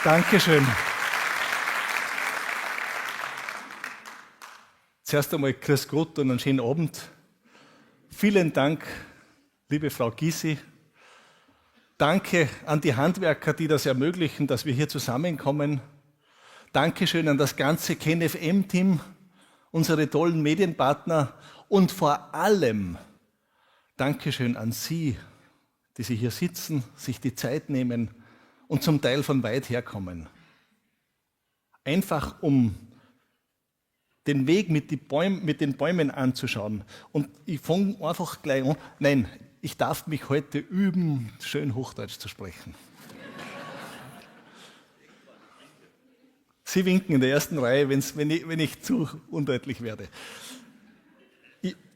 Dankeschön. Zuerst einmal grüß Gott und einen schönen Abend. Vielen Dank, liebe Frau Gysi. Danke an die Handwerker, die das ermöglichen, dass wir hier zusammenkommen. Dankeschön an das ganze KenFM-Team, unsere tollen Medienpartner und vor allem Dankeschön an Sie, die Sie hier sitzen, sich die Zeit nehmen und zum Teil von weit herkommen. Einfach um den Weg mit den Bäumen anzuschauen. Und ich fange einfach gleich an. Nein, ich darf mich heute üben, schön Hochdeutsch zu sprechen. Sie winken in der ersten Reihe, wenn ich zu undeutlich werde.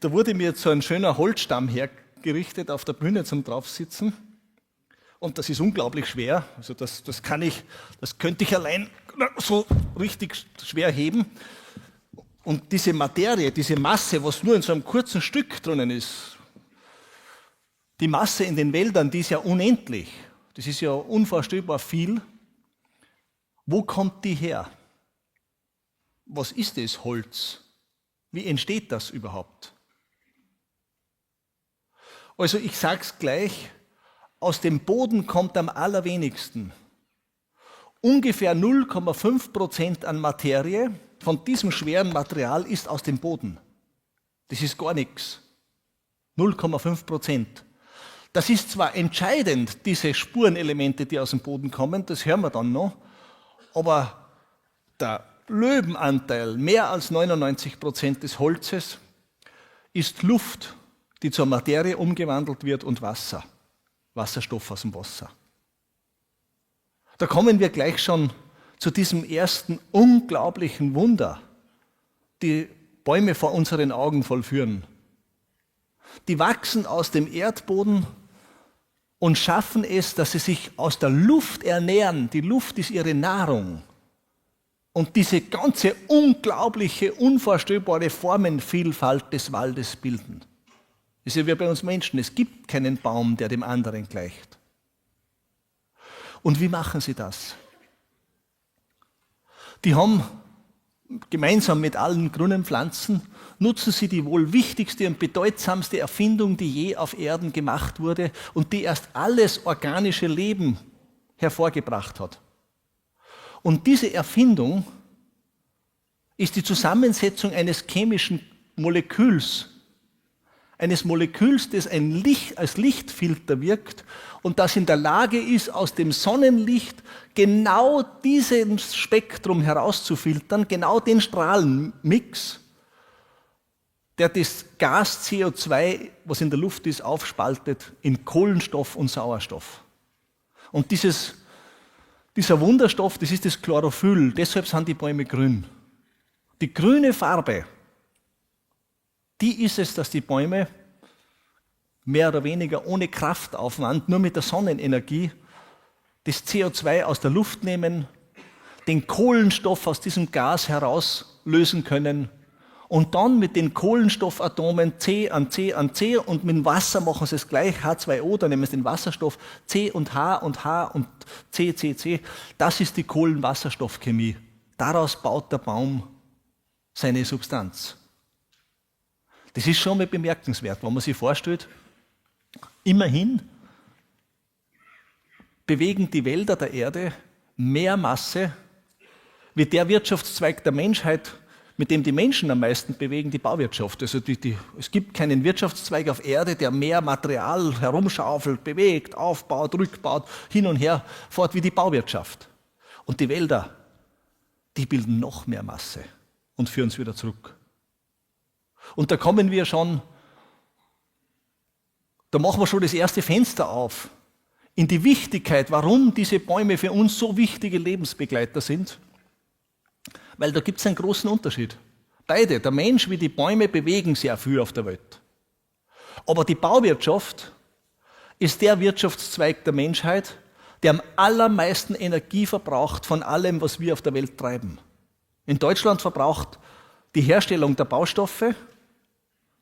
Da wurde mir jetzt so ein schöner Holzstamm hergerichtet auf der Bühne zum Draufsitzen. Und das ist unglaublich schwer. Also das könnte ich allein so richtig schwer heben. Und diese Materie, diese Masse, was nur in so einem kurzen Stück drinnen ist, die Masse in den Wäldern, die ist ja unendlich. Das ist ja unvorstellbar viel. Wo kommt die her? Was ist das Holz? Wie entsteht das überhaupt? Also ich sage es gleich, aus dem Boden kommt am allerwenigsten. Ungefähr 0,5% an Materie von diesem schweren Material ist aus dem Boden. Das ist gar nichts. 0,5%. Das ist zwar entscheidend, diese Spurenelemente, die aus dem Boden kommen, das hören wir dann noch, aber der Löwenanteil, mehr als 99% des Holzes, ist Luft, die zur Materie umgewandelt wird, und Wasser, Wasserstoff aus dem Wasser. Da kommen wir gleich schon zu diesem ersten unglaublichen Wunder, die Bäume vor unseren Augen vollführen. Die wachsen aus dem Erdboden und schaffen es, dass sie sich aus der Luft ernähren. Die Luft ist ihre Nahrung. Und diese ganze unglaubliche, unvorstellbare Formenvielfalt des Waldes bilden. Das ist ja wie bei uns Menschen. Es gibt keinen Baum, der dem anderen gleicht. Und wie machen sie das? Die haben gemeinsam mit allen grünen Pflanzen, nutzen sie die wohl wichtigste und bedeutsamste Erfindung, die je auf Erden gemacht wurde und die erst alles organische Leben hervorgebracht hat. Und diese Erfindung ist die Zusammensetzung eines chemischen Moleküls, das als Lichtfilter wirkt und das in der Lage ist, aus dem Sonnenlicht genau dieses Spektrum herauszufiltern, genau den Strahlenmix, der das Gas CO2, was in der Luft ist, aufspaltet in Kohlenstoff und Sauerstoff. Und dieser Wunderstoff, das ist das Chlorophyll, deshalb sind die Bäume grün. Die grüne Farbe, die ist es, dass die Bäume mehr oder weniger ohne Kraftaufwand, nur mit der Sonnenenergie, das CO2 aus der Luft nehmen, den Kohlenstoff aus diesem Gas herauslösen können und dann mit den Kohlenstoffatomen C an C an C und mit dem Wasser machen sie es gleich, H2O, dann nehmen sie den Wasserstoff C und H und C, C, C. Das ist die Kohlenwasserstoffchemie. Daraus baut der Baum seine Substanz. Das ist schon mal bemerkenswert, wenn man sich vorstellt, immerhin bewegen die Wälder der Erde mehr Masse wie der Wirtschaftszweig der Menschheit, mit dem die Menschen am meisten bewegen, die Bauwirtschaft. Also es gibt keinen Wirtschaftszweig auf Erde, der mehr Material herumschaufelt, bewegt, aufbaut, rückbaut, hin und her fort wie die Bauwirtschaft. Und die Wälder, die bilden noch mehr Masse und führen es wieder zurück. Und da machen wir schon das erste Fenster auf in die Wichtigkeit, warum diese Bäume für uns so wichtige Lebensbegleiter sind. Weil da gibt es einen großen Unterschied. Beide, der Mensch wie die Bäume, bewegen sehr viel auf der Welt. Aber die Bauwirtschaft ist der Wirtschaftszweig der Menschheit, der am allermeisten Energie verbraucht von allem, was wir auf der Welt treiben. In Deutschland verbraucht die Herstellung der Baustoffe,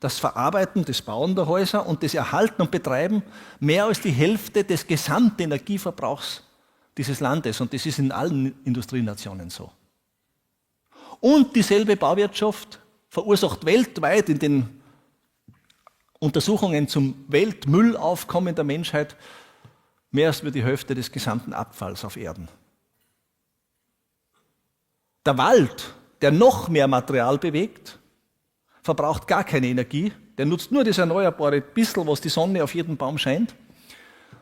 das Verarbeiten, das Bauen der Häuser und das Erhalten und Betreiben mehr als die Hälfte des gesamten Energieverbrauchs dieses Landes und das ist in allen Industrienationen so. Und dieselbe Bauwirtschaft verursacht weltweit in den Untersuchungen zum Weltmüllaufkommen der Menschheit mehr als die Hälfte des gesamten Abfalls auf Erden. Der Wald, der noch mehr Material bewegt, verbraucht gar keine Energie, der nutzt nur das erneuerbare bisschen, was die Sonne auf jeden Baum scheint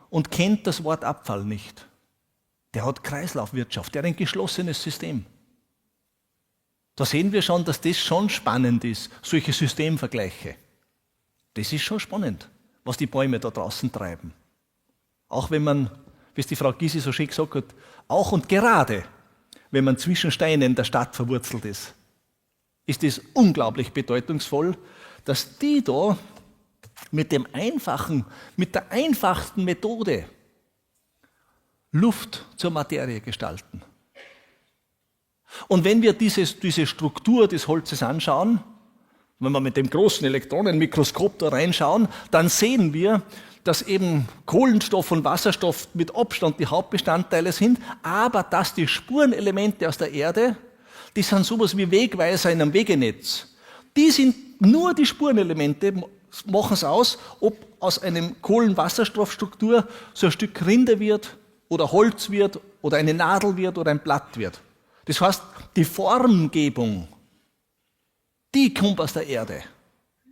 und kennt das Wort Abfall nicht. Der hat Kreislaufwirtschaft, der hat ein geschlossenes System. Da sehen wir schon, dass das schon spannend ist, solche Systemvergleiche. Das ist schon spannend, was die Bäume da draußen treiben. Auch wenn man, wie es die Frau Gysi so schön gesagt hat, auch und gerade, wenn man zwischen Steinen der Stadt verwurzelt ist, ist es unglaublich bedeutungsvoll, dass die da mit der einfachsten Methode Luft zur Materie gestalten. Und wenn wir diese Struktur des Holzes anschauen, wenn wir mit dem großen Elektronenmikroskop da reinschauen, dann sehen wir, dass eben Kohlenstoff und Wasserstoff mit Abstand die Hauptbestandteile sind, aber dass die Spurenelemente aus der Erde, die sind sowas wie Wegweiser in einem Wegenetz. Die sind nur die Spurenelemente, machen es aus, ob aus einem Kohlenwasserstoffstruktur so ein Stück Rinde wird oder Holz wird oder eine Nadel wird oder ein Blatt wird. Das heißt, die Formgebung, die kommt aus der Erde.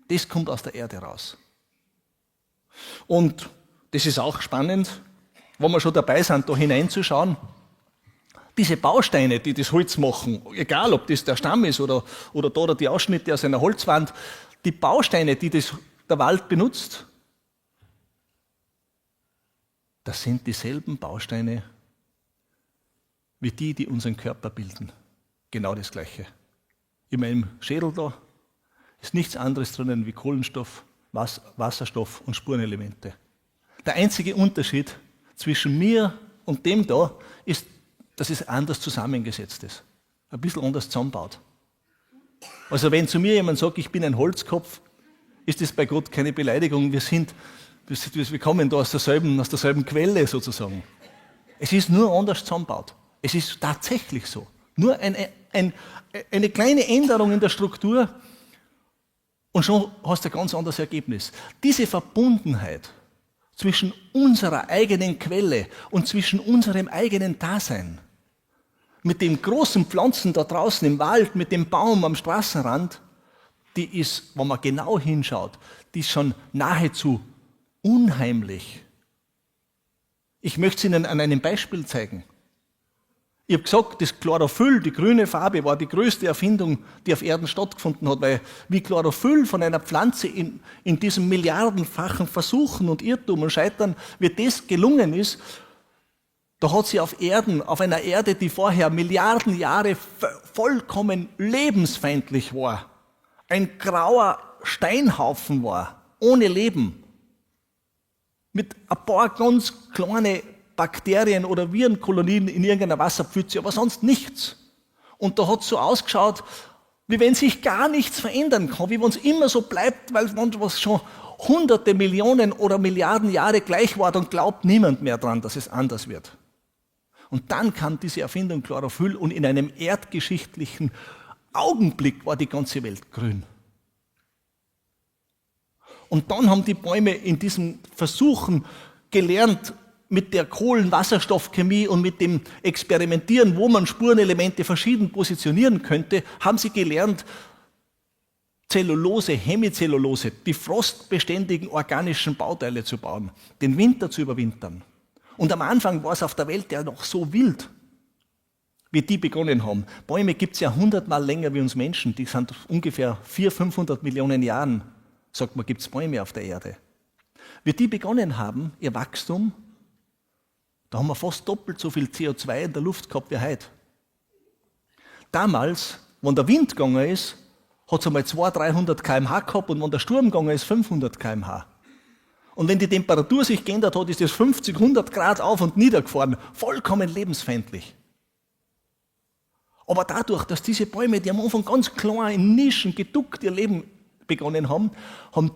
Das kommt aus der Erde raus. Und das ist auch spannend, wenn wir schon dabei sind, da hineinzuschauen. Diese Bausteine, die das Holz machen, egal ob das der Stamm ist oder da die Ausschnitte aus einer Holzwand, die Bausteine, die der Wald benutzt, das sind dieselben Bausteine wie die unseren Körper bilden. Genau das Gleiche. In meinem Schädel da ist nichts anderes drinnen wie Kohlenstoff, Wasserstoff und Spurenelemente. Der einzige Unterschied zwischen mir und dem da ist, dass es anders zusammengesetzt ist. Ein bisschen anders zusammenbaut. Also wenn zu mir jemand sagt, ich bin ein Holzkopf, ist das bei Gott keine Beleidigung. Wir kommen da aus derselben Quelle sozusagen. Es ist nur anders zusammenbaut. Es ist tatsächlich so. Nur eine kleine Änderung in der Struktur und schon hast du ein ganz anderes Ergebnis. Diese Verbundenheit zwischen unserer eigenen Quelle und zwischen unserem eigenen Dasein, mit den großen Pflanzen da draußen im Wald, mit dem Baum am Straßenrand, die ist, wenn man genau hinschaut, die ist schon nahezu unheimlich. Ich möchte es Ihnen an einem Beispiel zeigen. Ich habe gesagt, das Chlorophyll, die grüne Farbe, war die größte Erfindung, die auf Erden stattgefunden hat, weil wie Chlorophyll von einer Pflanze in diesem milliardenfachen Versuchen und Irrtum und Scheitern, wie das gelungen ist, da hat sie auf einer Erde, die vorher Milliarden Jahre vollkommen lebensfeindlich war, ein grauer Steinhaufen war, ohne Leben, mit ein paar ganz kleine Bakterien oder Virenkolonien in irgendeiner Wasserpfütze, aber sonst nichts. Und da hat es so ausgeschaut, wie wenn sich gar nichts verändern kann, wie wenn es immer so bleibt, weil was schon hunderte Millionen oder Milliarden Jahre gleich war, dann glaubt niemand mehr dran, dass es anders wird. Und dann kam diese Erfindung Chlorophyll und in einem erdgeschichtlichen Augenblick war die ganze Welt grün. Und dann haben die Bäume in diesen Versuchen gelernt, mit der Kohlenwasserstoffchemie und mit dem Experimentieren, wo man Spurenelemente verschieden positionieren könnte, haben sie gelernt, Zellulose, Hemicellulose, die frostbeständigen organischen Bauteile zu bauen, den Winter zu überwintern. Und am Anfang war es auf der Welt ja noch so wild, wie die begonnen haben. Bäume gibt es ja 100-mal länger wie uns Menschen, die sind ungefähr 400-500 Millionen Jahren, sagt man, gibt es Bäume auf der Erde. Wie die begonnen haben, ihr Wachstum, da haben wir fast doppelt so viel CO2 in der Luft gehabt wie heute. Damals, wenn der Wind gegangen ist, hat es einmal 200-300 km/h gehabt und wenn der Sturm gegangen ist, 500 km/h. Und wenn die Temperatur sich geändert hat, ist das 50-100 Grad auf und nieder gefahren. Vollkommen lebensfeindlich. Aber dadurch, dass diese Bäume, die am Anfang ganz klein in Nischen geduckt ihr Leben begonnen haben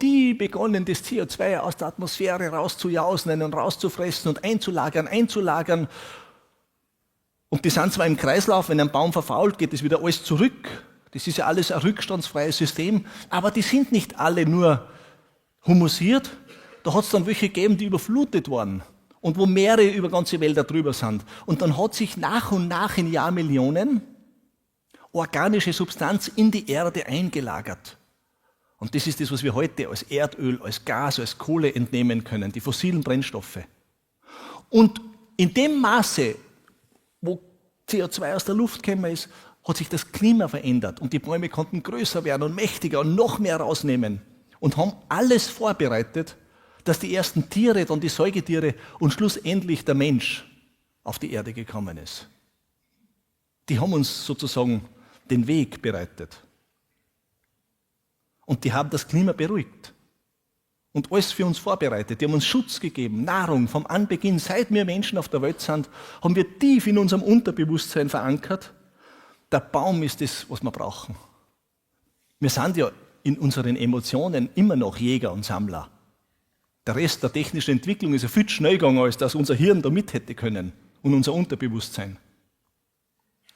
die begonnen, das CO2 aus der Atmosphäre rauszujausen und rauszufressen und einzulagern. Und die sind zwar im Kreislauf, wenn ein Baum verfault, geht das wieder alles zurück. Das ist ja alles ein rückstandsfreies System, aber die sind nicht alle nur humusiert. Da hat es dann welche gegeben, die überflutet waren und wo Meere über ganze Wälder drüber sind. Und dann hat sich nach und nach in Jahrmillionen organische Substanz in die Erde eingelagert. Und das ist das, was wir heute als Erdöl, als Gas, als Kohle entnehmen können, die fossilen Brennstoffe. Und in dem Maße, wo CO2 aus der Luft gekommen ist, hat sich das Klima verändert und die Bäume konnten größer werden und mächtiger und noch mehr rausnehmen und haben alles vorbereitet, dass die ersten Tiere, dann die Säugetiere und schlussendlich der Mensch auf die Erde gekommen ist. Die haben uns sozusagen den Weg bereitet. Und die haben das Klima beruhigt und alles für uns vorbereitet. Die haben uns Schutz gegeben, Nahrung vom Anbeginn. Seit wir Menschen auf der Welt sind, haben wir tief in unserem Unterbewusstsein verankert, der Baum ist das, was wir brauchen. Wir sind ja in unseren Emotionen immer noch Jäger und Sammler. Der Rest der technischen Entwicklung ist ja viel schnell gegangen, als dass unser Hirn da mit hätte können und unser Unterbewusstsein.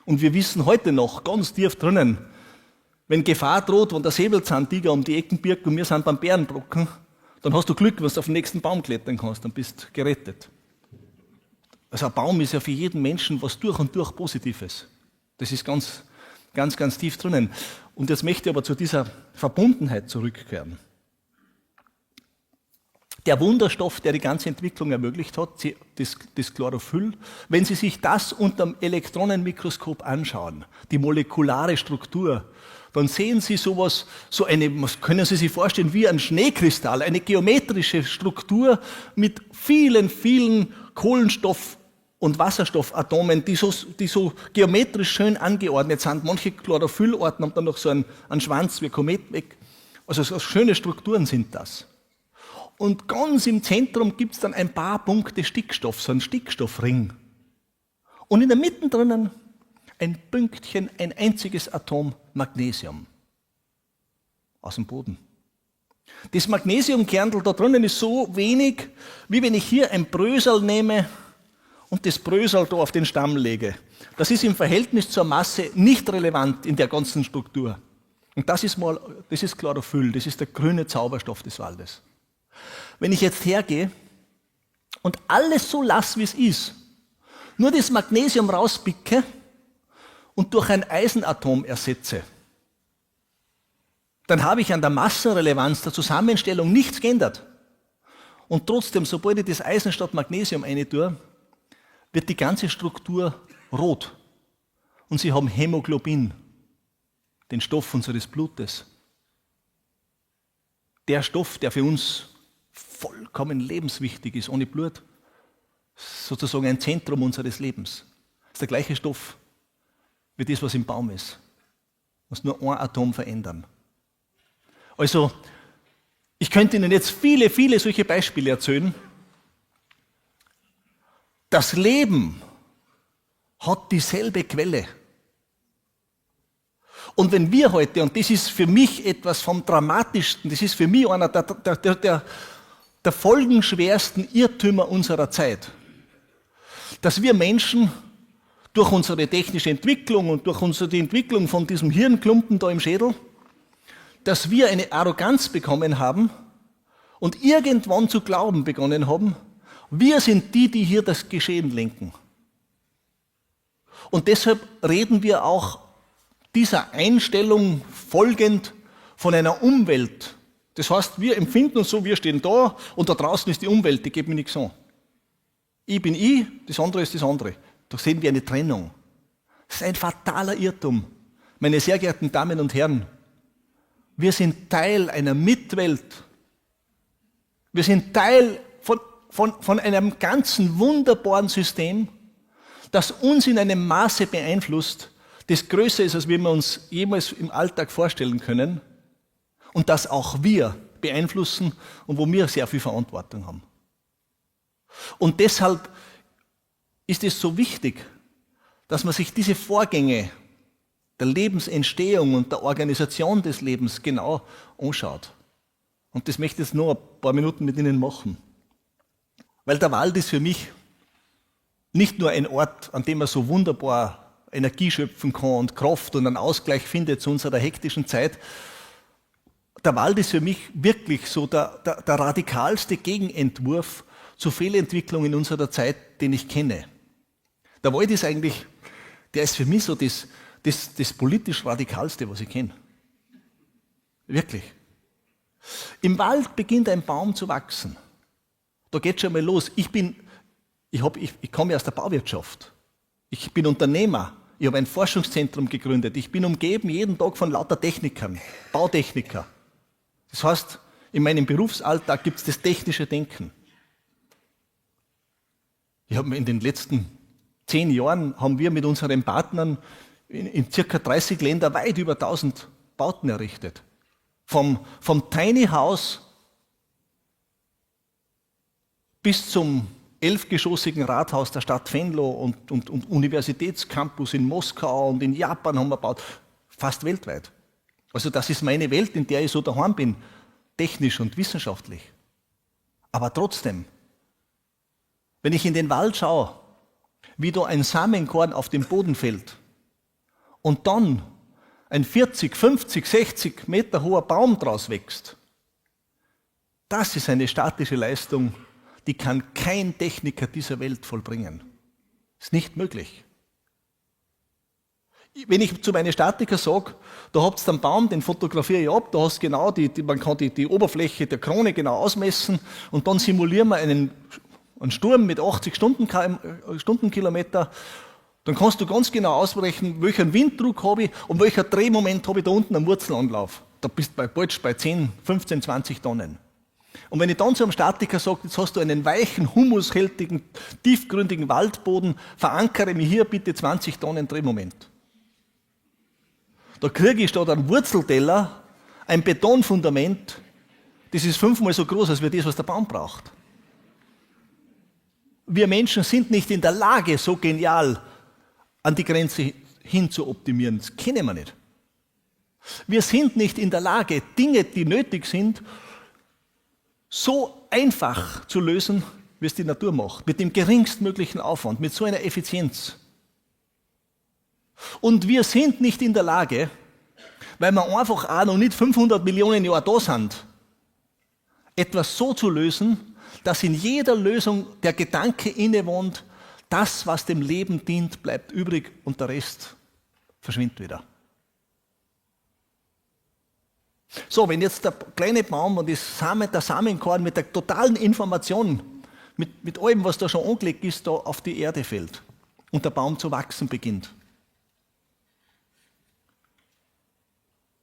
Und wir wissen heute noch ganz tief drinnen, wenn Gefahr droht, wenn der Säbelzahntiger um die Ecken birgt und wir sind beim Bärenbrocken, dann hast du Glück, wenn du auf den nächsten Baum klettern kannst, dann bist du gerettet. Also ein Baum ist ja für jeden Menschen was durch und durch Positives. Das ist ganz, ganz, ganz tief drinnen. Und jetzt möchte ich aber zu dieser Verbundenheit zurückkehren. Der Wunderstoff, der die ganze Entwicklung ermöglicht hat, das Chlorophyll, wenn Sie sich das unter dem Elektronenmikroskop anschauen, die molekulare Struktur, dann sehen Sie sowas, was können Sie sich vorstellen, wie ein Schneekristall, eine geometrische Struktur mit vielen, vielen Kohlenstoff- und Wasserstoffatomen, die so geometrisch schön angeordnet sind. Manche Chlorophyllarten haben dann noch so einen Schwanz wie Komet weg. Also so schöne Strukturen sind das. Und ganz im Zentrum gibt es dann ein paar Punkte Stickstoff, so ein Stickstoffring. Und in der Mitte drinnen ein Pünktchen, ein einziges Atom Magnesium aus dem Boden. Das Magnesiumkerntel da drinnen ist so wenig, wie wenn ich hier ein Brösel nehme und das Brösel da auf den Stamm lege. Das ist im Verhältnis zur Masse nicht relevant in der ganzen Struktur. Und das ist Chlorophyll, das ist der grüne Zauberstoff des Waldes. Wenn ich jetzt hergehe und alles so lasse, wie es ist, nur das Magnesium rauspicke und durch ein Eisenatom ersetze, dann habe ich an der Massenrelevanz der Zusammenstellung nichts geändert. Und trotzdem, sobald ich das Eisen statt Magnesium reintue, wird die ganze Struktur rot. Und Sie haben Hämoglobin, den Stoff unseres Blutes. Der Stoff, der für uns vollkommen lebenswichtig ist, ohne Blut. Sozusagen ein Zentrum unseres Lebens. Das ist der gleiche Stoff wie das, was im Baum ist. Muss nur ein Atom verändern. Also, ich könnte Ihnen jetzt viele, viele solche Beispiele erzählen. Das Leben hat dieselbe Quelle. Und wenn wir heute, und das ist für mich etwas vom Dramatischsten, das ist für mich einer der folgenschwersten Irrtümer unserer Zeit, dass wir Menschen durch unsere technische Entwicklung und durch die Entwicklung von diesem Hirnklumpen da im Schädel, dass wir eine Arroganz bekommen haben und irgendwann zu glauben begonnen haben, wir sind die, die hier das Geschehen lenken. Und deshalb reden wir auch dieser Einstellung folgend von einer Umwelt. Das heißt, wir empfinden uns so, wir stehen da und da draußen ist die Umwelt, die geht mir nichts an. Ich bin ich, das andere ist das andere. Da sehen wir eine Trennung. Das ist ein fataler Irrtum. Meine sehr geehrten Damen und Herren, wir sind Teil einer Mitwelt. Wir sind Teil von einem ganzen wunderbaren System, das uns in einem Maße beeinflusst, das größer ist, als wir uns jemals im Alltag vorstellen können und das auch wir beeinflussen und wo wir sehr viel Verantwortung haben. Und deshalb ist es so wichtig, dass man sich diese Vorgänge der Lebensentstehung und der Organisation des Lebens genau anschaut. Und das möchte ich jetzt nur ein paar Minuten mit Ihnen machen. Weil der Wald ist für mich nicht nur ein Ort, an dem man so wunderbar Energie schöpfen kann und Kraft und einen Ausgleich findet zu unserer hektischen Zeit. Der Wald ist für mich wirklich so der radikalste Gegenentwurf zur Fehlentwicklung in unserer Zeit, den ich kenne. Der Wald ist eigentlich, der ist für mich so das politisch Radikalste, was ich kenne. Wirklich. Im Wald beginnt ein Baum zu wachsen. Da geht schon mal los. Ich komme aus der Bauwirtschaft. Ich bin Unternehmer. Ich habe ein Forschungszentrum gegründet. Ich bin umgeben jeden Tag von lauter Technikern, Bautechniker. Das heißt, in meinem Berufsalltag gibt es das technische Denken. Ich habe in den letzten 10 Jahren haben wir mit unseren Partnern in ca. 30 Ländern weit über 1000 Bauten errichtet. Vom Tiny House bis zum 11-geschossigen Rathaus der Stadt Venlo und Universitätscampus in Moskau und in Japan haben wir gebaut, fast weltweit. Also das ist meine Welt, in der ich so daheim bin, technisch und wissenschaftlich. Aber trotzdem, wenn ich in den Wald schaue, wie da ein Samenkorn auf den Boden fällt und dann ein 40, 50, 60 Meter hoher Baum draus wächst, das ist eine statische Leistung, die kann kein Techniker dieser Welt vollbringen. Ist nicht möglich. Wenn ich zu meinen Statikern sage, da habt ihr einen Baum, den fotografiere ich ab, da hast genau man kann die Oberfläche der Krone genau ausmessen und dann simulieren wir einen Sturm mit 80 Stundenkilometer. Dann kannst du ganz genau ausrechnen, welchen Winddruck habe ich und welcher Drehmoment habe ich da unten am Wurzelanlauf. Da bist du bald bei 10, 15, 20 Tonnen. Und wenn ich dann zu einem Statiker sage, jetzt hast du einen weichen, humushältigen, tiefgründigen Waldboden, verankere mich hier bitte 20 Tonnen Drehmoment. Da kriege ich statt einen Wurzelteller ein Betonfundament, das ist 5-mal so groß, als das, was der Baum braucht. Wir Menschen sind nicht in der Lage, so genial an die Grenze hin zu optimieren. Das kennen wir nicht. Wir sind nicht in der Lage, Dinge, die nötig sind, so einfach zu lösen, wie es die Natur macht, mit dem geringstmöglichen Aufwand, mit so einer Effizienz. Und wir sind nicht in der Lage, weil wir einfach auch noch nicht 500 Millionen Jahre da sind, etwas so zu lösen, dass in jeder Lösung der Gedanke innewohnt, das, was dem Leben dient, bleibt übrig und der Rest verschwindet wieder. So, wenn jetzt der kleine Baum und der Samenkorn mit der totalen Information, mit allem, was da schon angelegt ist, da auf die Erde fällt und der Baum zu wachsen beginnt,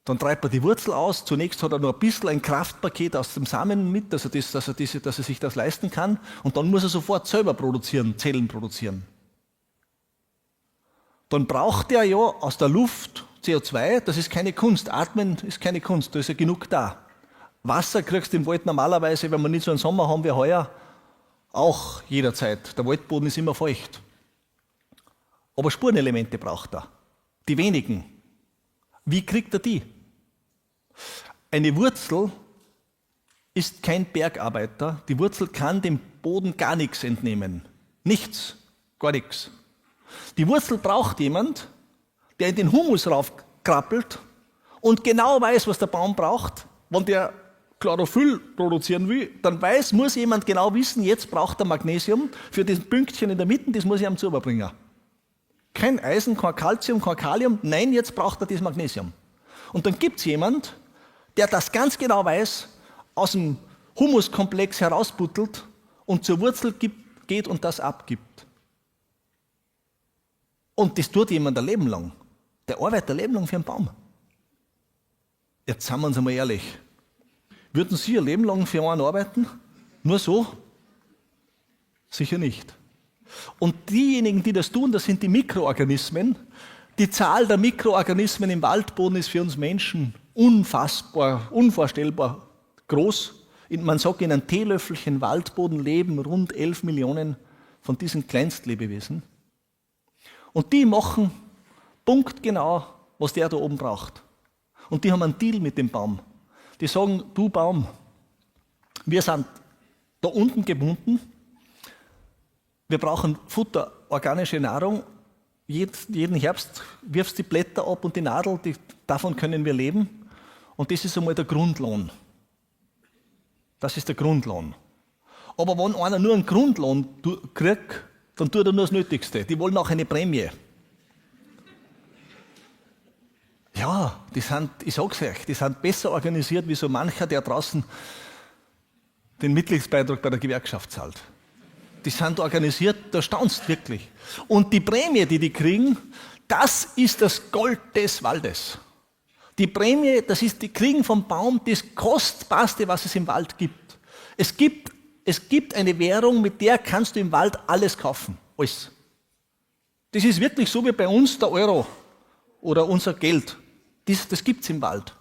dann treibt er die Wurzel aus. Zunächst hat er nur ein bisschen ein Kraftpaket aus dem Samen mit, dass er sich das leisten kann. Und dann muss er sofort selber Zellen produzieren. Dann braucht er ja aus der Luft CO2, das ist keine Kunst. Atmen ist keine Kunst, da ist ja genug da. Wasser kriegst du im Wald normalerweise, wenn wir nicht so einen Sommer haben wie heuer, auch jederzeit. Der Waldboden ist immer feucht. Aber Spurenelemente braucht er. Die wenigen. Wie kriegt er die? Eine Wurzel ist kein Bergarbeiter. Die Wurzel kann dem Boden gar nichts entnehmen. Nichts, gar nichts. Die Wurzel braucht jemand, der in den Humus raufkrabbelt und genau weiß, was der Baum braucht. Wenn der Chlorophyll produzieren will, dann muss jemand genau wissen, jetzt braucht er Magnesium für das Pünktchen in der Mitte, das muss ich ihm zuüberbringen. Kein Eisen, kein Calcium, kein Kalium, nein, jetzt braucht er das Magnesium. Und dann gibt es jemand, der das ganz genau weiß, aus dem Humuskomplex herausbuttelt und zur Wurzel geht und das abgibt. Und das tut jemand ein Leben lang. Der arbeitet ein Leben lang für einen Baum. Jetzt sind wir uns einmal ehrlich. Würden Sie ein Leben lang für einen arbeiten? Nur so? Sicher nicht. Und diejenigen, die das tun, das sind die Mikroorganismen. Die Zahl der Mikroorganismen im Waldboden ist für uns Menschen unvorstellbar groß. Man sagt, in einem Teelöffelchen Waldboden leben rund 11 Millionen von diesen Kleinstlebewesen. Und die machen punktgenau, was der da oben braucht. Und die haben einen Deal mit dem Baum. Die sagen, du Baum, wir sind da unten gebunden. Wir brauchen Futter, organische Nahrung. Jeden Herbst wirfst du die Blätter ab und die Nadel, davon können wir leben. Und das ist einmal der Grundlohn. Das ist der Grundlohn. Aber wenn einer nur einen Grundlohn kriegt, dann tut er nur das Nötigste. Die wollen auch eine Prämie. Ja, ich sag's euch, die sind besser organisiert wie so mancher, der draußen den Mitgliedsbeitrag bei der Gewerkschaft zahlt. Die sind organisiert, da staunst wirklich. Und die Prämie, die kriegen, das ist das Gold des Waldes. Die Prämie, die kriegen vom Baum das Kostbarste, was es im Wald gibt. Es gibt eine Währung, mit der kannst du im Wald alles kaufen. Alles. Das ist wirklich so wie bei uns der Euro oder unser Geld. Das gibt es im Wald.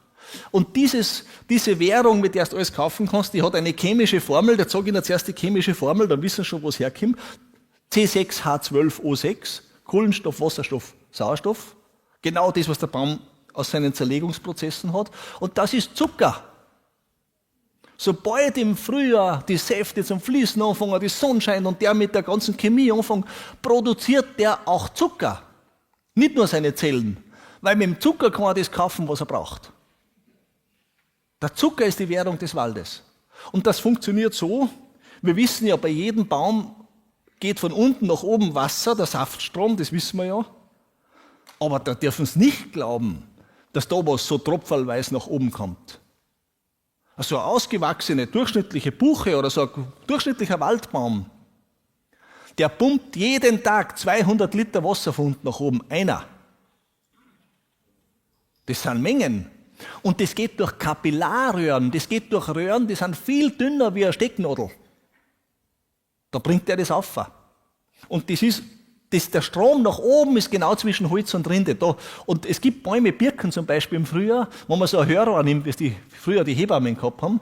Und diese Währung, mit der du alles kaufen kannst, die hat eine chemische Formel. Jetzt sage ich Ihnen zuerst die chemische Formel, dann wissen Sie schon, wo es herkommt. C6H12O6, Kohlenstoff, Wasserstoff, Sauerstoff. Genau das, was der Baum aus seinen Zerlegungsprozessen hat. Und das ist Zucker. Sobald im Frühjahr die Säfte zum Fließen anfangen, die Sonne scheint und der mit der ganzen Chemie anfängt, produziert der auch Zucker. Nicht nur seine Zellen. Weil mit dem Zucker kann er das kaufen, was er braucht. Der Zucker ist die Währung des Waldes. Und das funktioniert so, wir wissen ja, bei jedem Baum geht von unten nach oben Wasser, der Saftstrom, das wissen wir ja. Aber da dürfen Sie nicht glauben, dass da was so tropferlweise nach oben kommt. Also eine ausgewachsene, durchschnittliche Buche oder so ein durchschnittlicher Waldbaum, der pumpt jeden Tag 200 Liter Wasser von unten nach oben. Einer. Das sind Mengen. Und das geht durch Kapillarröhren, das geht durch Röhren, die sind viel dünner wie eine Stecknadel. Da bringt er das auf. Und der Strom nach oben ist genau zwischen Holz und Rinde. Und es gibt Bäume, Birken zum Beispiel im Frühjahr, wo man so ein Hörrohr nimmt, wie die früher die Hebammen gehabt haben.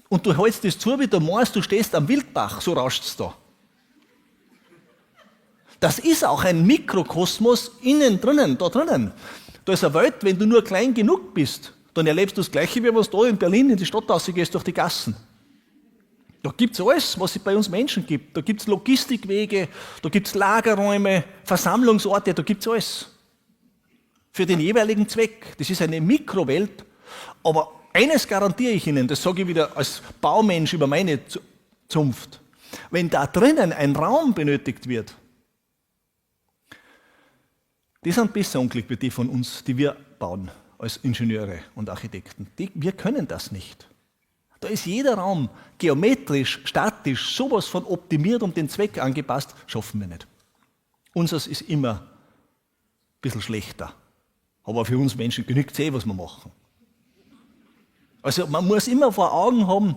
Und du hältst das zu, wie du meinst, du stehst am Wildbach, so rauscht es da. Das ist auch ein Mikrokosmos innen drinnen, da drinnen. Da ist eine Welt, wenn du nur klein genug bist, dann erlebst du das Gleiche, wie wenn du da in Berlin in die Stadt rausgehst durch die Gassen. Da gibt es alles, was es bei uns Menschen gibt. Da gibt es Logistikwege, da gibt es Lagerräume, Versammlungsorte, da gibt es alles. Für den jeweiligen Zweck. Das ist eine Mikrowelt. Aber eines garantiere ich Ihnen, das sage ich wieder als Baumensch über meine Zunft. Wenn da drinnen ein Raum benötigt wird, die sind besser unglücklich wie die von uns, die wir bauen als Ingenieure und Architekten. Wir können das nicht. Da ist jeder Raum geometrisch, statisch, sowas von optimiert und den Zweck angepasst, schaffen wir nicht. Unseres ist immer ein bisschen schlechter. Aber für uns Menschen genügt es was wir machen. Also man muss immer vor Augen haben,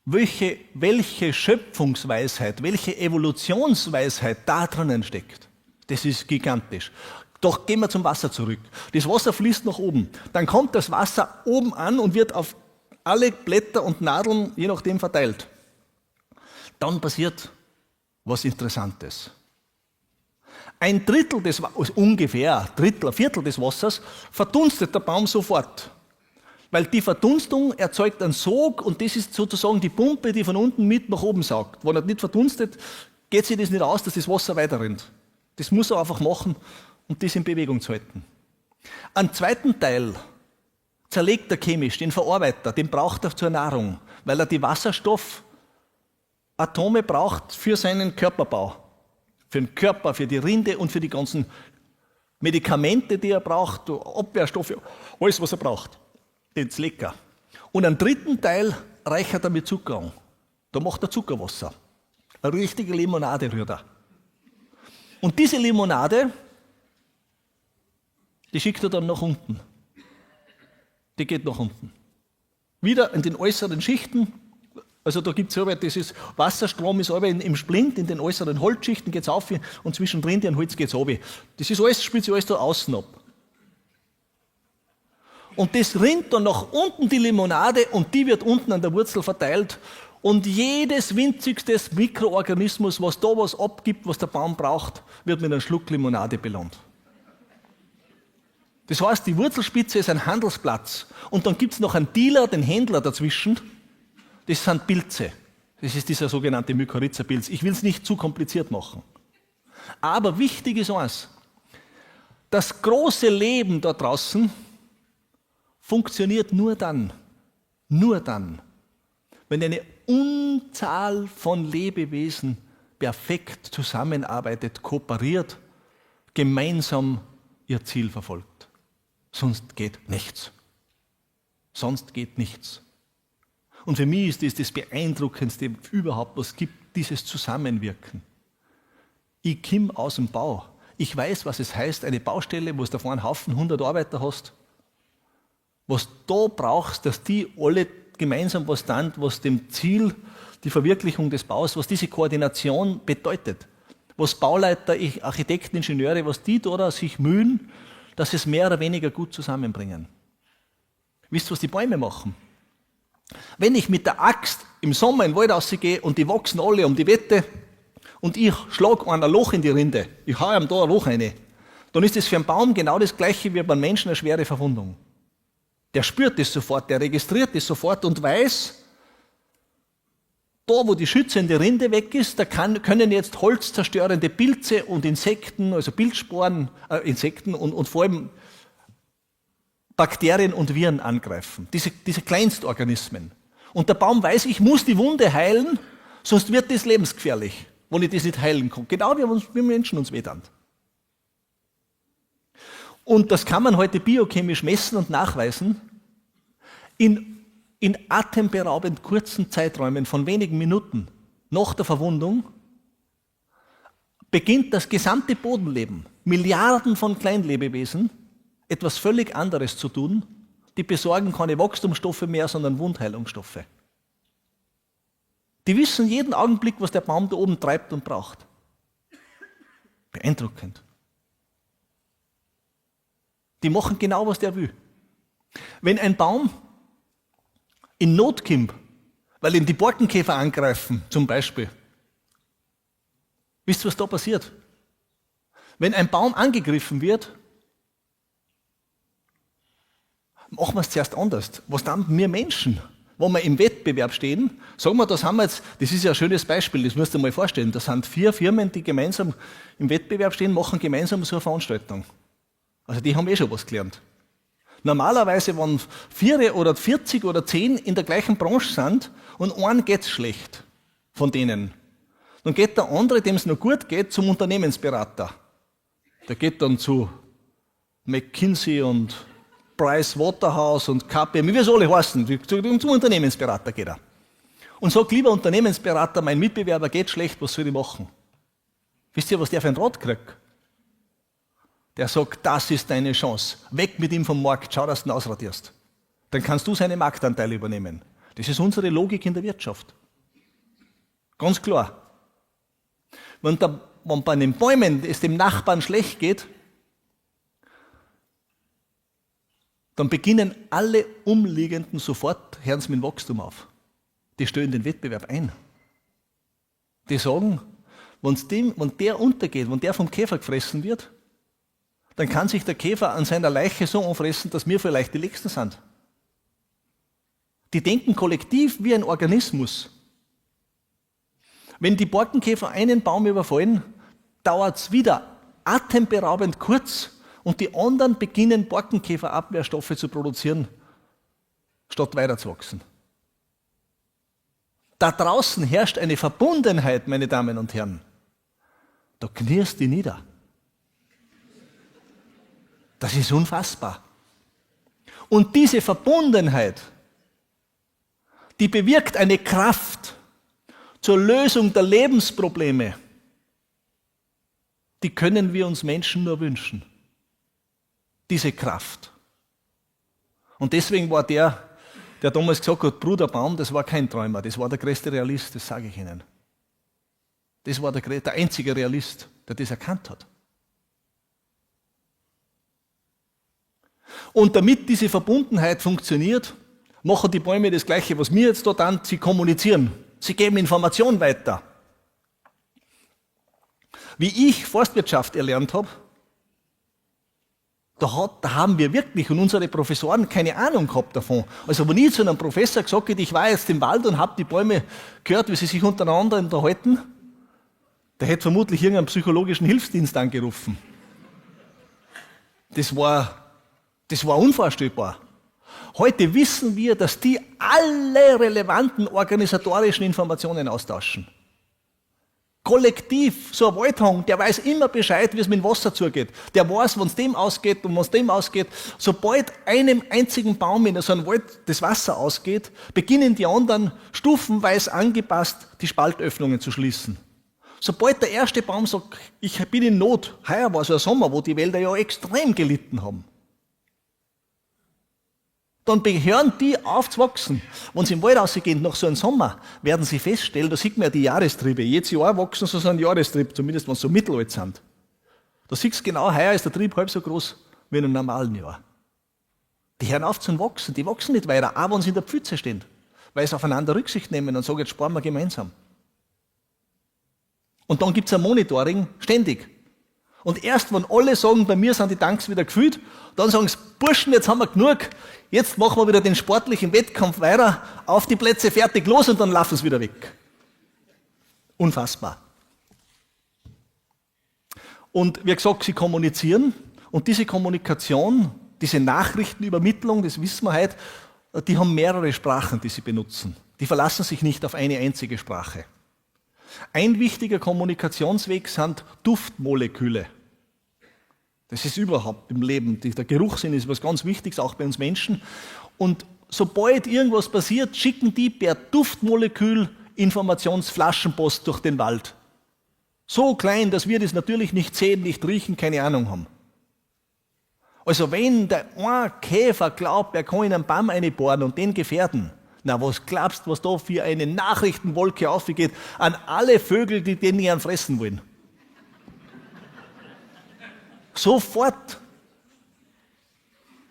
welche Schöpfungsweisheit, welche Evolutionsweisheit da drinnen steckt. Das ist gigantisch. Doch gehen wir zum Wasser zurück. Das Wasser fließt nach oben. Dann kommt das Wasser oben an und wird auf alle Blätter und Nadeln, je nachdem, verteilt. Dann passiert was Interessantes. Ein Viertel des Wassers verdunstet der Baum sofort. Weil die Verdunstung erzeugt einen Sog und das ist sozusagen die Pumpe, die von unten mit nach oben saugt. Wenn er nicht verdunstet, geht sich das nicht aus, dass das Wasser weiterrinnt. Das muss er einfach machen, um das in Bewegung zu halten. Einen zweiten Teil zerlegt er chemisch, den Verarbeiter, den braucht er zur Nahrung, weil er die Wasserstoffatome braucht für seinen Körperbau. Für den Körper, für die Rinde und für die ganzen Medikamente, die er braucht, Abwehrstoffe, alles, was er braucht. Den lecker. Und einen dritten Teil reichert er mit Zucker an. Da macht er Zuckerwasser. Eine richtige Limonade rührt er. Und diese Limonade, die schickt er dann nach unten. Die geht nach unten. Wieder in den äußeren Schichten, also da gibt es dieses Wasserstrom ist im Splint, in den äußeren Holzschichten geht es auf und zwischendrin den Holz geht es runter. Das ist alles, spielt sich alles da außen ab. Und das rinnt dann nach unten die Limonade und die wird unten an der Wurzel verteilt. Und jedes winzigste Mikroorganismus, was da was abgibt, was der Baum braucht, wird mit einem Schluck Limonade belohnt. Das heißt, die Wurzelspitze ist ein Handelsplatz. Und dann gibt es noch einen Dealer, den Händler dazwischen. Das sind Pilze. Das ist dieser sogenannte Mykorrhiza-Pilz. Ich will es nicht zu kompliziert machen. Aber wichtig ist eins: Das große Leben da draußen funktioniert nur dann, wenn eine Unzahl von Lebewesen perfekt zusammenarbeitet, kooperiert, gemeinsam ihr Ziel verfolgt. Sonst geht nichts. Und für mich ist das Beeindruckendste überhaupt, was es gibt, dieses Zusammenwirken. Ich komme aus dem Bau. Ich weiß, was es heißt, eine Baustelle, wo du davor einen Haufen 100 Arbeiter hast, was du da brauchst, dass die alle gemeinsam was tun, was dem Ziel, die Verwirklichung des Baus, was diese Koordination bedeutet. Was Bauleiter, Architekten, Ingenieure, was die da sich mühen, dass sie es mehr oder weniger gut zusammenbringen. Wisst ihr, was die Bäume machen? Wenn ich mit der Axt im Sommer in den Wald rausgehe und die wachsen alle um die Wette und ich schlage ein Loch in die Rinde, ich hau ihm da ein Loch rein, dann ist das für einen Baum genau das Gleiche wie beim Menschen eine schwere Verwundung. Der spürt das sofort, der registriert das sofort und weiß, da wo die schützende Rinde weg ist, da können jetzt holzzerstörende Pilze und Insekten, also Pilzsporen, Insekten und vor allem Bakterien und Viren angreifen, diese Kleinstorganismen. Und der Baum weiß, ich muss die Wunde heilen, sonst wird das lebensgefährlich, wenn ich das nicht heilen kann. Genau wie Menschen uns wehtun. Und das kann man heute biochemisch messen und nachweisen. In atemberaubend kurzen Zeiträumen von wenigen Minuten nach der Verwundung beginnt das gesamte Bodenleben, Milliarden von Kleinlebewesen, etwas völlig anderes zu tun. Die besorgen keine Wachstumsstoffe mehr, sondern Wundheilungsstoffe. Die wissen jeden Augenblick, was der Baum da oben treibt und braucht. Beeindruckend. Die machen genau, was der will. Wenn ein Baum in Not kommt, weil ihn die Borkenkäfer angreifen, zum Beispiel, wisst ihr, was da passiert? Wenn ein Baum angegriffen wird, machen wir es zuerst anders. Was dann wir Menschen, wo wir im Wettbewerb stehen, sagen wir, das ist ja ein schönes Beispiel, das müsst ihr mal vorstellen, das sind 4 Firmen, die gemeinsam im Wettbewerb stehen, machen gemeinsam so eine Veranstaltung. Also die haben schon was gelernt. Normalerweise, wenn 4 oder 40 oder 10 in der gleichen Branche sind und einem geht's schlecht von denen, dann geht der andere, dem es noch gut geht, zum Unternehmensberater. Der geht dann zu McKinsey und Price Waterhouse und KPMG, wie wir es alle heißen, zum Unternehmensberater geht er. Und sagt, lieber Unternehmensberater, mein Mitbewerber geht schlecht, was soll ich machen? Wisst ihr, was der für einen Rat kriegt? Der sagt, das ist deine Chance. Weg mit ihm vom Markt, schau, dass du ihn ausradierst. Dann kannst du seine Marktanteile übernehmen. Das ist unsere Logik in der Wirtschaft. Ganz klar. Wenn bei den Bäumen es dem Nachbarn schlecht geht, dann beginnen alle Umliegenden sofort, hören sie mit dem Wachstum auf. Die stellen den Wettbewerb ein. Die sagen, wenn der untergeht, wenn der vom Käfer gefressen wird, dann kann sich der Käfer an seiner Leiche so anfressen, dass wir vielleicht die Nächsten sind. Die denken kollektiv wie ein Organismus. Wenn die Borkenkäfer einen Baum überfallen, dauert es wieder atemberaubend kurz und die anderen beginnen Borkenkäferabwehrstoffe zu produzieren, statt weiterzuwachsen. Da draußen herrscht eine Verbundenheit, meine Damen und Herren. Da knirst die nieder. Das ist unfassbar. Und diese Verbundenheit, die bewirkt eine Kraft zur Lösung der Lebensprobleme, die können wir uns Menschen nur wünschen. Diese Kraft. Und deswegen war der damals gesagt hat, Bruder Baum, das war kein Träumer, das war der größte Realist, das sage ich Ihnen. Das war der einzige Realist, der das erkannt hat. Und damit diese Verbundenheit funktioniert, machen die Bäume das Gleiche, was wir jetzt da tun, sie kommunizieren. Sie geben Information weiter. Wie ich Forstwirtschaft erlernt habe, Da haben wir wirklich und unsere Professoren keine Ahnung gehabt davon. Also wenn ich zu einem Professor gesagt hätte, ich war jetzt im Wald und habe die Bäume gehört, wie sie sich untereinander unterhalten, der hätte vermutlich irgendeinen psychologischen Hilfsdienst angerufen. Das war unvorstellbar. Heute wissen wir, dass die alle relevanten organisatorischen Informationen austauschen. Kollektiv, so ein Waldhang, der weiß immer Bescheid, wie es mit dem Wasser zugeht. Der weiß, wenn es dem ausgeht und wenn es dem ausgeht. Sobald einem einzigen Baum in so einem Wald das Wasser ausgeht, beginnen die anderen stufenweise angepasst, die Spaltöffnungen zu schließen. Sobald der erste Baum sagt, ich bin in Not, heuer war so ein Sommer, wo die Wälder ja extrem gelitten haben, dann hören die auf zu wachsen. Wenn sie im Wald rausgehen, nach so einem Sommer, werden sie feststellen, da sieht man ja die Jahrestriebe. Jedes Jahr wachsen so ein Jahrestrieb, zumindest wenn sie so mittelalt sind. Da siehst du genau, heuer ist der Trieb halb so groß wie in einem normalen Jahr. Die hören auf zu wachsen, die wachsen nicht weiter, auch wenn sie in der Pfütze stehen, weil sie aufeinander Rücksicht nehmen und sagen, jetzt sparen wir gemeinsam. Und dann gibt es ein Monitoring ständig. Und erst wenn alle sagen, bei mir sind die Tanks wieder gefüllt, dann sagen sie, Burschen, jetzt haben wir genug, jetzt machen wir wieder den sportlichen Wettkampf weiter, auf die Plätze, fertig, los und dann laufen sie wieder weg. Unfassbar. Und wie gesagt, sie kommunizieren und diese Kommunikation, diese Nachrichtenübermittlung, das wissen wir heute, die haben mehrere Sprachen, die sie benutzen. Die verlassen sich nicht auf eine einzige Sprache. Ein wichtiger Kommunikationsweg sind Duftmoleküle. Das ist überhaupt im Leben. Der Geruchssinn ist was ganz Wichtiges, auch bei uns Menschen. Und sobald irgendwas passiert, schicken die per Duftmolekül Informationsflaschenpost durch den Wald. So klein, dass wir das natürlich nicht sehen, nicht riechen, keine Ahnung haben. Also wenn der ein Käfer glaubt, er kann in einen Baum einbohren und den gefährden, na, was glaubst du, was da für eine Nachrichtenwolke aufgeht an alle Vögel, die den gern fressen wollen? Sofort.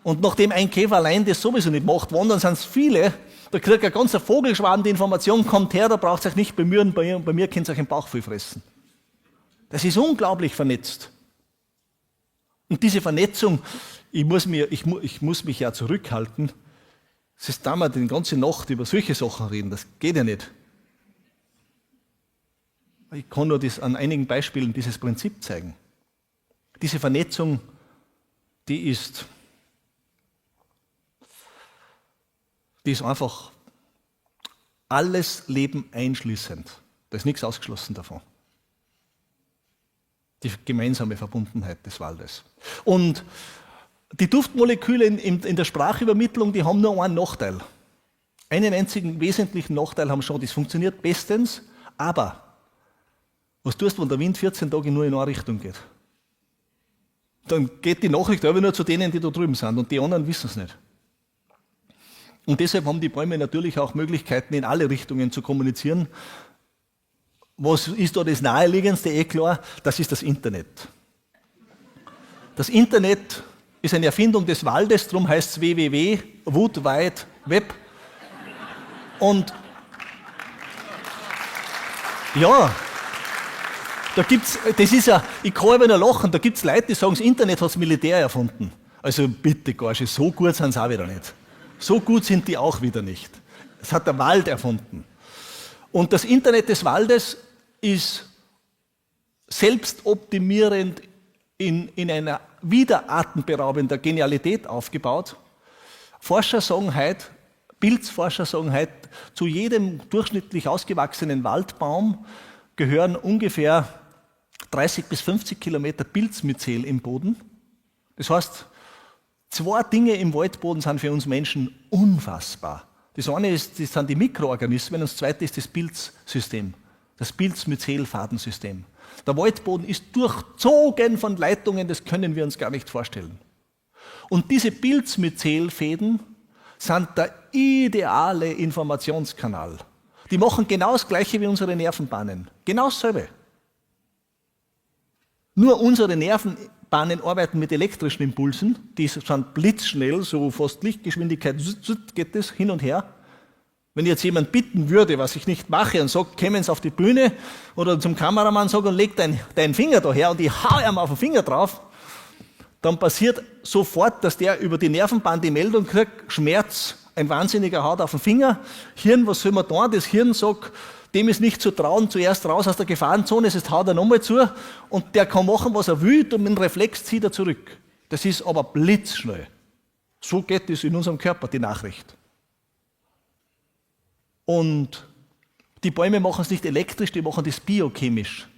Und nachdem ein Käfer allein das sowieso nicht macht, wandern sind es viele, da kriegt ein ganzer Vogelschwarm die Information, kommt her, da braucht ihr euch nicht bemühen, bei mir könnt ihr euch den Bauch voll fressen. Das ist unglaublich vernetzt. Und diese Vernetzung, ich muss mich ja zurückhalten, es ist damals die ganze Nacht über solche Sachen reden, das geht ja nicht. Ich kann nur an einigen Beispielen dieses Prinzip zeigen. Diese Vernetzung, die ist einfach alles Leben einschließend. Da ist nichts ausgeschlossen davon. Die gemeinsame Verbundenheit des Waldes. Und die Duftmoleküle in der Sprachübermittlung, die haben nur einen Nachteil. Einen einzigen wesentlichen Nachteil haben schon, das funktioniert bestens, aber was tust du, wenn der Wind 14 Tage nur in eine Richtung geht? Dann geht die Nachricht aber nur zu denen, die da drüben sind und die anderen wissen es nicht. Und deshalb haben die Bäume natürlich auch Möglichkeiten, in alle Richtungen zu kommunizieren. Was ist da das Naheliegendste? Klar, das ist das Internet. Das Internet ist eine Erfindung des Waldes, darum heißt es www, Wood Wide Web. Und ja, da gibt's, das ist ja, ich kann aber nur lachen, da gibt es Leute, die sagen, das Internet hat das Militär erfunden. Also bitte, Garsche, so gut sind sie auch wieder nicht. So gut sind die auch wieder nicht. Das hat der Wald erfunden. Und das Internet des Waldes ist selbstoptimierend in einer wieder atemberaubender Genialität aufgebaut. Forscher sagen heute, Pilzforscher sagen heute, zu jedem durchschnittlich ausgewachsenen Waldbaum gehören ungefähr 30 bis 50 Kilometer Pilzmyzel im Boden. Das heißt, zwei Dinge im Waldboden sind für uns Menschen unfassbar. Das eine sind die Mikroorganismen und das zweite ist das Pilzsystem, das Pilzmyzel-Fadensystem. Der Waldboden ist durchzogen von Leitungen, das können wir uns gar nicht vorstellen. Und diese Pilzmyzelfäden sind der ideale Informationskanal. Die machen genau das Gleiche wie unsere Nervenbahnen. Genau dasselbe. Nur unsere Nervenbahnen arbeiten mit elektrischen Impulsen, die sind blitzschnell, so fast Lichtgeschwindigkeit, geht das hin und her. Wenn jetzt jemand bitten würde, was ich nicht mache, und sagt, kommen Sie auf die Bühne oder zum Kameramann, sag und leg deinen Finger da her und ich hau ihm auf den Finger drauf, dann passiert sofort, dass der über die Nervenbahn die Meldung kriegt, Schmerz, ein Wahnsinniger haut auf den Finger, Hirn, was soll man tun? Das Hirn sagt, dem ist nicht zu trauen, zuerst raus aus der Gefahrenzone, es haut er nochmal zu und der kann machen, was er will und mit dem Reflex zieht er zurück. Das ist aber blitzschnell. So geht es in unserem Körper, die Nachricht. Und die Bäume machen es nicht elektrisch, die machen das biochemisch.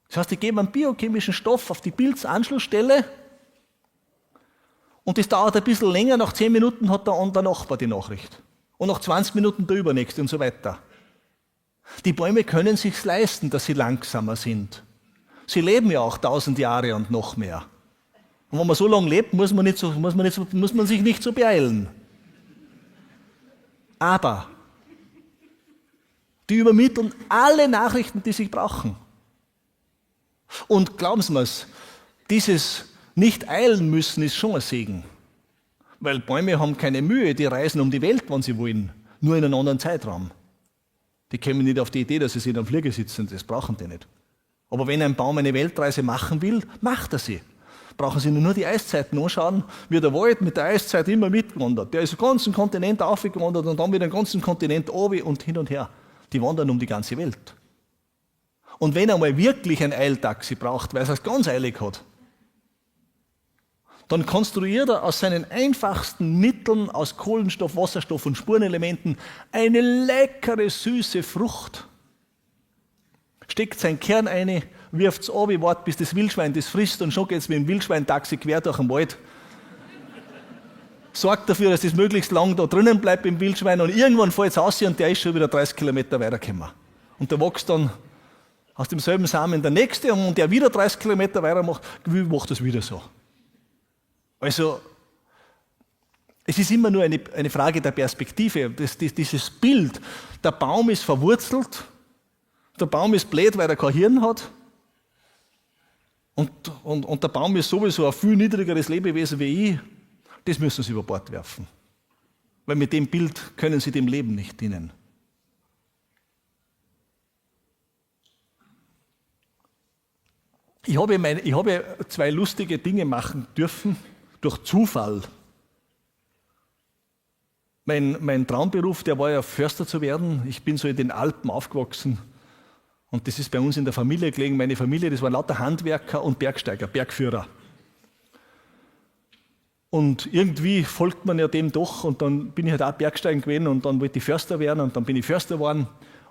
Das heißt, die geben einen biochemischen Stoff auf die Pilzanschlussstelle und das dauert ein bisschen länger, nach 10 Minuten hat der andere Nachbar die Nachricht. Und nach 20 Minuten der Übernächste und so weiter. Die Bäume können sich leisten, dass sie langsamer sind. Sie leben ja auch 1000 Jahre und noch mehr. Und wenn man so lange lebt, muss man sich nicht so beeilen. Aber die übermitteln alle Nachrichten, die sie brauchen. Und glauben Sie mir's, dieses nicht eilen müssen ist schon ein Segen. Weil Bäume haben keine Mühe, die reisen um die Welt, wenn sie wollen, nur in einem anderen Zeitraum. Die kommen nicht auf die Idee, dass sie in einem Flieger sitzen, das brauchen die nicht. Aber wenn ein Baum eine Weltreise machen will, macht er sie. Brauchen Sie nur die Eiszeiten anschauen, wie der Wald mit der Eiszeit immer mitgewandert. Der ist den ganzen Kontinent aufgewandert und dann wieder den ganzen Kontinent runter und hin und her. Die wandern um die ganze Welt. Und wenn er mal wirklich ein Eiltaxi braucht, weil er es ganz eilig hat, dann konstruiert er aus seinen einfachsten Mitteln, aus Kohlenstoff, Wasserstoff und Spurenelementen, eine leckere, süße Frucht. Steckt seinen Kern ein, wirft es runter, wartet, bis das Wildschwein das frisst und schon geht es mit dem Wildschweintaxi quer durch den Wald. Sorgt dafür, dass das möglichst lang da drinnen bleibt im Wildschwein und irgendwann fällt es raus und der ist schon wieder 30 Kilometer weitergekommen. Und da wächst dann aus demselben Samen der nächste und der wieder 30 Kilometer weiter macht das wieder so. Also, es ist immer nur eine Frage der Perspektive. Dieses Bild, der Baum ist verwurzelt, der Baum ist blöd, weil er kein Hirn hat und der Baum ist sowieso ein viel niedrigeres Lebewesen wie ich, das müssen Sie über Bord werfen. Weil mit dem Bild können Sie dem Leben nicht dienen. Ich habe 2 lustige Dinge machen dürfen, durch Zufall. Mein Traumberuf, der war ja Förster zu werden. Ich bin so in den Alpen aufgewachsen und das ist bei uns in der Familie gelegen. Meine Familie, das waren lauter Handwerker und Bergsteiger, Bergführer. Und irgendwie folgt man ja dem doch und dann bin ich halt auch Bergsteigen gewesen und dann wollte ich Förster werden und dann bin ich Förster geworden.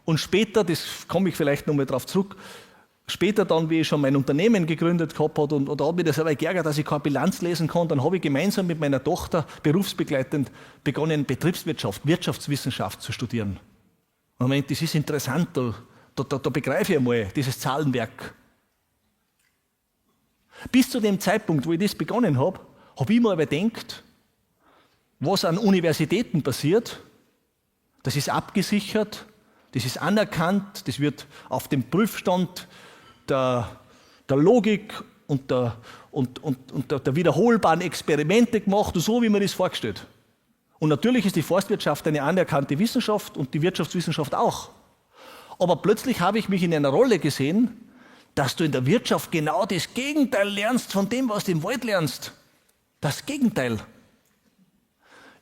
Und später, das komme ich vielleicht nochmal drauf zurück, später dann, wie ich schon mein Unternehmen gegründet gehabt habe und da habe ich das aber geärgert, dass ich keine Bilanz lesen kann, dann habe ich gemeinsam mit meiner Tochter berufsbegleitend begonnen, Betriebswirtschaft, Wirtschaftswissenschaft zu studieren. Und ich meine, das ist interessant, da begreife ich einmal dieses Zahlenwerk. Bis zu dem Zeitpunkt, wo ich das begonnen habe ich mir aber gedacht, was an Universitäten passiert, das ist abgesichert, das ist anerkannt, das wird auf dem Prüfstand der Logik und der wiederholbaren Experimente gemacht, so wie man das vorgestellt. Und natürlich ist die Forstwirtschaft eine anerkannte Wissenschaft und die Wirtschaftswissenschaft auch. Aber plötzlich habe ich mich in einer Rolle gesehen, dass du in der Wirtschaft genau das Gegenteil lernst von dem, was du im Wald lernst. Das Gegenteil.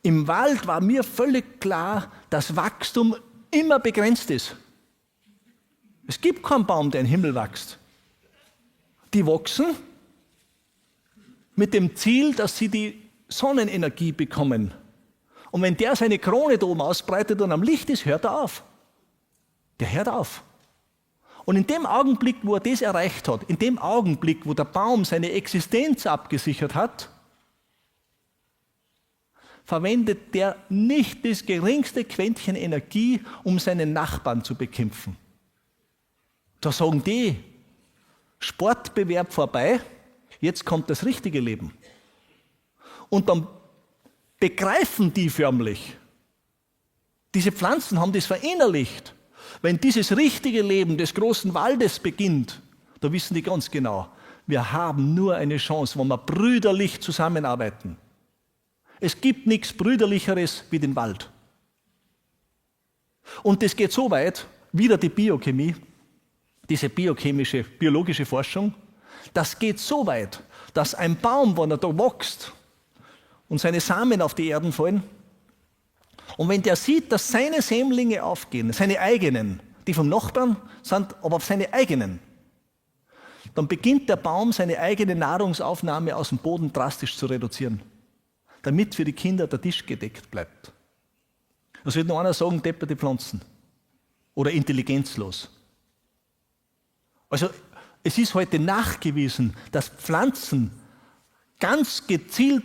Im Wald war mir völlig klar, dass Wachstum immer begrenzt ist. Es gibt keinen Baum, der in den Himmel wächst. Die wachsen mit dem Ziel, dass sie die Sonnenenergie bekommen. Und wenn der seine Krone da oben ausbreitet und am Licht ist, hört er auf. Der hört auf. Und in dem Augenblick, wo er das erreicht hat, in dem Augenblick, wo der Baum seine Existenz abgesichert hat, verwendet der nicht das geringste Quäntchen Energie, um seinen Nachbarn zu bekämpfen. Da sagen die, Sportbewerb vorbei, jetzt kommt das richtige Leben. Und dann begreifen die förmlich, diese Pflanzen haben das verinnerlicht. Wenn dieses richtige Leben des großen Waldes beginnt, da wissen die ganz genau, wir haben nur eine Chance, wenn wir brüderlich zusammenarbeiten. Es gibt nichts Brüderlicheres wie den Wald. Und das geht so weit, wieder die Biochemie, diese biologische Forschung, Das geht so weit, dass ein Baum, wenn er da wächst und seine Samen auf die Erden fallen, und wenn der sieht, dass seine Sämlinge aufgehen, seine eigenen, die vom Nachbarn sind, aber seine eigenen, dann beginnt der Baum seine eigene Nahrungsaufnahme aus dem Boden drastisch zu reduzieren, damit für die Kinder der Tisch gedeckt bleibt. Das wird noch einer sagen, depperte Pflanzen oder intelligenzlos. Also es ist heute nachgewiesen, dass Pflanzen ganz gezielt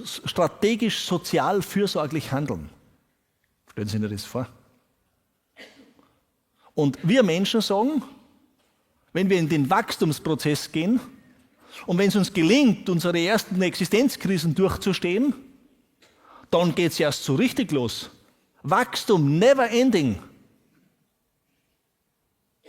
strategisch, sozial, fürsorglich handeln. Stellen Sie sich das vor. Und wir Menschen sagen, wenn wir in den Wachstumsprozess gehen und wenn es uns gelingt, unsere ersten Existenzkrisen durchzustehen, dann geht es erst so richtig los. Wachstum, never ending.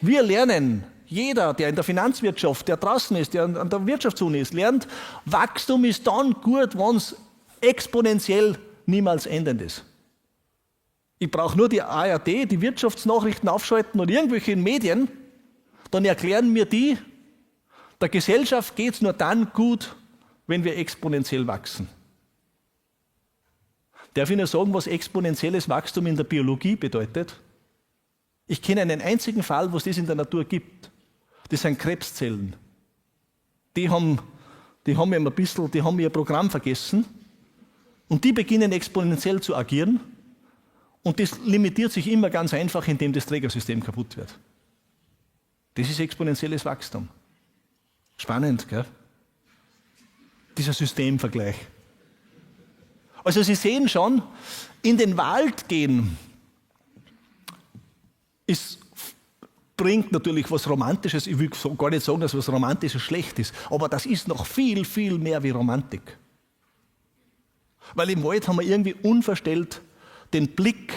Wir lernen, jeder, der in der Finanzwirtschaft, der draußen ist, der an der Wirtschaftsuni ist, lernt, Wachstum ist dann gut, wenn es exponentiell niemals endend ist. Ich brauche nur die ARD, die Wirtschaftsnachrichten aufschalten oder irgendwelche Medien, dann erklären mir die, der Gesellschaft geht es nur dann gut, wenn wir exponentiell wachsen. Darf ich nur sagen, was exponentielles Wachstum in der Biologie bedeutet? Ich kenne einen einzigen Fall, wo es das in der Natur gibt. Das sind Krebszellen. Die haben ihr Programm vergessen und die beginnen exponentiell zu agieren und das limitiert sich immer ganz einfach, indem das Trägersystem kaputt wird. Das ist exponentielles Wachstum. Spannend, gell? Dieser Systemvergleich. Also Sie sehen schon, in den Wald gehen bringt natürlich was Romantisches. Ich will gar nicht sagen, dass was Romantisches schlecht ist, aber das ist noch viel, viel mehr wie Romantik. Weil im Wald haben wir irgendwie unverstellt den Blick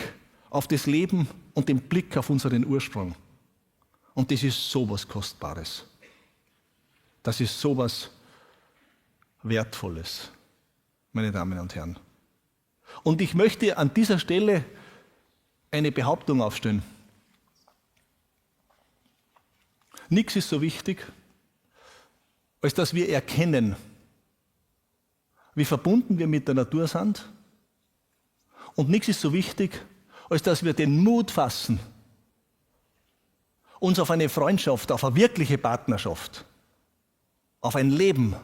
auf das Leben und den Blick auf unseren Ursprung. Und das ist sowas Kostbares. Das ist sowas Wertvolles, meine Damen und Herren. Und ich möchte an dieser Stelle eine Behauptung aufstellen. Nichts ist so wichtig, als dass wir erkennen, wie verbunden wir mit der Natur sind. Und nichts ist so wichtig, als dass wir den Mut fassen, uns auf eine Freundschaft, auf eine wirkliche Partnerschaft, auf ein Leben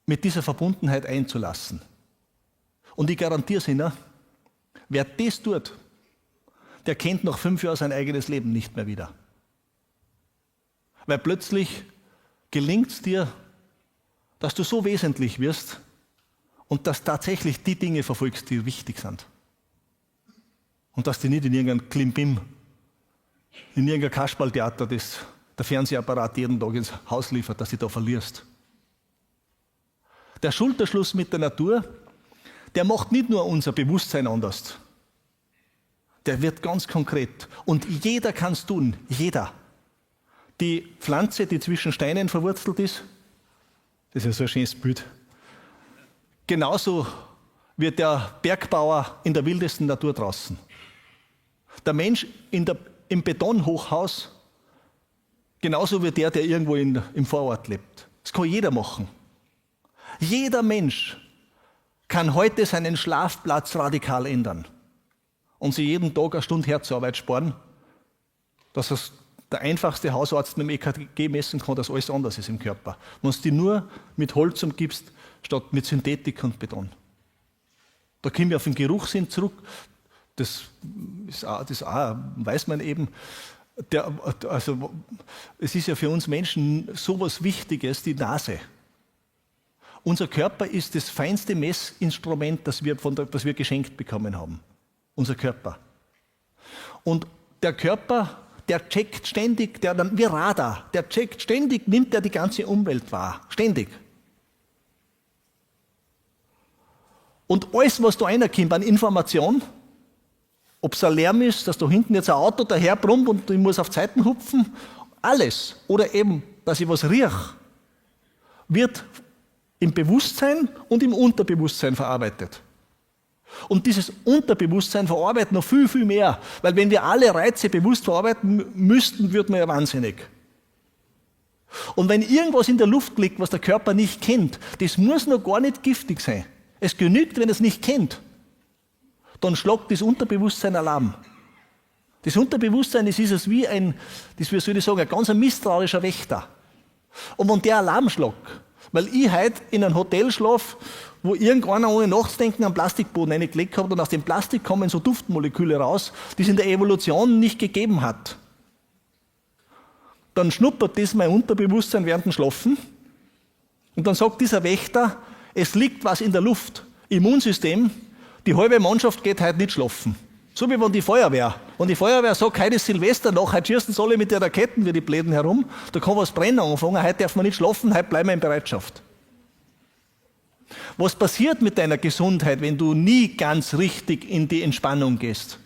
mit dieser Verbundenheit einzulassen. Und ich garantiere es Ihnen, wer das tut, der kennt nach 5 Jahren sein eigenes Leben nicht mehr wieder. Weil plötzlich gelingt es dir, dass du so wesentlich wirst und dass tatsächlich die Dinge verfolgst, die wichtig sind. Und dass du nicht in irgendein Klimbim, in irgendein Kasperltheater, das der Fernsehapparat jeden Tag ins Haus liefert, dass du da verlierst. Der Schulterschluss mit der Natur, der macht nicht nur unser Bewusstsein anders. Der wird ganz konkret. Und jeder kann es tun. Jeder. Die Pflanze, die zwischen Steinen verwurzelt ist, das ist ja so ein schönes Bild. Genauso wird der Bergbauer in der wildesten Natur draußen. Der Mensch im Betonhochhaus, genauso wie der irgendwo im Vorort lebt. Das kann jeder machen. Jeder Mensch kann heute seinen Schlafplatz radikal ändern und sich jeden Tag 1 Stunde Herzarbeit sparen, dass es der einfachste Hausarzt mit dem EKG messen kann, dass alles anders ist im Körper. Wenn du die nur mit Holz umgibst, statt mit Synthetik und Beton. Da kommen wir auf den Geruchssinn zurück. Das weiß man eben. Es ist ja für uns Menschen so was Wichtiges, die Nase. Unser Körper ist das feinste Messinstrument, das wir geschenkt bekommen haben. Unser Körper. Und der Körper, der checkt ständig, wie Radar, der checkt ständig, nimmt er die ganze Umwelt wahr. Ständig. Und alles, was da reinkommt an Information, ob es ein Lärm ist, dass da hinten jetzt ein Auto daher brummt und ich muss auf die Seiten hupfen, alles. Oder eben, dass ich was rieche, wird im Bewusstsein und im Unterbewusstsein verarbeitet. Und dieses Unterbewusstsein verarbeitet noch viel, viel mehr. Weil wenn wir alle Reize bewusst verarbeiten müssten, würden wir ja wahnsinnig. Und wenn irgendwas in der Luft liegt, was der Körper nicht kennt, das muss noch gar nicht giftig sein. Es genügt, wenn er es nicht kennt. Dann schlägt das Unterbewusstsein Alarm. Das Unterbewusstsein, das ist es wie ein ganz misstrauischer Wächter. Und wenn der Alarm schlägt, weil ich heute in einem Hotel schlafe, wo irgendeiner ohne nachzudenken einen Plastikboden reingelegt hat und aus dem Plastik kommen so Duftmoleküle raus, die es in der Evolution nicht gegeben hat. Dann schnuppert das mein Unterbewusstsein während dem Schlafen und dann sagt dieser Wächter, es liegt was in der Luft. Immunsystem, die halbe Mannschaft geht heute nicht schlafen. So wie wenn die Feuerwehr sagt, heute ist Silvester, heute schießen sie alle mit den Raketen wie die Bläden herum, da kann was brennen anfangen, heute darf man nicht schlafen, heute bleiben wir in Bereitschaft. Was passiert mit deiner Gesundheit, wenn du nie ganz richtig in die Entspannung gehst?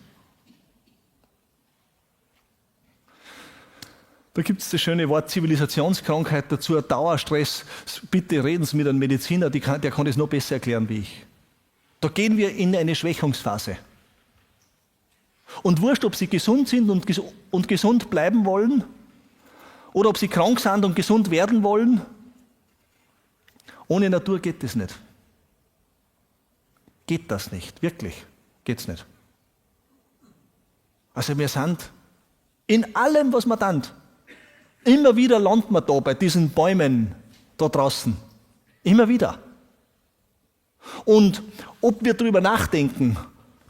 Da gibt es das schöne Wort Zivilisationskrankheit dazu, Dauerstress. Bitte reden Sie mit einem Mediziner, der kann das noch besser erklären wie ich. Da gehen wir in eine Schwächungsphase. Und wurscht, ob Sie gesund sind und gesund bleiben wollen oder ob Sie krank sind und gesund werden wollen, ohne Natur geht das nicht. Geht das nicht, wirklich, geht's nicht. Also wir sind in allem, was man tun, immer wieder landen wir da bei diesen Bäumen da draußen. Immer wieder. Und ob wir darüber nachdenken,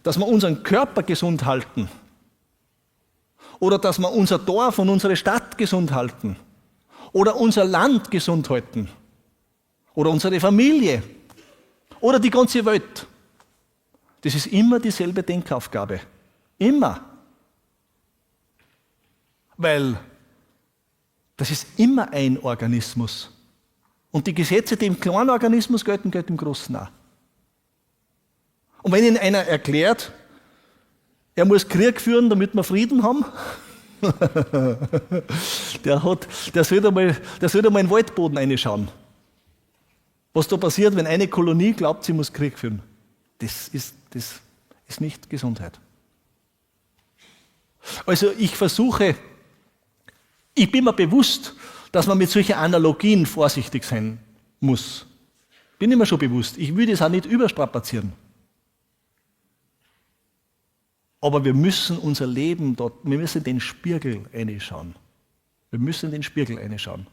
dass wir unseren Körper gesund halten oder dass wir unser Dorf und unsere Stadt gesund halten oder unser Land gesund halten oder unsere Familie oder die ganze Welt, das ist immer dieselbe Denkaufgabe. Immer. Weil das ist immer ein Organismus. Und die Gesetze, die im kleinen Organismus gelten, gelten im großen auch. Und wenn Ihnen einer erklärt, er muss Krieg führen, damit wir Frieden haben, der sollte mal in den Waldboden reinschauen. Was da passiert, wenn eine Kolonie glaubt, sie muss Krieg führen. Das ist nicht Gesundheit. Also ich bin mir bewusst, dass man mit solchen Analogien vorsichtig sein muss. Bin ich mir schon bewusst. Ich will das auch nicht überstrapazieren. Aber wir müssen unser Leben dort, wir müssen den Spiegel reinschauen. Wir müssen den Spiegel reinschauen.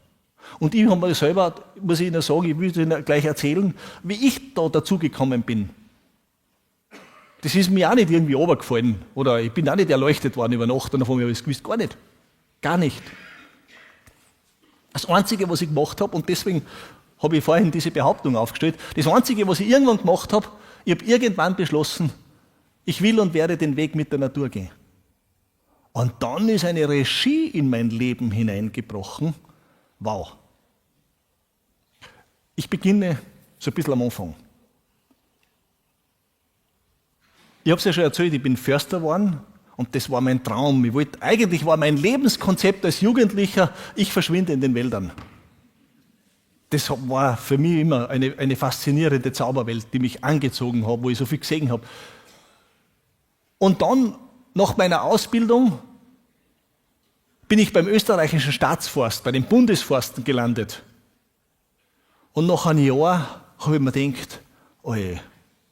Und ich habe mir selber, muss ich Ihnen sagen, ich will Ihnen gleich erzählen, wie ich da dazugekommen bin. Das ist mir auch nicht irgendwie runtergefallen. Oder ich bin auch nicht erleuchtet worden über Nacht und davon habe ich es gewusst. Gar nicht. Gar nicht. Das Einzige, was ich gemacht habe, und deswegen habe ich vorhin diese Behauptung aufgestellt, das Einzige, was ich irgendwann gemacht habe, ich habe irgendwann beschlossen, ich will und werde den Weg mit der Natur gehen. Und dann ist eine Regie in mein Leben hineingebrochen. Wow. Ich beginne so ein bisschen am Anfang. Ich habe es ja schon erzählt, ich bin Förster geworden und das war mein Traum. Eigentlich war mein Lebenskonzept als Jugendlicher, ich verschwinde in den Wäldern. Das war für mich immer eine faszinierende Zauberwelt, die mich angezogen hat, wo ich so viel gesehen habe. Und dann, nach meiner Ausbildung, bin ich beim österreichischen Staatsforst, bei den Bundesforsten gelandet. Und nach einem Jahr habe ich mir gedacht, oje,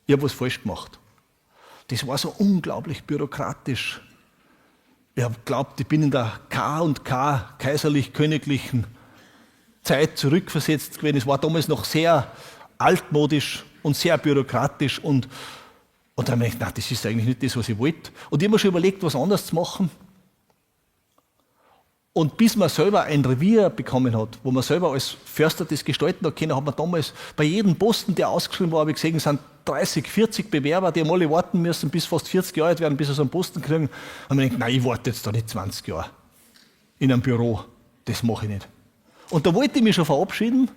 ich habe was falsch gemacht. Das war so unglaublich bürokratisch. Ich habe geglaubt, ich bin in der K&K, kaiserlich-königlichen Zeit zurückversetzt gewesen. Es war damals noch sehr altmodisch und sehr bürokratisch. Und dann habe ich gedacht, nein, das ist eigentlich nicht das, was ich wollte. Und ich habe mir schon überlegt, was anderes zu machen. Und bis man selber ein Revier bekommen hat, wo man selber als Förster das gestalten hat können, hat man damals bei jedem Posten, der ausgeschrieben war, habe ich gesehen, es sind 30, 40 Bewerber, die haben alle warten müssen, bis fast 40 Jahre alt werden, bis sie so einen Posten kriegen. Und man denkt, nein, ich warte jetzt da nicht 20 Jahre in einem Büro. Das mache ich nicht. Und da wollte ich mich schon verabschieden.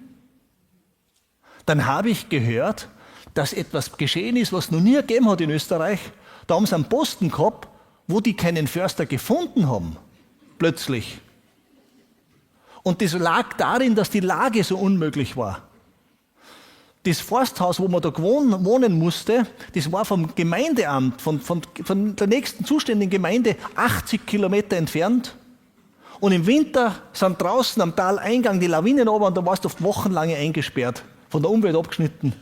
Dann habe ich gehört, dass etwas geschehen ist, was es noch nie gegeben hat in Österreich. Da haben sie einen Posten gehabt, wo die keinen Förster gefunden haben. Plötzlich. Und das lag darin, dass die Lage so unmöglich war. Das Forsthaus, wo man da wohnen musste, das war vom Gemeindeamt, von der nächsten zuständigen Gemeinde 80 Kilometer entfernt. Und im Winter sind draußen am Taleingang die Lawinen runter und da warst du oft wochenlang eingesperrt, von der Umwelt abgeschnitten.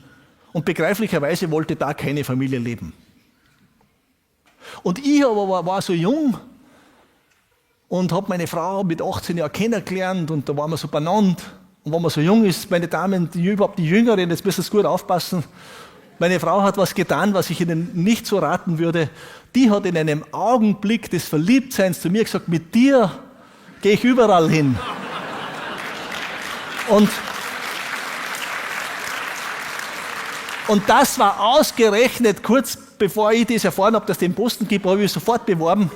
Und begreiflicherweise wollte da keine Familie leben. Und ich aber war so jung und habe meine Frau mit 18 Jahren kennengelernt und da waren wir so benannt. Und wenn man so jung ist, meine Damen, überhaupt die Jüngeren, jetzt müssen Sie gut aufpassen, meine Frau hat was getan, was ich Ihnen nicht so raten würde. Die hat in einem Augenblick des Verliebtseins zu mir gesagt, mit dir gehe ich überall hin. Und das war ausgerechnet kurz bevor ich das erfahren habe, dass es den Posten gibt, habe ich sofort beworben.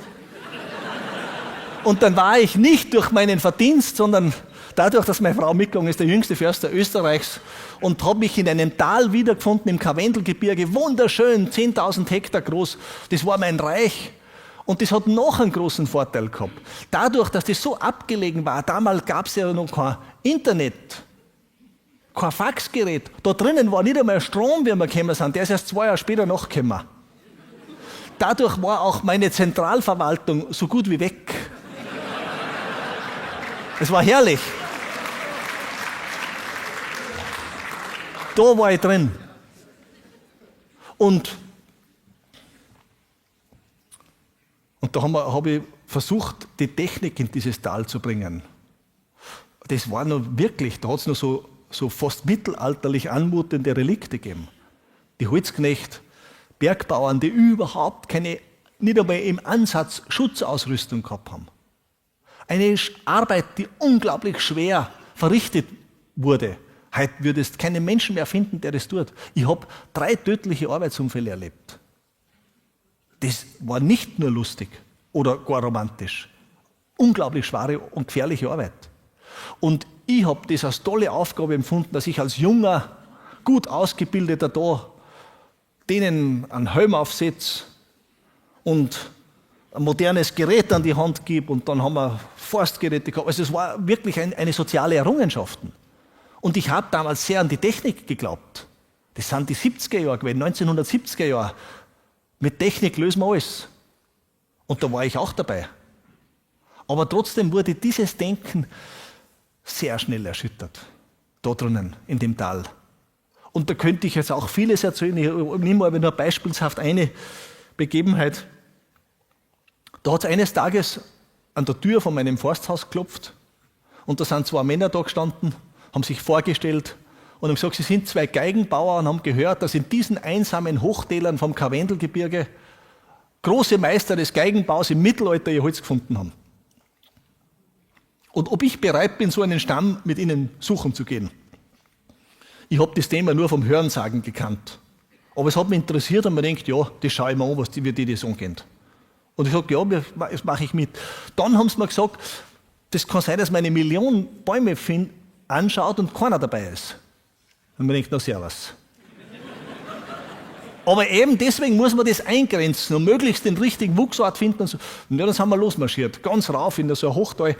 Und dann war ich nicht durch meinen Verdienst, sondern dadurch, dass meine Frau mitgegangen ist, der jüngste Förster Österreichs, und habe mich in einem Tal wiedergefunden im Karwendelgebirge, wunderschön, 10.000 Hektar groß. Das war mein Reich. Und das hat noch einen großen Vorteil gehabt. Dadurch, dass das so abgelegen war, damals gab es ja noch kein Internet, kein Faxgerät. Da drinnen war nicht einmal Strom, wie wir gekommen sind. Der ist erst 2 Jahre später nachgekommen. Dadurch war auch meine Zentralverwaltung so gut wie weg. Es war herrlich. Da war ich drin. Und da habe ich versucht, die Technik in dieses Tal zu bringen. Das war noch wirklich, da hat es noch so fast mittelalterlich anmutende Relikte gegeben. Die Holzknecht, Bergbauern, die überhaupt keine, nicht einmal im Ansatz Schutzausrüstung gehabt haben. Eine Arbeit, die unglaublich schwer verrichtet wurde. Heute würdest du keinen Menschen mehr finden, der das tut. Ich habe 3 tödliche Arbeitsunfälle erlebt. Das war nicht nur lustig oder gar romantisch. Unglaublich schwere und gefährliche Arbeit. Und ich habe das als tolle Aufgabe empfunden, dass ich als junger, gut ausgebildeter da denen einen Helm aufsetze und ein modernes Gerät an die Hand gebe und dann haben wir Forstgeräte gehabt. Also es war wirklich eine soziale Errungenschaft. Und ich habe damals sehr an die Technik geglaubt. Das sind die 70er Jahre gewesen, 1970er Jahre. Mit Technik lösen wir alles. Und da war ich auch dabei. Aber trotzdem wurde dieses Denken sehr schnell erschüttert. Da drinnen, in dem Tal. Und da könnte ich jetzt auch vieles erzählen. Ich nehme aber nur beispielshaft eine Begebenheit. Da hat es eines Tages an der Tür von meinem Forsthaus geklopft und da sind 2 Männer da gestanden, haben sich vorgestellt und haben gesagt, sie sind 2 Geigenbauer und haben gehört, dass in diesen einsamen Hochtälern vom Karwendelgebirge große Meister des Geigenbaus im Mittelalter ihr Holz gefunden haben. Und ob ich bereit bin, so einen Stamm mit ihnen suchen zu gehen. Ich habe das Thema nur vom Hörensagen gekannt. Aber es hat mich interessiert und man denkt, ja, das schaue ich mir an, wie die das angehen. Und ich sage, ja, das mache ich mit. Dann haben sie mir gesagt, das kann sein, dass man 1 Million Bäume anschaut und keiner dabei ist. Und man denkt, na servus. Aber eben deswegen muss man das eingrenzen und möglichst den richtigen Wuchsort finden. Und so. Und ja, dann sind wir losmarschiert, ganz rauf in so ein Hochtal.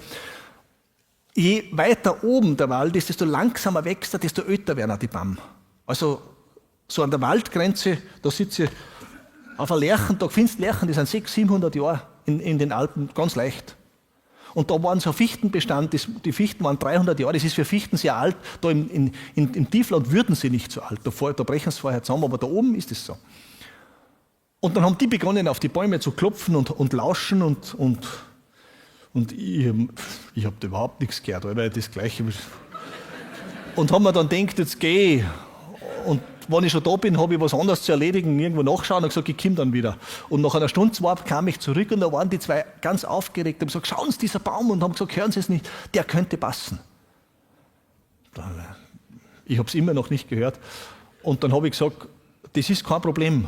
Je weiter oben der Wald ist, desto langsamer wächst er, desto älter werden auch die Bäume. Also so an der Waldgrenze, da sitze ich auf einem Lärchen, da findest du Lärchen, die sind 600, 700 Jahre in den Alpen, ganz leicht. Und da waren so ein Fichtenbestand, die Fichten waren 300 Jahre, das ist für Fichten sehr alt. Da im Tiefland würden sie nicht so alt, da brechen sie vorher zusammen, aber da oben ist es so. Und dann haben die begonnen, auf die Bäume zu klopfen und lauschen und ich habe da überhaupt nichts gehört, weil das Gleiche. Und haben mir dann gedacht, jetzt geh ich. Und wenn ich schon da bin, habe ich was anderes zu erledigen, irgendwo nachschauen und gesagt, ich komme dann wieder. Und nach einer Stunde, 2 kam ich zurück und da waren die 2 ganz aufgeregt und haben gesagt, schauen Sie, dieser Baum, und haben gesagt, hören Sie es nicht, der könnte passen. Ich habe es immer noch nicht gehört. Und dann habe ich gesagt, das ist kein Problem,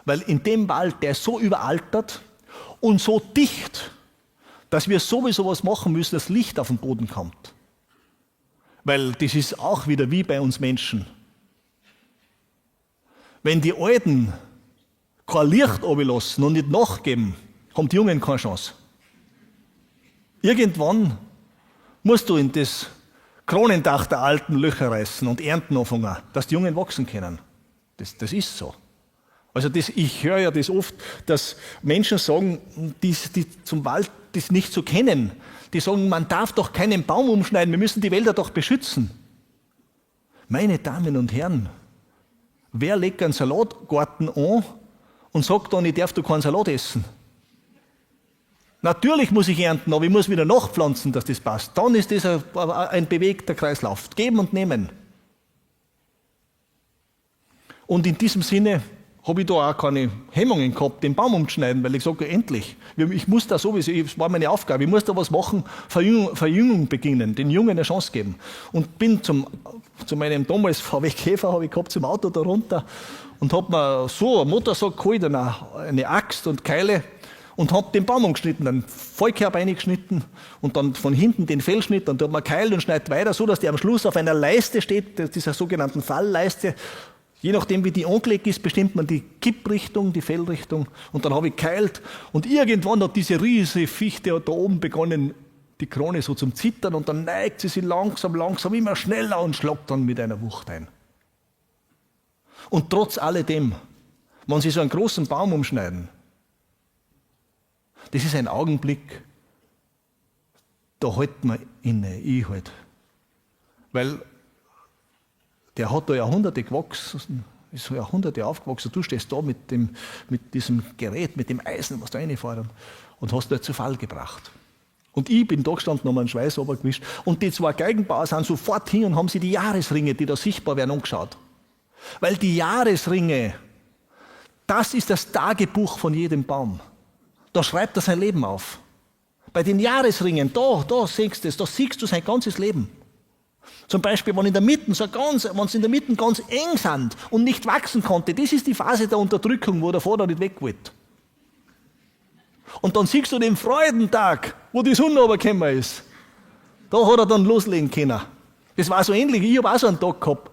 weil in dem Wald, der ist so überaltert und so dicht, dass wir sowieso was machen müssen, dass Licht auf den Boden kommt. Weil das ist auch wieder wie bei uns Menschen. Wenn die Alten kein Licht runterlassen und nicht nachgeben, haben die Jungen keine Chance. Irgendwann musst du in das Kronendach der Alten Löcher reißen und ernten anfangen, dass die Jungen wachsen können. Das ist so. Also ich höre ja das oft, dass Menschen sagen, die zum Wald das nicht so kennen, die sagen, man darf doch keinen Baum umschneiden, wir müssen die Wälder doch beschützen. Meine Damen und Herren, wer legt einen Salatgarten an und sagt dann, ich darf da keinen Salat essen? Natürlich muss ich ernten, aber ich muss wieder nachpflanzen, dass das passt. Dann ist das ein bewegter Kreislauf. Geben und nehmen. Und in diesem Sinne habe ich da auch keine Hemmungen gehabt, den Baum umzuschneiden, weil ich sage, endlich, ich muss da sowieso, das war meine Aufgabe, ich muss da was machen, Verjüngung beginnen, den Jungen eine Chance geben. Und bin zu meinem damals VW Käfer habe ich gehabt, zum Auto da runter und habe mir so einen Motorsack geholt, eine Axt und Keile und habe den Baum umgeschnitten, einen Vollkerb eingeschnitten und dann von hinten den Fellschnitt, dann tut man Keil und schneidet weiter, so dass der am Schluss auf einer Leiste steht, dieser sogenannten Fallleiste. Je nachdem, wie die angelegt ist, bestimmt man die Kipprichtung, die Fellrichtung. Und dann habe ich geheilt. Und irgendwann hat diese riesige Fichte da oben begonnen, die Krone so zum Zittern. Und dann neigt sie sich langsam, immer schneller und schlagt dann mit einer Wucht ein. Und trotz alledem, wenn Sie so einen großen Baum umschneiden, das ist ein Augenblick, da hält man inne, ich halt. Weil der hat da Jahrhunderte gewachsen, ist so Jahrhunderte aufgewachsen. Du stehst da mit diesem Gerät, mit dem Eisen, was da reinfährt und hast da zu Fall gebracht. Und ich bin da gestanden, haben einen Schweiß runtergewischt. Und die zwei Geigenbauer sind sofort hin und haben sich die Jahresringe, die da sichtbar werden, angeschaut. Weil die Jahresringe, das ist das Tagebuch von jedem Baum. Da schreibt er sein Leben auf. Bei den Jahresringen, da siehst du es, da siehst du sein ganzes Leben. Zum Beispiel, wenn in der Mitte ganz eng sind und nicht wachsen konnte, das ist die Phase der Unterdrückung, wo der Vater nicht weg wollte. Und dann siehst du den Freudentag, wo die Sonne runtergekommen ist. Da hat er dann loslegen können. Das war so ähnlich, ich habe auch so einen Tag gehabt.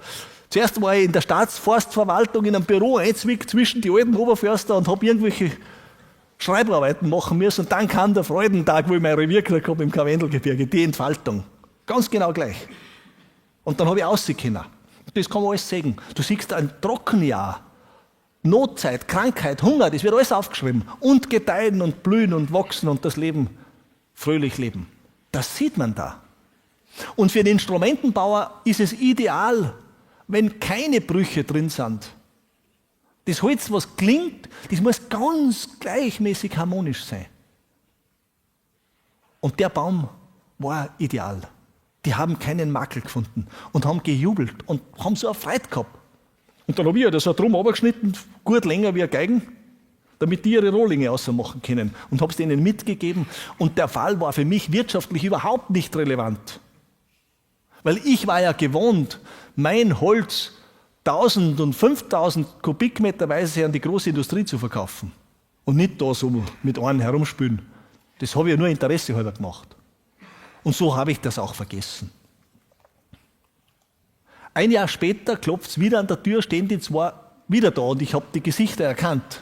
Zuerst war ich in der Staatsforstverwaltung in einem Büro einzwickt zwischen die alten Oberförster und habe irgendwelche Schreibarbeiten machen müssen. Und dann kam der Freudentag, wo ich mein Revier gekriegt habe im Karwendelgebirge, die Entfaltung. Ganz genau gleich. Und dann habe ich aussehen können. Das kann man alles sehen. Du siehst ein Trockenjahr, Notzeit, Krankheit, Hunger, das wird alles aufgeschrieben. Und gedeihen und blühen und wachsen und das Leben fröhlich leben. Das sieht man da. Und für den Instrumentenbauer ist es ideal, wenn keine Brüche drin sind. Das Holz, was klingt, das muss ganz gleichmäßig harmonisch sein. Und der Baum war ideal. Die haben keinen Makel gefunden und haben gejubelt und haben so eine Freude gehabt. Und dann habe ich das so drum runtergeschnitten, gut länger wie eine Geigen, damit die ihre Rohlinge ausmachen können. Und habe es denen mitgegeben. Und der Fall war für mich wirtschaftlich überhaupt nicht relevant. Weil ich war ja gewohnt, mein Holz 1000 und 5000 Kubikmeterweise an die große Industrie zu verkaufen. Und nicht da so mit einem herumspülen. Das habe ich ja nur Interesse halber gemacht. Und so habe ich das auch vergessen. Ein Jahr später klopft es wieder an der Tür, stehen die zwei wieder da und ich habe die Gesichter erkannt.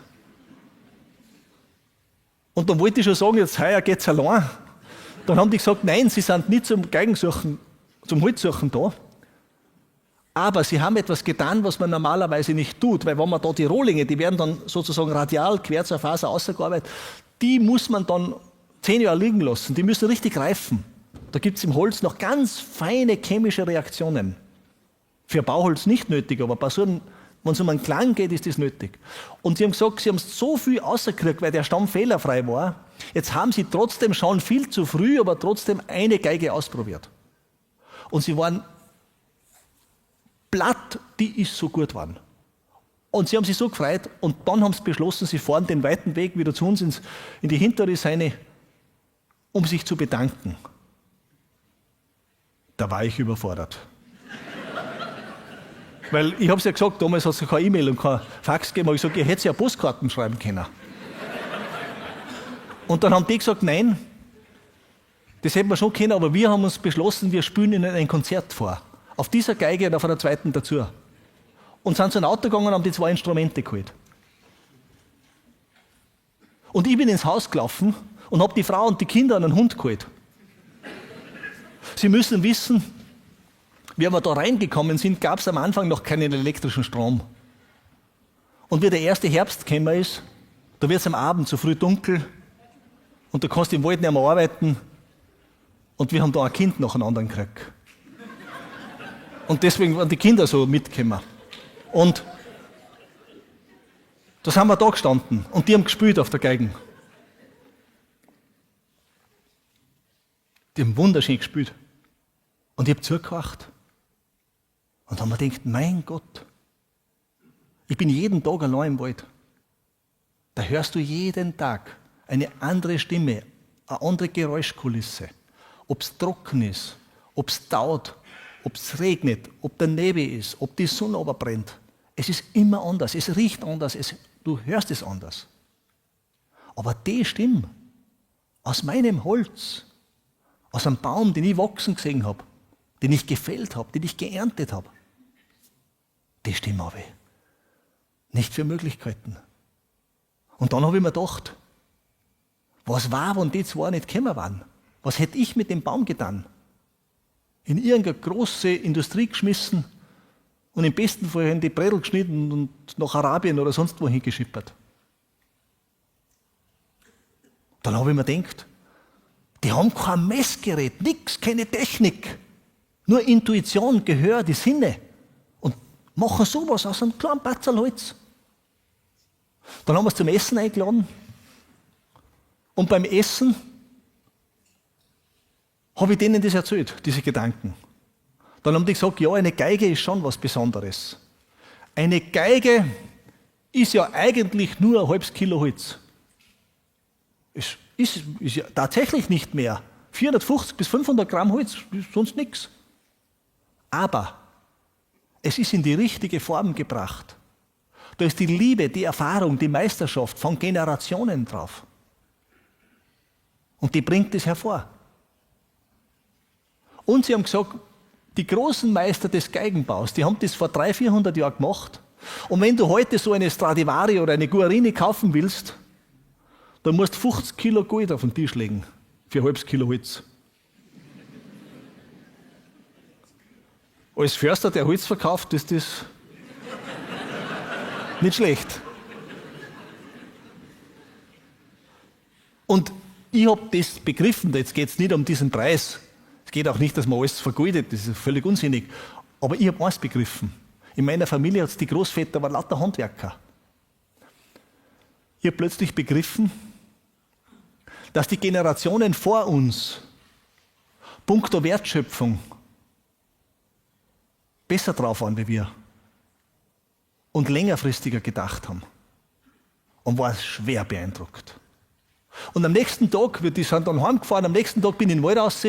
Und dann wollte ich schon sagen, jetzt heuer geht's allein. Dann haben die gesagt, nein, sie sind nicht zum Geigensuchen, zum Holzsuchen da. Aber sie haben etwas getan, was man normalerweise nicht tut, weil wenn man da die Rohlinge, die werden dann sozusagen radial quer zur Faser ausgearbeitet, die muss man dann 10 Jahre liegen lassen, die müssen richtig reifen. Da gibt es im Holz noch ganz feine chemische Reaktionen. Für Bauholz nicht nötig, aber bei so einem, wenn es um einen Klang geht, ist das nötig. Und sie haben gesagt, sie haben so viel rausgekriegt, weil der Stamm fehlerfrei war. Jetzt haben sie trotzdem schon viel zu früh, aber trotzdem eine Geige ausprobiert. Und sie waren platt, die ist so gut geworden. Und sie haben sich so gefreut und dann haben sie beschlossen, sie fahren den weiten Weg wieder zu uns in die hintere Seine, um sich zu bedanken. Da war ich überfordert. Weil ich habe es ja gesagt, damals hat es keine E-Mail und kein Fax gegeben, aber ich gesagt, ihr hättet ja Postkarten schreiben können. Und dann haben die gesagt, nein, das hätten wir schon können, aber wir haben uns beschlossen, wir spielen ihnen ein Konzert vor. Auf dieser Geige und auf einer zweiten dazu. Und sind zu einem Auto gegangen und haben die 2 Instrumente geholt. Und ich bin ins Haus gelaufen und habe die Frau und die Kinder an einen Hund geholt. Sie müssen wissen, wie wir da reingekommen sind, gab es am Anfang noch keinen elektrischen Strom. Und wie der erste Herbst gekommen ist, da wird es am Abend so früh dunkel und du kannst im Wald nicht mehr arbeiten. Und wir haben da ein Kind nach einem anderen gekriegt. Und deswegen waren die Kinder so mitgekommen. Und da sind wir da gestanden und die haben gespielt auf der Geigen. Die haben wunderschön gespielt. Und ich habe zugehört. Und dann haben wir gedacht, mein Gott, ich bin jeden Tag allein im Wald. Da hörst du jeden Tag eine andere Stimme, eine andere Geräuschkulisse. Ob es trocken ist, ob es taut, ob es regnet, ob der Nebel ist, ob die Sonne aber brennt. Es ist immer anders, es riecht anders, du hörst es anders. Aber die Stimme aus meinem Holz, aus einem Baum, den ich wachsen gesehen habe, den ich gefällt habe, den ich geerntet habe, die Stimme habe ich. Nicht für Möglichkeiten. Und dann habe ich mir gedacht, was war, wenn die zwei nicht gekommen waren? Was hätte ich mit dem Baum getan? In irgendeine große Industrie geschmissen und im besten Fall in die Bredel geschnitten und nach Arabien oder sonst wo hingeschippert. Dann habe ich mir gedacht, die haben kein Messgerät, nichts, keine Technik, nur Intuition, Gehör, die Sinne und machen sowas aus einem kleinen Batzel Holz. Dann haben wir es zum Essen eingeladen und beim Essen habe ich denen das erzählt, diese Gedanken. Dann haben die gesagt, ja, eine Geige ist schon was Besonderes. Eine Geige ist ja eigentlich nur ein halbes Kilo Holz. Es ist ja tatsächlich nicht mehr. 450 bis 500 Gramm Holz, sonst nichts. Aber es ist in die richtige Form gebracht. Da ist die Liebe, die Erfahrung, die Meisterschaft von Generationen drauf. Und die bringt es hervor. Und sie haben gesagt, die großen Meister des Geigenbaus, die haben das vor 300, 400 Jahren gemacht. Und wenn du heute so eine Stradivari oder eine Guarini kaufen willst, dann musst du 50 Kilo Gold auf den Tisch legen für ein halbes Kilo Holz. Als Förster, der Holz verkauft, ist das nicht schlecht. Und ich habe das begriffen, jetzt geht es nicht um diesen Preis. Es geht auch nicht, dass man alles vergoldet, das ist völlig unsinnig. Aber ich habe eins begriffen. In meiner Familie hat es die Großväter waren lauter Handwerker. Ich habe plötzlich begriffen, dass die Generationen vor uns punkto Wertschöpfung besser drauf waren wie wir und längerfristiger gedacht haben. Und war schwer beeindruckt. Und am nächsten Tag, die sind dann heimgefahren, am nächsten Tag bin ich in den Wald raus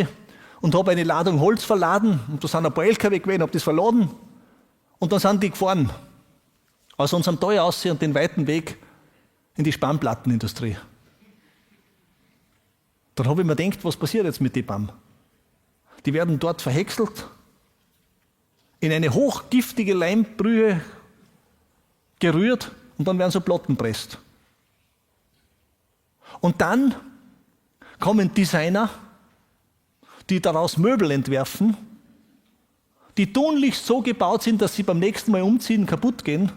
und habe eine Ladung Holz verladen. Und da sind ein paar LKW gewesen, habe das verladen. Und dann sind die gefahren aus unserem Tal raus und den weiten Weg in die Spannplattenindustrie. Dann habe ich mir gedacht, was passiert jetzt mit den Baum? Die werden dort verhäckselt, in eine hochgiftige Leimbrühe gerührt und dann werden so Platten presst. Und dann kommen Designer, die daraus Möbel entwerfen, die tunlichst so gebaut sind, dass sie beim nächsten Mal umziehen kaputt gehen,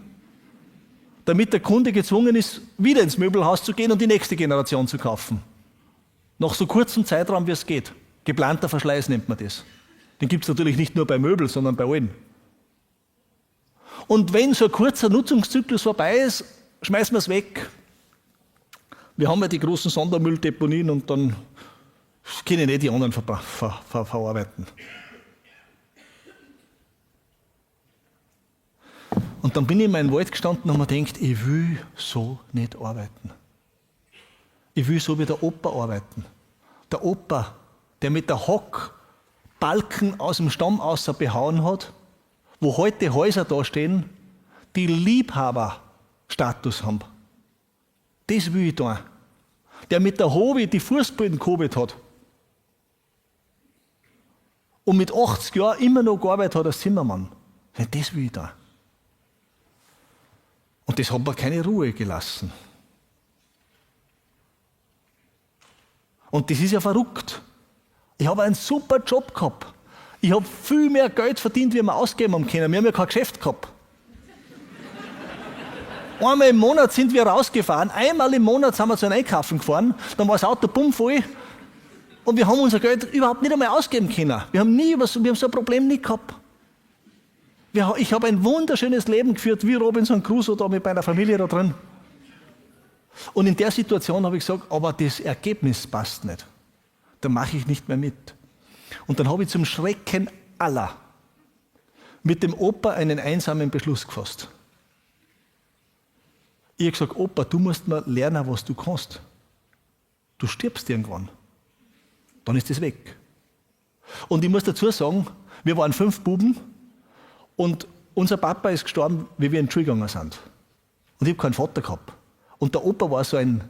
damit der Kunde gezwungen ist, wieder ins Möbelhaus zu gehen und die nächste Generation zu kaufen. Nach so kurzem Zeitraum, wie es geht. Geplanter Verschleiß nennt man das. Den gibt es natürlich nicht nur bei Möbeln, sondern bei allen. Und wenn so ein kurzer Nutzungszyklus vorbei ist, schmeißen wir es weg. Wir haben ja die großen Sondermülldeponien und dann können nicht die anderen verarbeiten. Und dann bin ich in meinem Wald gestanden und habe mir gedacht, ich will so nicht arbeiten. Ich will so wie der Opa arbeiten. Der Opa, der mit der Hock Balken aus dem Stamm außer behauen hat, wo heute Häuser da stehen, die Liebhaberstatus haben. Das will ich da. Der mit der Hobel die Fußböden gehobelt hat. Und mit 80 Jahren immer noch gearbeitet hat als Zimmermann. Das will ich da. Und das hat mir keine Ruhe gelassen. Und das ist ja verrückt. Ich habe einen super Job gehabt. Ich habe viel mehr Geld verdient, wie wir ausgeben haben können. Wir haben ja kein Geschäft gehabt. Einmal im Monat sind wir rausgefahren, einmal im Monat sind wir zu einem Einkaufen gefahren, dann war das Auto bummvoll Und wir haben unser Geld überhaupt nicht einmal ausgeben können. Wir haben so ein Problem nie gehabt. Ich habe ein wunderschönes Leben geführt, wie Robinson Crusoe da mit meiner Familie da drin. Und in der Situation habe ich gesagt, aber das Ergebnis passt nicht. Da mache ich nicht mehr mit. Und dann habe ich zum Schrecken aller mit dem Opa einen einsamen Beschluss gefasst. Ich habe gesagt, Opa, du musst mal lernen, was du kannst. Du stirbst irgendwann. Dann ist das weg. Und ich muss dazu sagen, wir waren 5 Buben und unser Papa ist gestorben, wie wir in die Schule gegangen sind. Und ich habe keinen Vater gehabt. Und der Opa war so ein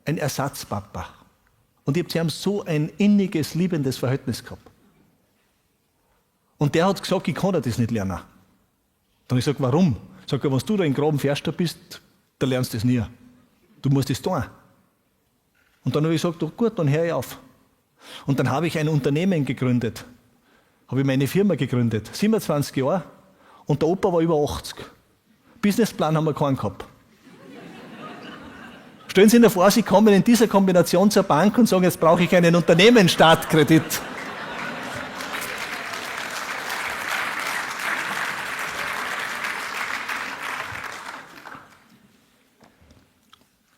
Ersatzpapa. Und ich habe zu ihm so ein inniges, liebendes Verhältnis gehabt. Und der hat gesagt, ich kann das nicht lernen. Dann habe ich gesagt, warum? Sag ich, wenn du da in Graben Förster bist, da lernst du das nie. Du musst das tun. Und dann habe ich gesagt, gut, dann höre ich auf. Und dann habe ich ein Unternehmen gegründet. Habe ich meine Firma gegründet. 27 Jahre. Und der Opa war über 80. Businessplan haben wir keinen gehabt. Stellen Sie sich vor, Sie kommen in dieser Kombination zur Bank und sagen, jetzt brauche ich einen Unternehmensstartkredit.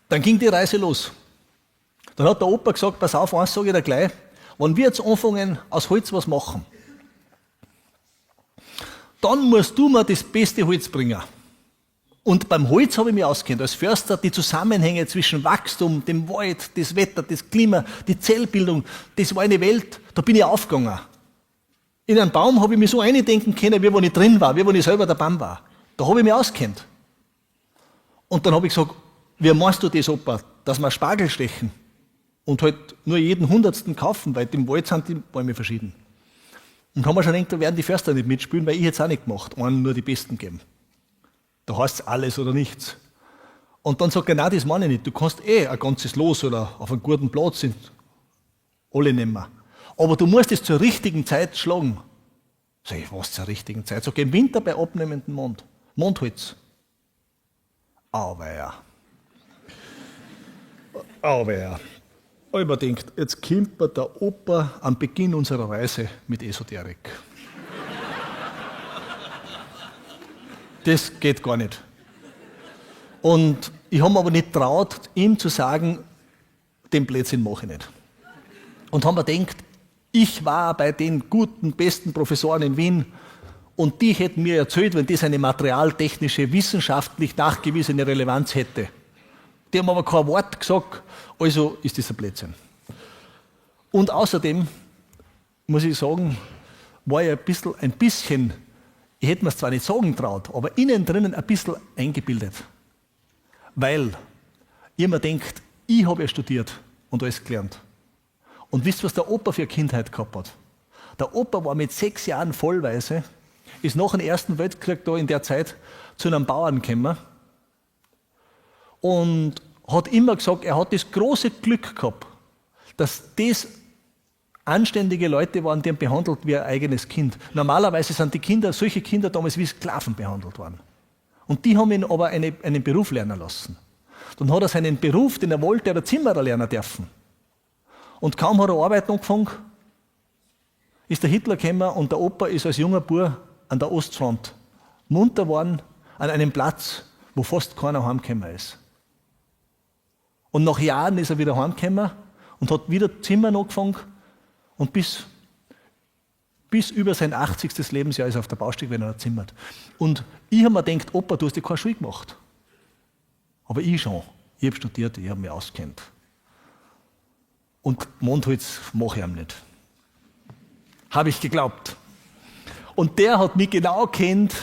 Dann ging die Reise los. Dann hat der Opa gesagt, pass auf, eins sage ich dir gleich, wenn wir jetzt anfangen, aus Holz was machen, dann musst du mir das beste Holz bringen. Und beim Holz habe ich mich auskennt, als Förster, die Zusammenhänge zwischen Wachstum, dem Wald, das Wetter, das Klima, die Zellbildung, das war eine Welt, da bin ich aufgegangen. In einen Baum habe ich mich so eindenken können, wie wenn ich drin war, wie wenn ich selber der Baum war. Da habe ich mich auskennt. Und dann habe ich gesagt, wie machst du das, Opa, dass wir Spargel stechen und halt nur jeden 100. kaufen, weil im Wald sind die Bäume verschieden. Und haben wir schon gedacht, da werden die Förster nicht mitspielen, weil ich jetzt auch nicht gemacht, einen nur die Besten geben. Da heißt es alles oder nichts. Und dann sagt er, nein, das meine ich nicht, du kannst ein ganzes Los oder auf einen guten Platz sind alle nehmen. Aber du musst es zur richtigen Zeit schlagen. Sag ich, was zur richtigen Zeit? Sag ich, im Winter bei abnehmendem Mond. Mondholz. Aber ja. Aber ja. Ich mir denkt, jetzt kommt mir der Opa am Beginn unserer Reise mit Esoterik. Das geht gar nicht. Und ich habe mir aber nicht traut, ihm zu sagen, den Blödsinn mache ich nicht. Und haben mir gedacht, ich war bei den guten, besten Professoren in Wien und die hätten mir erzählt, wenn das eine materialtechnische, wissenschaftlich nachgewiesene Relevanz hätte. Die haben aber kein Wort gesagt, also ist das ein Blödsinn. Und außerdem, muss ich sagen, war ich ein bisschen, ich hätte mir es zwar nicht sagen traut, aber innen drinnen ein bisschen eingebildet. Weil ich mir denkt, ich habe ja studiert und alles gelernt. Und wisst ihr, was der Opa für eine Kindheit gehabt hat? Der Opa war mit 6 Jahren vollweise, ist nach dem Ersten Weltkrieg da in der Zeit zu einem Bauern gekommen und hat immer gesagt, er hat das große Glück gehabt, dass das anständige Leute waren, die ihn behandelt wie ein eigenes Kind. Normalerweise sind die Kinder, solche Kinder damals wie Sklaven behandelt worden. Und die haben ihn aber einen Beruf lernen lassen. Dann hat er seinen Beruf, den er wollte, der Zimmerer lernen dürfen. Und kaum hat er Arbeit angefangen, ist der Hitler gekommen und der Opa ist als junger Bub an der Ostfront munter geworden, an einem Platz, wo fast keiner heimgekommen ist. Und nach Jahren ist er wieder heimgekommen und hat wieder Zimmer angefangen und bis über sein 80. Lebensjahr ist er auf der Baustelle, wenn er zimmert. Und ich habe mir gedacht, Opa, du hast ja keine Schule gemacht. Aber ich schon. Ich habe studiert, ich habe mich auskennt. Und Mondholz mache ich ihm nicht. Habe ich geglaubt. Und der hat mich genau kennt.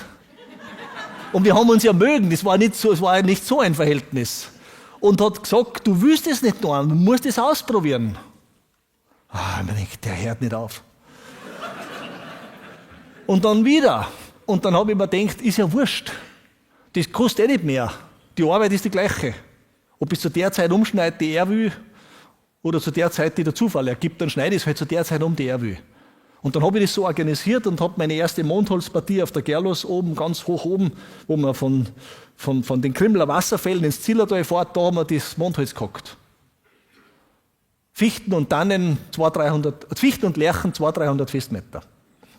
Und wir haben uns ja mögen. Es war nicht so ein Verhältnis. Und hat gesagt, du willst es nicht tun, du musst es ausprobieren. Ich denke, der hört nicht auf. Und dann wieder. Und dann habe ich mir gedacht, ist ja wurscht. Das kostet nicht mehr. Die Arbeit ist die gleiche. Ob ich zu der Zeit umschneide, die er will, oder zu der Zeit, die der Zufall ergibt, dann schneide ich es halt zu der Zeit um, die er will. Und dann habe ich das so organisiert und habe meine erste Mondholzpartie auf der Gerlos oben, ganz hoch oben, wo man von den Krimmler Wasserfällen ins Zillertal fährt, da haben wir das Mondholz gehackt. Fichten und Tannen 200-300, Fichten und Lärchen 200-300 Festmeter.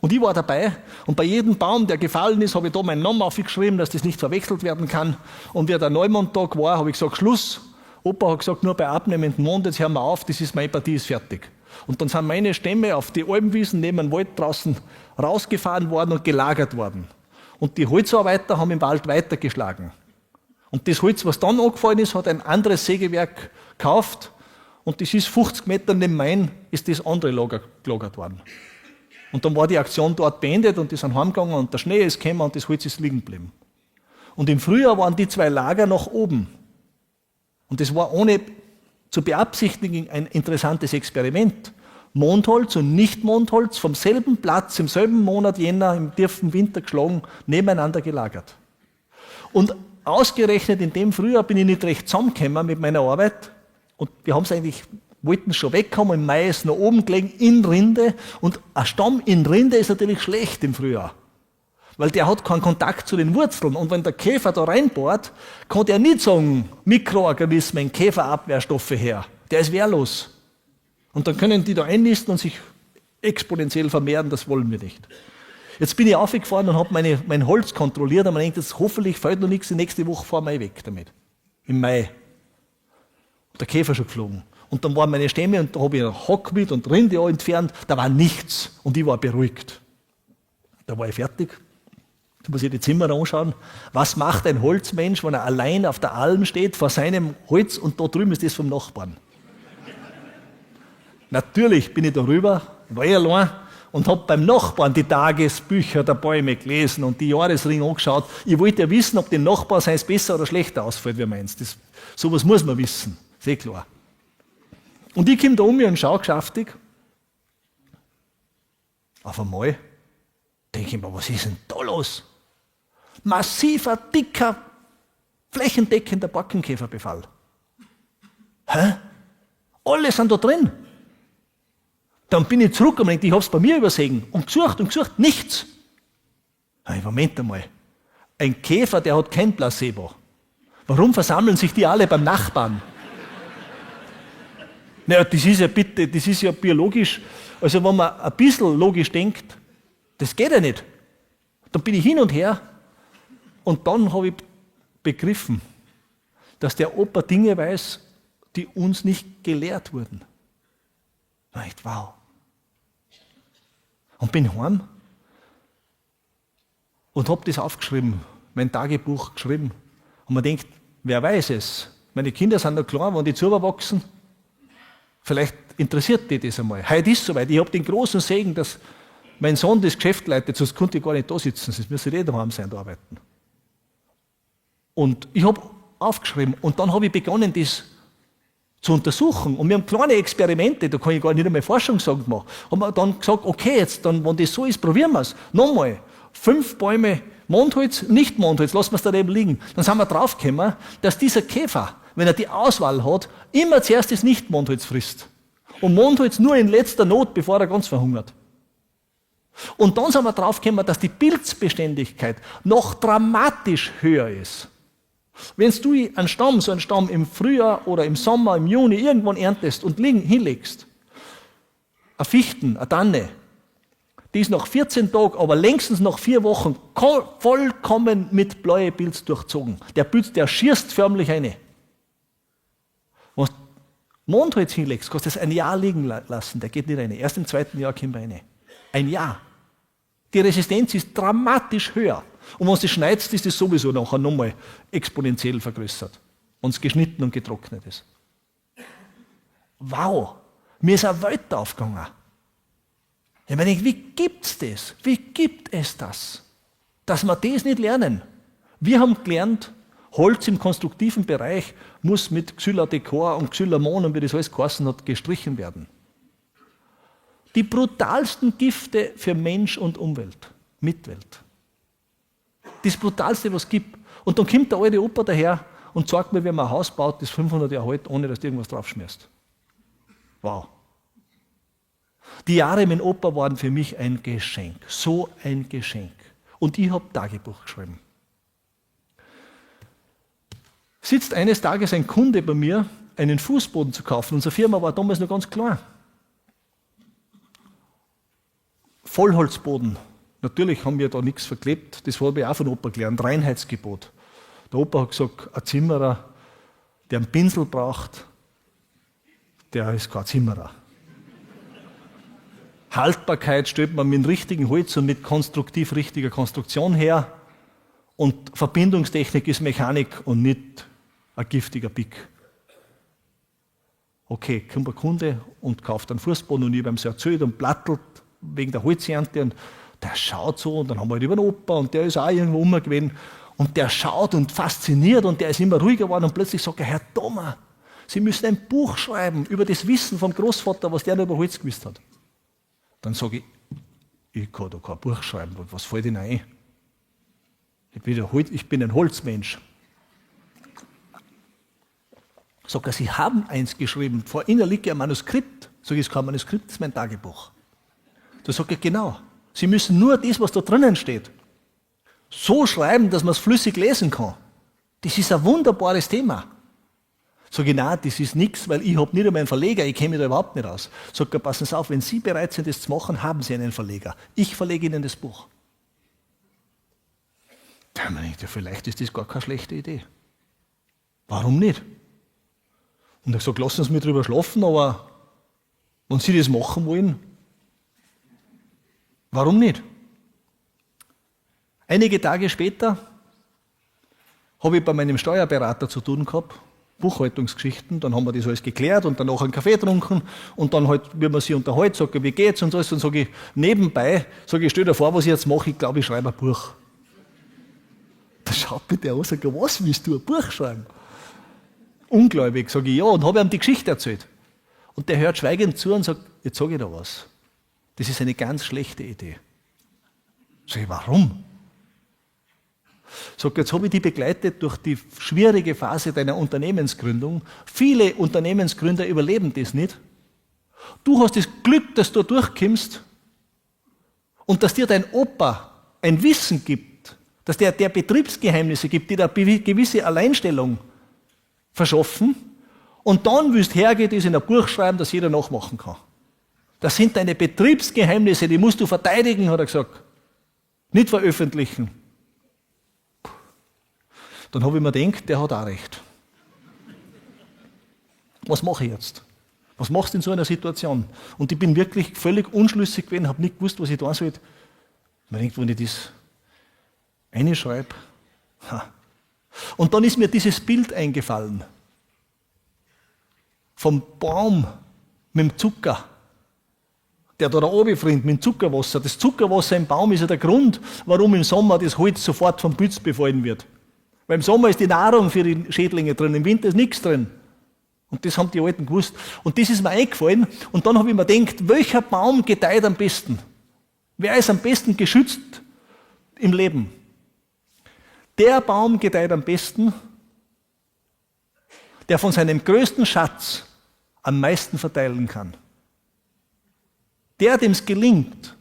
Und ich war dabei und bei jedem Baum, der gefallen ist, habe ich da meinen Namen aufgeschrieben, dass das nicht verwechselt werden kann. Und wie der Neumondtag war, habe ich gesagt, Schluss. Opa hat gesagt, nur bei abnehmendem Mond, jetzt hören wir auf, meine Partie ist fertig. Und dann sind meine Stämme auf die Almwiesen neben dem Wald draußen rausgefahren worden und gelagert worden. Und die Holzarbeiter haben im Wald weitergeschlagen. Und das Holz, was dann angefallen ist, hat ein anderes Sägewerk gekauft. Und das ist 50 Meter neben Main, ist das andere gelagert worden. Und dann war die Aktion dort beendet und die sind heimgegangen und der Schnee ist gekommen und das Holz ist liegen geblieben. Und im Frühjahr waren die 2 Lager nach oben. Und das war ohne zu beabsichtigen ein interessantes Experiment. Mondholz und Nicht-Mondholz vom selben Platz, im selben Monat Jänner, im tiefen Winter geschlagen, nebeneinander gelagert. Und ausgerechnet in dem Frühjahr bin ich nicht recht zusammengekommen mit meiner Arbeit. Und wir haben es eigentlich, wollten schon wegkommen, im Mai ist noch oben gelegen, in Rinde. Und ein Stamm in Rinde ist natürlich schlecht im Frühjahr. Weil der hat keinen Kontakt zu den Wurzeln. Und wenn der Käfer da reinbohrt, kann der nicht sagen, Mikroorganismen, Käferabwehrstoffe her. Der ist wehrlos. Und dann können die da einnisten und sich exponentiell vermehren, das wollen wir nicht. Jetzt bin ich aufgefahren und habe mein Holz kontrolliert und man denkt, jetzt hoffentlich fällt noch nichts, die nächste Woche fahren wir weg damit. Im Mai. Und der Käfer schon geflogen. Und dann waren meine Stämme und da habe ich einen Hock mit und Rinde entfernt, da war nichts und ich war beruhigt. Da war ich fertig. Da muss ich die Zimmer anschauen. Was macht ein Holzmensch, wenn er allein auf der Alm steht, vor seinem Holz und da drüben ist das vom Nachbarn? Natürlich bin ich da rüber, war ich allein und habe beim Nachbarn die Tagesbücher der Bäume gelesen und die Jahresringe angeschaut. Ich wollte ja wissen, ob dem Nachbarn seins besser oder schlechter ausfällt wie meins. Sowas muss man wissen, ist eh klar. Und ich komme da um mich und schaue geschäftig. Auf einmal denke ich mir, was ist denn da los? Massiver, dicker, flächendeckender Borkenkäferbefall. Hä? Alle sind da drin. Dann bin ich zurück und ich habe es bei mir übersehen und gesucht, nichts. Hey, Moment einmal. Ein Käfer, der hat kein Placebo. Warum versammeln sich die alle beim Nachbarn? Naja, das ist ja biologisch, also wenn man ein bisschen logisch denkt, das geht ja nicht. Dann bin ich hin und her und dann habe ich begriffen, dass der Opa Dinge weiß, die uns nicht gelehrt wurden. Echt, wow. Und bin heim und habe das aufgeschrieben, mein Tagebuch geschrieben. Und man denkt, wer weiß es? Meine Kinder sind noch klein, wenn die zuwachsen, vielleicht interessiert die das einmal. Heute ist es soweit. Ich habe den großen Segen, dass mein Sohn das Geschäft leitet, sonst konnte ich gar nicht da sitzen, sonst müsste ich daheim sein und arbeiten. Und ich habe aufgeschrieben und dann habe ich begonnen, das zu untersuchen. Und wir haben kleine Experimente, da kann ich gar nicht einmal Forschung sagen, gemacht. Haben wir dann gesagt, okay, jetzt, dann, wenn das so ist, probieren wir es. Nochmal, 5 Bäume Mondholz, nicht Mondholz, lassen wir es daneben liegen. Dann sind wir draufgekommen, dass dieser Käfer, wenn er die Auswahl hat, immer zuerst das Nicht-Mondholz frisst. Und Mondholz nur in letzter Not, bevor er ganz verhungert. Und dann sind wir draufgekommen, dass die Pilzbeständigkeit noch dramatisch höher ist. Wenn du so einen Stamm im Frühjahr oder im Sommer, im Juni irgendwann erntest und hinlegst, eine Fichten, eine Tanne, die ist nach 14 Tagen, aber längstens nach 4 Wochen vollkommen mit Bläuepilz durchzogen. Der Pilz, der schießt förmlich rein. Wenn du Mondholz hinlegst, kannst du das ein Jahr liegen lassen, der geht nicht rein. Erst im 2. Jahr kommt er rein. Ein Jahr. Die Resistenz ist dramatisch höher. Und wenn du es schneidest, ist es sowieso nachher nochmal exponentiell vergrößert. Wenn es geschnitten und getrocknet ist. Wow, mir ist eine Welt aufgegangen. Ich meine, wie gibt's das? Wie gibt es das? Dass wir das nicht lernen. Wir haben gelernt, Holz im konstruktiven Bereich muss mit Xylodecor und Xylamon und wie das alles geheißen hat, gestrichen werden. Die brutalsten Gifte für Mensch und Umwelt, Mitwelt. Das Brutalste, was es gibt. Und dann kommt der alte Opa daher und sagt mir, wie man ein Haus baut, das 500 Jahre alt, ohne dass du irgendwas draufschmierst. Wow. Die Jahre mit dem Opa waren für mich ein Geschenk. So ein Geschenk. Und ich habe Tagebuch geschrieben. Sitzt eines Tages ein Kunde bei mir einen Fußboden zu kaufen. Unsere Firma war damals noch ganz klar. Vollholzboden. Natürlich haben wir da nichts verklebt. Das habe ich auch von Opa gelernt. Reinheitsgebot. Der Opa hat gesagt, ein Zimmerer, der einen Pinsel braucht, der ist kein Zimmerer. Haltbarkeit stellt man mit dem richtigen Holz und mit konstruktiv richtiger Konstruktion her. Und Verbindungstechnik ist Mechanik und nicht ein giftiger Pick. Okay, kommt ein Kunde und kauft einen Fußboden und ich habe ihm so erzählt und plattelt wegen der Holzernte und der schaut so und dann haben wir halt über den Opa und der ist auch irgendwo gewesen und der schaut und fasziniert und der ist immer ruhiger geworden und plötzlich sagt er, Herr Thoma, Sie müssen ein Buch schreiben über das Wissen vom Großvater, was der noch über Holz gewusst hat. Dann sage ich kann da kein Buch schreiben, was fällt Ihnen ein? Ich bin ein Holzmensch. Sagt er, Sie haben eins geschrieben, vor Ihnen liegt ja ein Manuskript. Sag ich, es ist kein Manuskript, das ist mein Tagebuch. Da sagt er, genau, Sie müssen nur das, was da drinnen steht, so schreiben, dass man es flüssig lesen kann. Das ist ein wunderbares Thema. Sag ich, nein, das ist nichts, weil ich habe nicht einmal einen Verleger, ich kenne mich da überhaupt nicht aus. Sagt er, passen Sie auf, wenn Sie bereit sind, das zu machen, haben Sie einen Verleger. Ich verlege Ihnen das Buch. Da habe ich mir gedacht, ja, vielleicht ist das gar keine schlechte Idee. Warum nicht? Und er hat gesagt, lassen Sie mich drüber schlafen, aber wenn Sie das machen wollen, warum nicht? Einige Tage später habe ich bei meinem Steuerberater zu tun gehabt, Buchhaltungsgeschichten, dann haben wir das alles geklärt und dann noch einen Kaffee getrunken und dann halt, wie man sich unterhält, sagt er, wie geht's und so, und sage ich, nebenbei, sage ich, stell dir vor, was ich jetzt mache, ich glaube, ich schreibe ein Buch. Da schaut mich der an und sagt, was willst du, ein Buch schreiben? Ungläubig, sage ich, ja, und habe ihm die Geschichte erzählt. Und der hört schweigend zu und sagt, jetzt sage ich da was. Das ist eine ganz schlechte Idee. Sag ich, warum? Sagt, jetzt habe ich dich begleitet durch die schwierige Phase deiner Unternehmensgründung. Viele Unternehmensgründer überleben das nicht. Du hast das Glück, dass du durchkommst und dass dir dein Opa ein Wissen gibt, dass der Betriebsgeheimnisse gibt, die dir eine gewisse Alleinstellung verschaffen. Und dann willst du hergehen, das in ein Buch schreiben, das jeder nachmachen kann. Das sind deine Betriebsgeheimnisse, die musst du verteidigen, hat er gesagt. Nicht veröffentlichen. Dann habe ich mir gedacht, der hat auch recht. Was mache ich jetzt? Was machst du in so einer Situation? Und ich bin wirklich völlig unschlüssig gewesen, habe nicht gewusst, was ich tun soll. Ich denke, wenn ich das reinschreibe. Und dann ist mir dieses Bild eingefallen. Vom Baum mit dem Zucker, der da oben friert, mit dem Zuckerwasser. Das Zuckerwasser im Baum ist ja der Grund, warum im Sommer das Holz sofort vom Pilz befallen wird. Weil im Sommer ist die Nahrung für die Schädlinge drin, im Winter ist nichts drin. Und das haben die Alten gewusst. Und das ist mir eingefallen. Und dann habe ich mir gedacht, welcher Baum gedeiht am besten? Wer ist am besten geschützt im Leben? Der Baum gedeiht am besten, der von seinem größten Schatz am meisten verteilen kann. Der, dem es gelingt,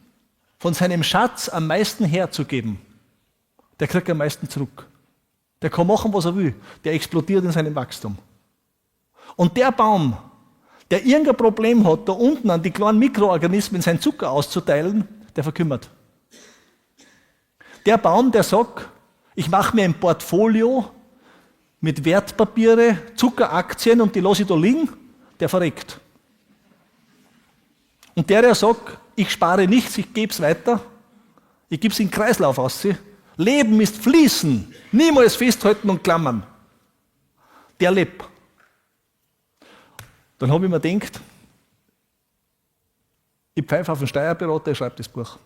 von seinem Schatz am meisten herzugeben, der kriegt am meisten zurück. Der kann machen, was er will. Der explodiert in seinem Wachstum. Und der Baum, der irgendein Problem hat, da unten an die kleinen Mikroorganismen seinen Zucker auszuteilen, der verkümmert. Der Baum, der sagt, ich mache mir ein Portfolio mit Wertpapiere, Zuckeraktien und die lasse ich da liegen, der verreckt. Und der sagt, ich spare nichts, ich gebe es weiter, ich gebe es in den Kreislauf aus. Leben ist Fließen, niemals festhalten und klammern. Der lebt. Dann habe ich mir gedacht, ich pfeife auf den Steuerberater, ich schreibe das Buch.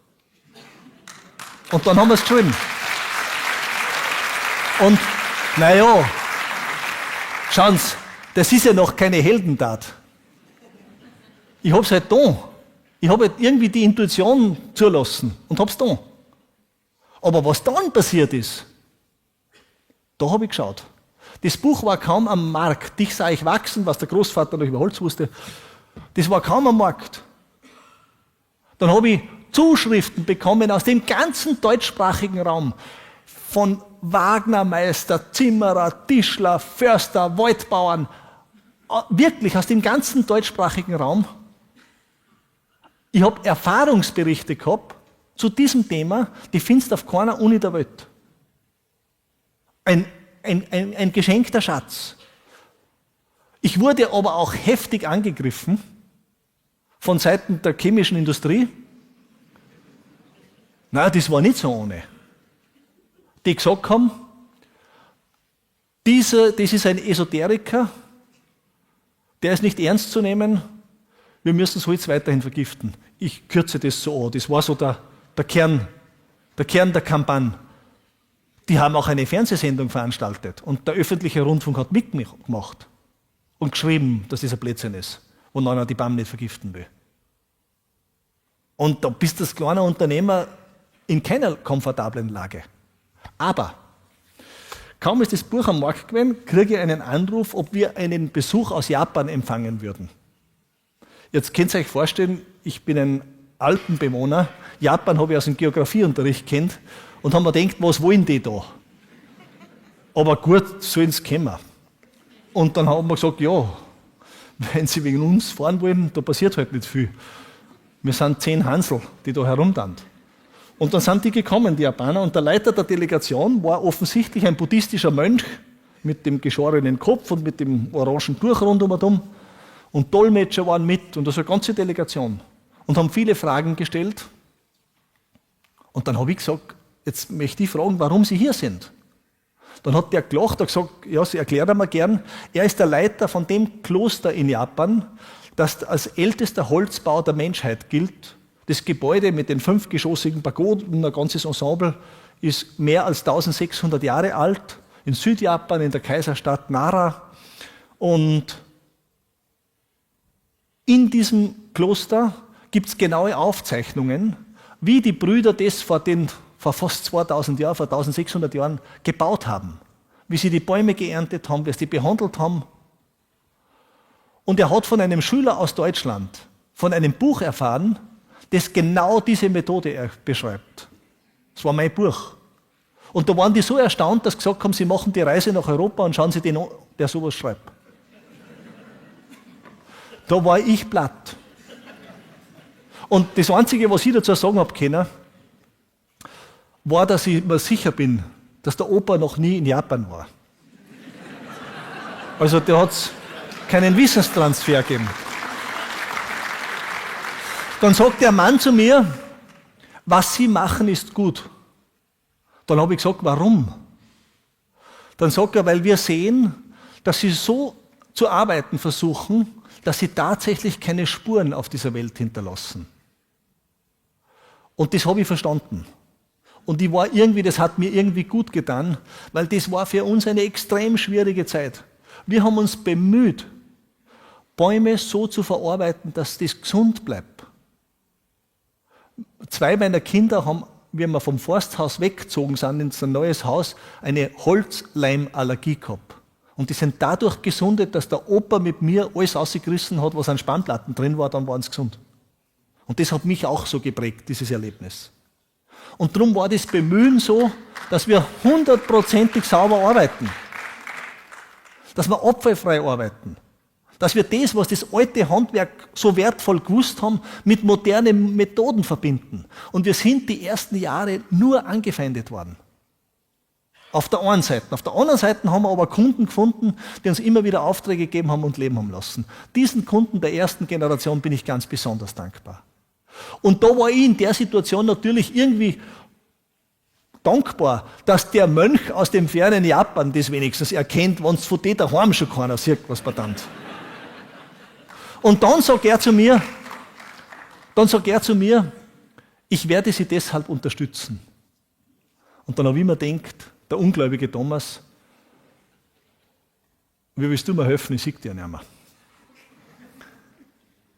Und dann haben wir es geschrieben. Und, naja, schauen Sie, das ist ja noch keine Heldentat. Ich habe es halt da. Ich habe halt irgendwie die Intuition zulassen und habe es da. Aber was dann passiert ist, da habe ich geschaut. Das Buch war kaum am Markt. Dich sah ich wachsen, was der Großvater noch über Holz wusste. Das war kaum am Markt. Dann habe ich Zuschriften bekommen aus dem ganzen deutschsprachigen Raum. Von Wagnermeister, Zimmerer, Tischler, Förster, Waldbauern. wirklich aus dem ganzen deutschsprachigen Raum. Ich habe Erfahrungsberichte gehabt zu diesem Thema, die findest du auf keiner Uni der Welt. Ein geschenkter Schatz. Ich wurde aber auch heftig angegriffen von Seiten der chemischen Industrie. Nein, das war nicht so ohne. Die gesagt haben, das ist ein Esoteriker, der ist nicht ernst zu nehmen, wir müssen das Holz weiterhin vergiften. Ich kürze das so an, das war so der Kern der Kampagne. Die haben auch eine Fernsehsendung veranstaltet und der öffentliche Rundfunk hat mitgemacht und geschrieben, dass das ein Blödsinn ist, wo einer die BAM nicht vergiften will. Und da bist du als kleiner Unternehmer in keiner komfortablen Lage. Aber kaum ist das Buch am Markt gewesen, kriege ich einen Anruf, ob wir einen Besuch aus Japan empfangen würden. Jetzt könnt ihr euch vorstellen, ich bin ein Alpenbewohner. Japan habe ich aus dem Geografieunterricht kennt und haben mir gedacht, was wollen die da? Aber gut, sollen sie kommen. Und dann haben wir gesagt, ja, wenn sie wegen uns fahren wollen, da passiert halt nicht viel. Wir sind 10 Hansel, die da herumtanzen. Und dann sind die gekommen, die Japaner, und der Leiter der Delegation war offensichtlich ein buddhistischer Mönch mit dem geschorenen Kopf und mit dem orangen Tuch rundum. Und Dolmetscher waren mit und das war eine ganze Delegation. Und haben viele Fragen gestellt. Und dann habe ich gesagt, jetzt möchte ich fragen, warum Sie hier sind. Dann hat der gelacht und gesagt, ja, Sie erklären mir gern, er ist der Leiter von dem Kloster in Japan, das als ältester Holzbau der Menschheit gilt. Das Gebäude mit den 5-geschossigen Pagoden, ein ganzes Ensemble, ist mehr als 1600 Jahre alt, in Südjapan, in der Kaiserstadt Nara. Und in diesem Kloster gibt es genaue Aufzeichnungen, wie die Brüder das vor fast 2000 Jahren, vor 1600 Jahren gebaut haben. Wie sie die Bäume geerntet haben, wie sie die behandelt haben. Und er hat von einem Schüler aus Deutschland, von einem Buch erfahren, das genau diese Methode beschreibt. Das war mein Buch. Und da waren die so erstaunt, dass sie gesagt haben, sie machen die Reise nach Europa und schauen sie den an, der sowas schreibt. Da war ich platt. Und das Einzige, was ich dazu sagen habe können, war, dass ich mir sicher bin, dass der Opa noch nie in Japan war. Also da hat es keinen Wissenstransfer gegeben. Dann sagt der Mann zu mir, was Sie machen, ist gut. Dann habe ich gesagt, warum? Dann sagt er, weil wir sehen, dass Sie so zu arbeiten versuchen, dass Sie tatsächlich keine Spuren auf dieser Welt hinterlassen. Und das habe ich verstanden. Und das hat mir irgendwie gut getan, weil das war für uns eine extrem schwierige Zeit. Wir haben uns bemüht, Bäume so zu verarbeiten, dass das gesund bleibt. 2 meiner Kinder haben, wie wir vom Forsthaus weggezogen sind in ein neues Haus, eine Holzleimallergie gehabt. Und die sind dadurch gesundet, dass der Opa mit mir alles rausgerissen hat, was an Spannplatten drin war, dann waren sie gesund. Und das hat mich auch so geprägt, dieses Erlebnis. Und darum war das Bemühen so, dass wir 100%ig sauber arbeiten. Dass wir abfallfrei arbeiten. Dass wir das, was das alte Handwerk so wertvoll gewusst haben, mit modernen Methoden verbinden. Und wir sind die ersten Jahre nur angefeindet worden. Auf der einen Seite. Auf der anderen Seite haben wir aber Kunden gefunden, die uns immer wieder Aufträge gegeben haben und leben haben lassen. Diesen Kunden der ersten Generation bin ich ganz besonders dankbar. Und da war ich in der Situation natürlich irgendwie dankbar, dass der Mönch aus dem fernen Japan das wenigstens erkennt, wenn es von dir daheim schon keiner sieht, was verdammt. Und dann sagt er zu mir, ich werde Sie deshalb unterstützen. Und dann habe ich mir gedacht, der ungläubige Thomas, wie willst du mir helfen? Ich sehe dich ja nicht mehr.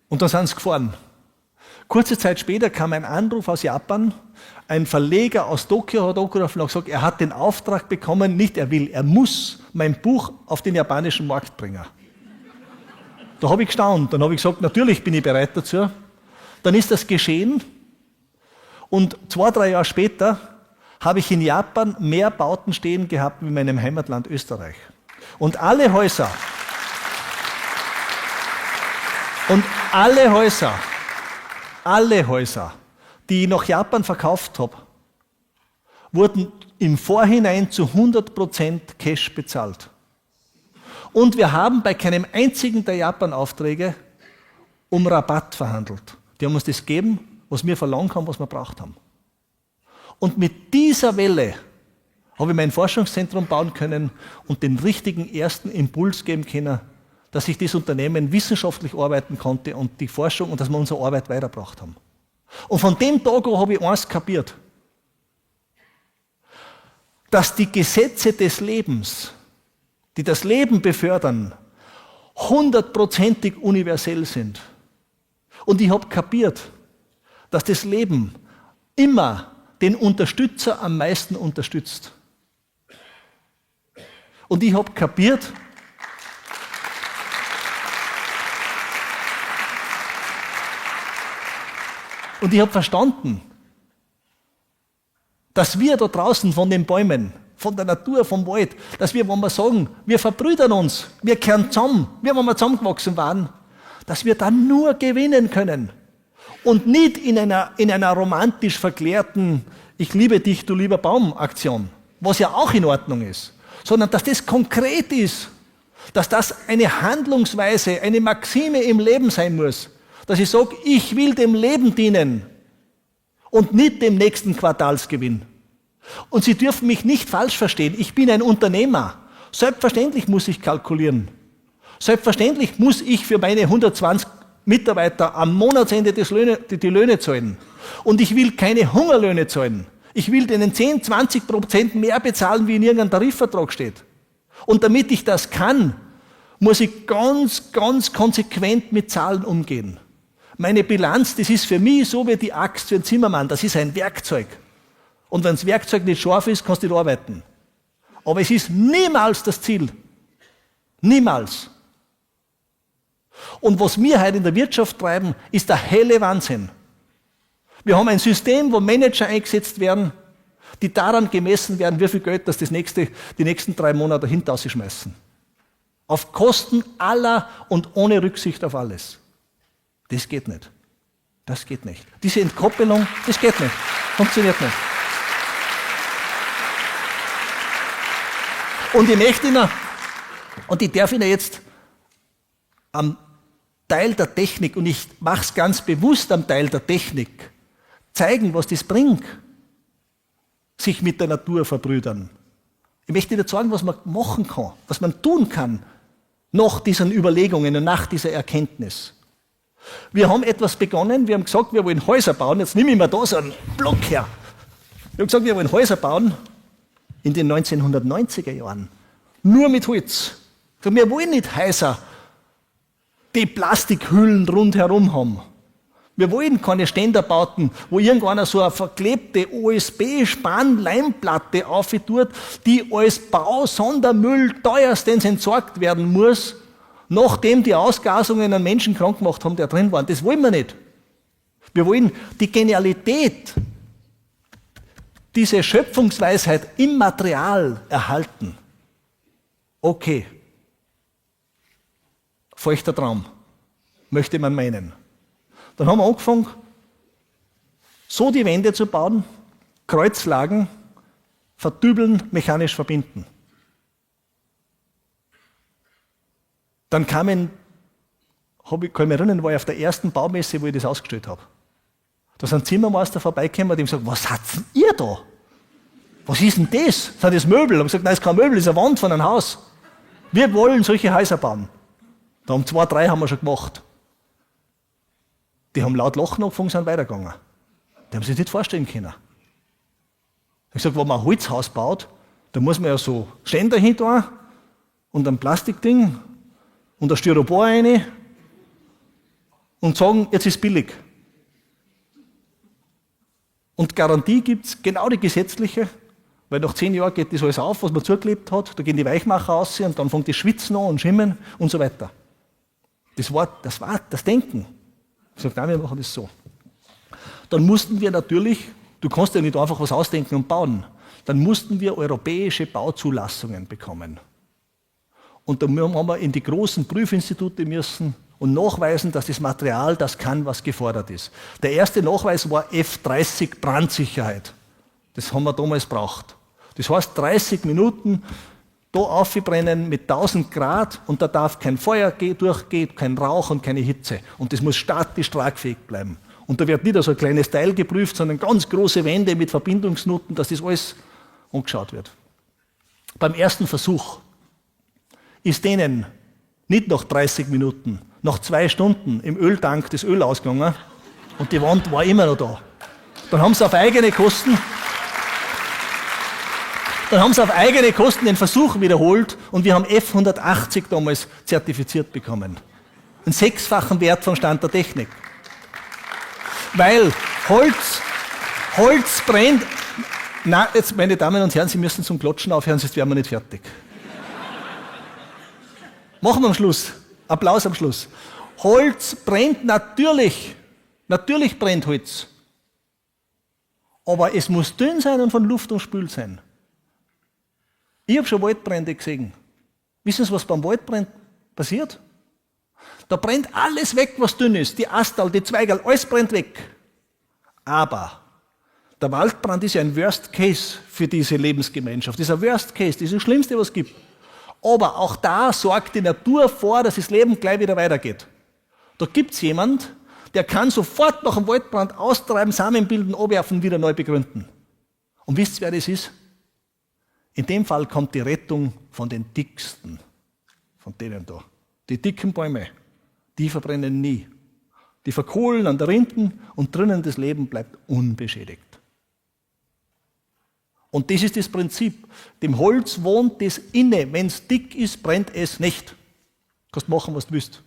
Und dann sind sie gefahren. Kurze Zeit später kam ein Anruf aus Japan. Ein Verleger aus Tokio hat angerufen und gesagt, er hat den Auftrag bekommen, nicht er will, er muss mein Buch auf den japanischen Markt bringen. Da habe ich gestaunt. Dann habe ich gesagt, natürlich bin ich bereit dazu. Dann ist das geschehen. Und 2-3 Jahre später habe ich in Japan mehr Bauten stehen gehabt wie in meinem Heimatland Österreich. Und alle Häuser, Und alle Häuser, die ich nach Japan verkauft habe, wurden im Vorhinein zu 100% Cash bezahlt. Und wir haben bei keinem einzigen der Japan-Aufträge um Rabatt verhandelt. Die haben uns das gegeben, was wir verlangt haben, was wir braucht haben. Und mit dieser Welle habe ich mein Forschungszentrum bauen können und den richtigen ersten Impuls geben können, dass ich das Unternehmen wissenschaftlich arbeiten konnte und die Forschung und dass wir unsere Arbeit weitergebracht haben. Und von dem Tag an habe ich eins kapiert, dass die Gesetze des Lebens, die das Leben befördern, 100%ig universell sind. Und ich habe kapiert, dass das Leben immer den Unterstützer am meisten unterstützt. Und ich habe kapiert, und ich habe verstanden, dass wir da draußen von den Bäumen, von der Natur, vom Wald, dass wir, wenn wir sagen, wir verbrüdern uns, wir kehren zusammen, wir, wenn wir zusammengewachsen waren, dass wir dann nur gewinnen können. Und nicht in einer romantisch verklärten Ich liebe dich, du lieber Baum-Aktion, was ja auch in Ordnung ist, sondern dass das konkret ist, dass das eine Handlungsweise, eine Maxime im Leben sein muss, dass ich sage, ich will dem Leben dienen und nicht dem nächsten Quartalsgewinn. Und Sie dürfen mich nicht falsch verstehen, ich bin ein Unternehmer. Selbstverständlich muss ich kalkulieren. Selbstverständlich muss ich für meine 120 Mitarbeiter am Monatsende die Löhne zahlen. Und ich will keine Hungerlöhne zahlen. Ich will denen 10-20% mehr bezahlen, wie in irgendeinem Tarifvertrag steht. Und damit ich das kann, muss ich ganz, ganz konsequent mit Zahlen umgehen. Meine Bilanz, das ist für mich so wie die Axt für einen Zimmermann, das ist ein Werkzeug. Und wenn das Werkzeug nicht scharf ist, kannst du nicht arbeiten. Aber es ist niemals das Ziel. Niemals. Und was wir heute in der Wirtschaft treiben, ist der helle Wahnsinn. Wir haben ein System, wo Manager eingesetzt werden, die daran gemessen werden, wie viel Geld das die nächsten 3 Monate hinter sich schmeißen. Auf Kosten aller und ohne Rücksicht auf alles. Das geht nicht. Das geht nicht. Diese Entkoppelung, das geht nicht. Funktioniert nicht. Und ich möchte Ihnen, und ich darf Ihnen jetzt am Teil der Technik, und ich mache es ganz bewusst am Teil der Technik, zeigen, was das bringt, sich mit der Natur verbrüdern. Ich möchte Ihnen sagen, was man machen kann, was man tun kann, nach diesen Überlegungen und nach dieser Erkenntnis. Wir haben etwas begonnen, wir haben gesagt, wir wollen Häuser bauen, jetzt nehme ich mir da so einen Block her. Wir haben gesagt, wir wollen Häuser bauen in den 1990er Jahren, nur mit Holz. Wir wollen nicht Häuser, die Plastikhüllen rundherum haben. Wir wollen keine Ständerbauten, wo irgendeiner so eine verklebte OSB-Span-Leimplatte auftut, die als Bausondermüll teuerstens entsorgt werden muss, nachdem die Ausgasungen einen Menschen krank gemacht haben, der drin war. Das wollen wir nicht. Wir wollen die Genialität, diese Schöpfungsweisheit im Material erhalten. Okay. Feuchter Traum, möchte man meinen. Dann haben wir angefangen, so die Wände zu bauen, Kreuzlagen, verdübeln, mechanisch verbinden. Dann kann ich mich erinnern, war ich auf der ersten Baumesse, wo ich das ausgestellt habe. Da ist ein Zimmermeister vorbeigekommen und dem gesagt, was habt ihr da? Was ist denn das? Sind das Möbel? Und ich gesagt, nein, das ist kein Möbel, das ist eine Wand von einem Haus. Wir wollen solche Häuser bauen. Da haben 2, 3 haben wir schon gemacht. Die haben laut Lachen angefangen, sind weitergegangen. Die haben sich nicht vorstellen können. Ich habe gesagt, wenn man ein Holzhaus baut, da muss man ja so Ständer hin tun und ein Plastikding und ein Styropor rein und sagen, jetzt ist es billig. Und Garantie gibt es, genau die gesetzliche, weil nach 10 Jahren geht das alles auf, was man zugeklebt hat, da gehen die Weichmacher raus und dann fängt das Schwitzen an und Schimmen und so weiter. Das war das Denken. Ich sage, nein, wir machen das so. Dann mussten wir natürlich, du kannst ja nicht einfach was ausdenken und bauen, dann mussten wir europäische Bauzulassungen bekommen. Und dann haben wir in die großen Prüfinstitute müssen und nachweisen, dass das Material das kann, was gefordert ist. Der erste Nachweis war F30 Brandsicherheit. Das haben wir damals gebraucht. Das heißt, 30 Minuten da aufbrennen mit 1000 Grad und da darf kein Feuer durchgehen, kein Rauch und keine Hitze. Und das muss statisch tragfähig bleiben. Und da wird nicht so ein kleines Teil geprüft, sondern ganz große Wände mit Verbindungsnutten, dass das alles angeschaut wird. Beim ersten Versuch ist denen nicht nach 30 Minuten, nach 2 Stunden im Öltank das Öl ausgegangen und die Wand war immer noch da. Dann haben sie auf eigene Kosten den Versuch wiederholt und wir haben F180 damals zertifiziert bekommen. Einen 6-fachen Wert vom Stand der Technik. Weil Holz brennt. Na, jetzt, meine Damen und Herren, Sie müssen zum Klatschen aufhören, sonst wären wir nicht fertig. Machen wir am Schluss. Applaus am Schluss. Holz brennt natürlich. Natürlich brennt Holz. Aber es muss dünn sein und von Luft umspült sein. Ich habe schon Waldbrände gesehen. Wissen Sie, was beim Waldbrand passiert? Da brennt alles weg, was dünn ist. Die Astal, die Zweigel, alles brennt weg. Aber der Waldbrand ist ja ein Worst Case für diese Lebensgemeinschaft. Das ist ein Worst Case, das ist das Schlimmste, was es gibt. Aber auch da sorgt die Natur vor, dass das Leben gleich wieder weitergeht. Da gibt es jemand, der kann sofort nach dem Waldbrand austreiben, Samen bilden, abwerfen, wieder neu begründen. Und wisst ihr, wer das ist? In dem Fall kommt die Rettung von den dicksten, von denen da. Die dicken Bäume, die verbrennen nie. Die verkohlen an der Rinden und drinnen das Leben bleibt unbeschädigt. Und das ist das Prinzip. Dem Holz wohnt das inne. Wenn es dick ist, brennt es nicht. Du kannst machen, was du willst.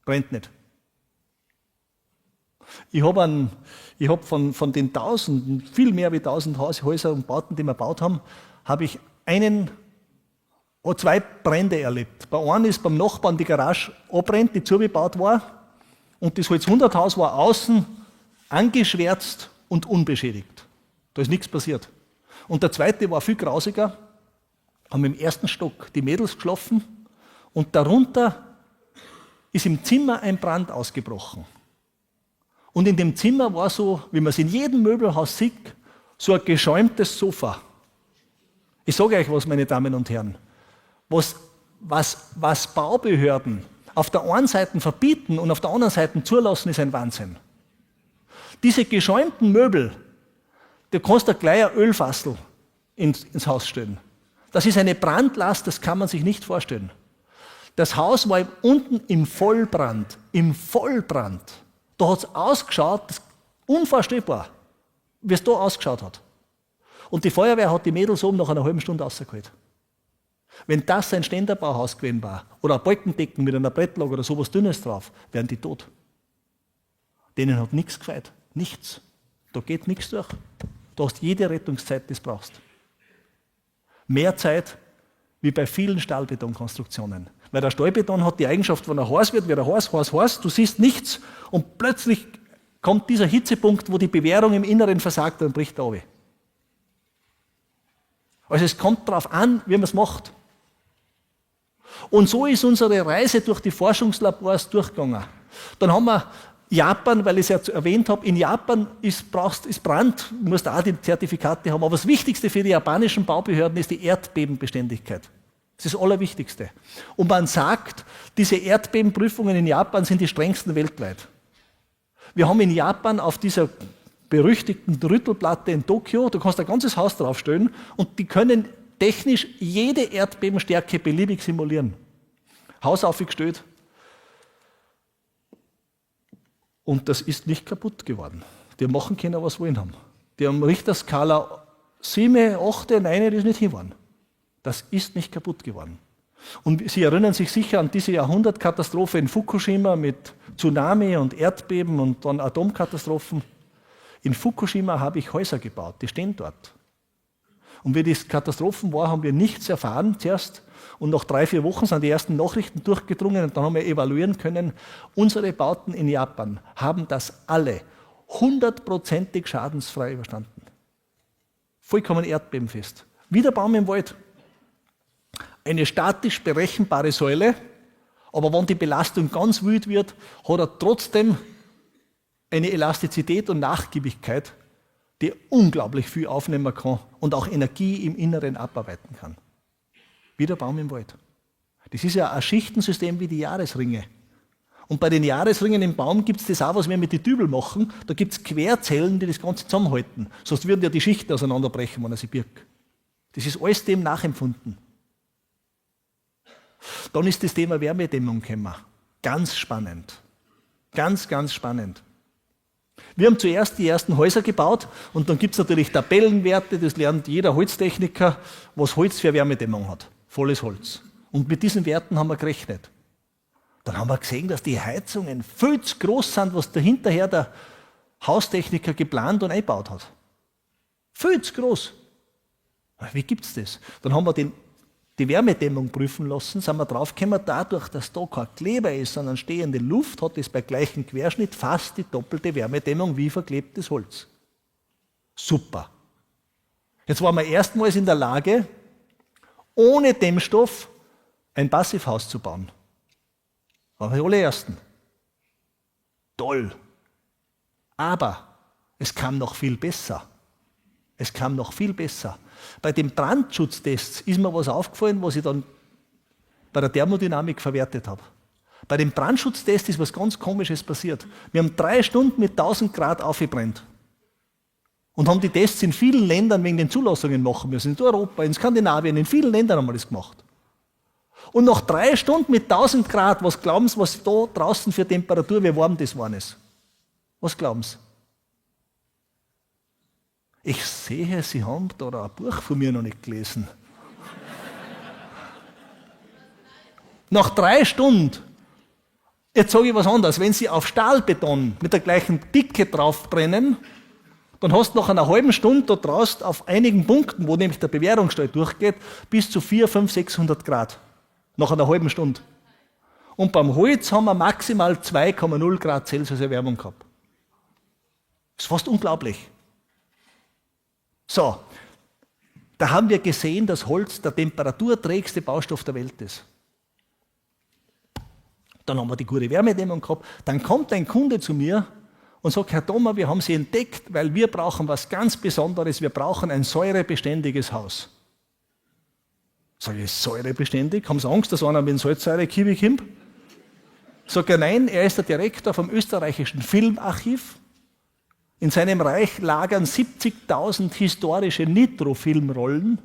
Brennt nicht. Ich hab von den Tausenden, viel mehr wie 1000 Häuser und Bauten, die wir gebaut haben, habe ich 2 Brände erlebt. Bei einem ist beim Nachbarn die Garage abbrennt, die zugebaut war, und das Holz 100 Haus war außen angeschwärzt und unbeschädigt. Da ist nichts passiert. Und der zweite war viel grausiger, haben im ersten Stock die Mädels geschlafen und darunter ist im Zimmer ein Brand ausgebrochen. Und in dem Zimmer war so, wie man es in jedem Möbelhaus sieht, so ein geschäumtes Sofa. Ich sage euch was, meine Damen und Herren, was Baubehörden auf der einen Seite verbieten und auf der anderen Seite zulassen, ist ein Wahnsinn. Diese geschäumten Möbel, da kannst du gleich ein Ölfassel ins Haus stellen. Das ist eine Brandlast, das kann man sich nicht vorstellen. Das Haus war unten im Vollbrand. Da hat es ausgeschaut, das ist unvorstellbar, wie es da ausgeschaut hat. Und die Feuerwehr hat die Mädels oben nach einer halben Stunde rausgeholt. Wenn das ein Ständerbauhaus gewesen war, oder ein Balkendecken mit einer Brettlage oder sowas Dünnes drauf, wären die tot. Denen hat nichts gefeit. Nichts. Da geht nichts durch. Du hast jede Rettungszeit, die du brauchst. Mehr Zeit wie bei vielen Stahlbetonkonstruktionen. Weil der Stahlbeton hat die Eigenschaft, wenn er heiß wird, heiß, du siehst nichts und plötzlich kommt dieser Hitzepunkt, wo die Bewährung im Inneren versagt und bricht er runter. Also es kommt darauf an, wie man es macht. Und so ist unsere Reise durch die Forschungslabors durchgegangen. Dann haben wir Japan, weil ich es ja erwähnt habe, in Japan ist Brand, du musst auch die Zertifikate haben, aber das Wichtigste für die japanischen Baubehörden ist die Erdbebenbeständigkeit. Das ist das Allerwichtigste. Und man sagt, diese Erdbebenprüfungen in Japan sind die strengsten weltweit. Wir haben in Japan auf dieser berüchtigten Rüttelplatte in Tokio, da kannst du ein ganzes Haus draufstellen und die können technisch jede Erdbebenstärke beliebig simulieren. Haus aufgestellt. Und das ist nicht kaputt geworden. Die machen können, was sie wollen haben. Die haben Richterskala 7, 8, 9, die ist nicht hingegangen. Das ist nicht kaputt geworden. Und Sie erinnern sich sicher an diese Jahrhundertkatastrophe in Fukushima mit Tsunami und Erdbeben und dann Atomkatastrophen. In Fukushima habe ich Häuser gebaut, die stehen dort. Und wie die Katastrophen war, haben wir nichts erfahren zuerst. Und nach 3, 4 Wochen sind die ersten Nachrichten durchgedrungen und dann haben wir evaluieren können, unsere Bauten in Japan haben das alle 100%ig schadensfrei überstanden. Vollkommen erdbebenfest. Wie der Baum im Wald. Eine statisch berechenbare Säule Aber wenn die Belastung ganz wild wird, hat er trotzdem eine Elastizität und Nachgiebigkeit, die unglaublich viel aufnehmen kann und auch Energie im Inneren abarbeiten kann. Wie der Baum im Wald. Das ist ja ein Schichtensystem wie die Jahresringe. Und bei den Jahresringen im Baum gibt es das auch, was wir mit den Dübel machen. Da gibt es Querzellen, die das Ganze zusammenhalten. Sonst würden ja die Schichten auseinanderbrechen, wenn er sie birgt. Das ist alles dem nachempfunden. Dann ist das Thema Wärmedämmung gekommen. Ganz spannend. Ganz, ganz spannend. Wir haben zuerst die ersten Häuser gebaut und dann gibt es natürlich Tabellenwerte, das lernt jeder Holztechniker, was Holz für Wärmedämmung hat. Volles Holz. Und mit diesen Werten haben wir gerechnet. Dann haben wir gesehen, dass die Heizungen viel zu groß sind, was dahinterher der Haustechniker geplant und eingebaut hat. Viel zu groß. Wie gibt es das? Dann haben wir die Wärmedämmung prüfen lassen, sind wir draufgekommen, dadurch, dass da kein Kleber ist, sondern stehende Luft, hat es bei gleichem Querschnitt fast die doppelte Wärmedämmung wie verklebtes Holz. Super. Jetzt waren wir erstmals in der Lage, ohne Dämmstoff ein Passivhaus zu bauen. Waren wir alle Ersten. Toll. Aber es kam noch viel besser. Es kam noch viel besser. Bei den Brandschutztests ist mir was aufgefallen, was ich dann bei der Thermodynamik verwertet habe. Bei dem Brandschutztest ist was ganz Komisches passiert. Wir haben 3 Stunden mit 1000 Grad aufgebrannt. Und haben die Tests in vielen Ländern wegen den Zulassungen machen müssen. In Europa, in Skandinavien, in vielen Ländern haben wir das gemacht. Und nach 3 Stunden mit 1000 Grad, was glauben Sie, was da draußen für Temperatur, wie warm das war? Was glauben Sie? Ich sehe, Sie haben da ein Buch von mir noch nicht gelesen. Nach 3 Stunden, jetzt sage ich was anderes, wenn Sie auf Stahlbeton mit der gleichen Dicke drauf brennen, dann hast du nach einer halben Stunde da draußen auf einigen Punkten, wo nämlich der Bewährungsstall durchgeht, bis zu 400, 500, 600 Grad. Nach einer halben Stunde. Und beim Holz haben wir maximal 2,0 Grad Celsius Erwärmung gehabt. Das ist fast unglaublich. So, da haben wir gesehen, dass Holz der temperaturträgste Baustoff der Welt ist. Dann haben wir die gute Wärmedämmung gehabt. Dann kommt ein Kunde zu mir und sagt, Herr Thoma, wir haben Sie entdeckt, weil wir brauchen was ganz Besonderes. Wir brauchen ein säurebeständiges Haus. Sag ich, säurebeständig? Haben Sie Angst, dass einer mit Salzsäure-Kiwi kommt? Sagt er, nein, er ist der Direktor vom österreichischen Filmarchiv. In seinem Reich lagern 70.000 historische Nitrofilmrollen.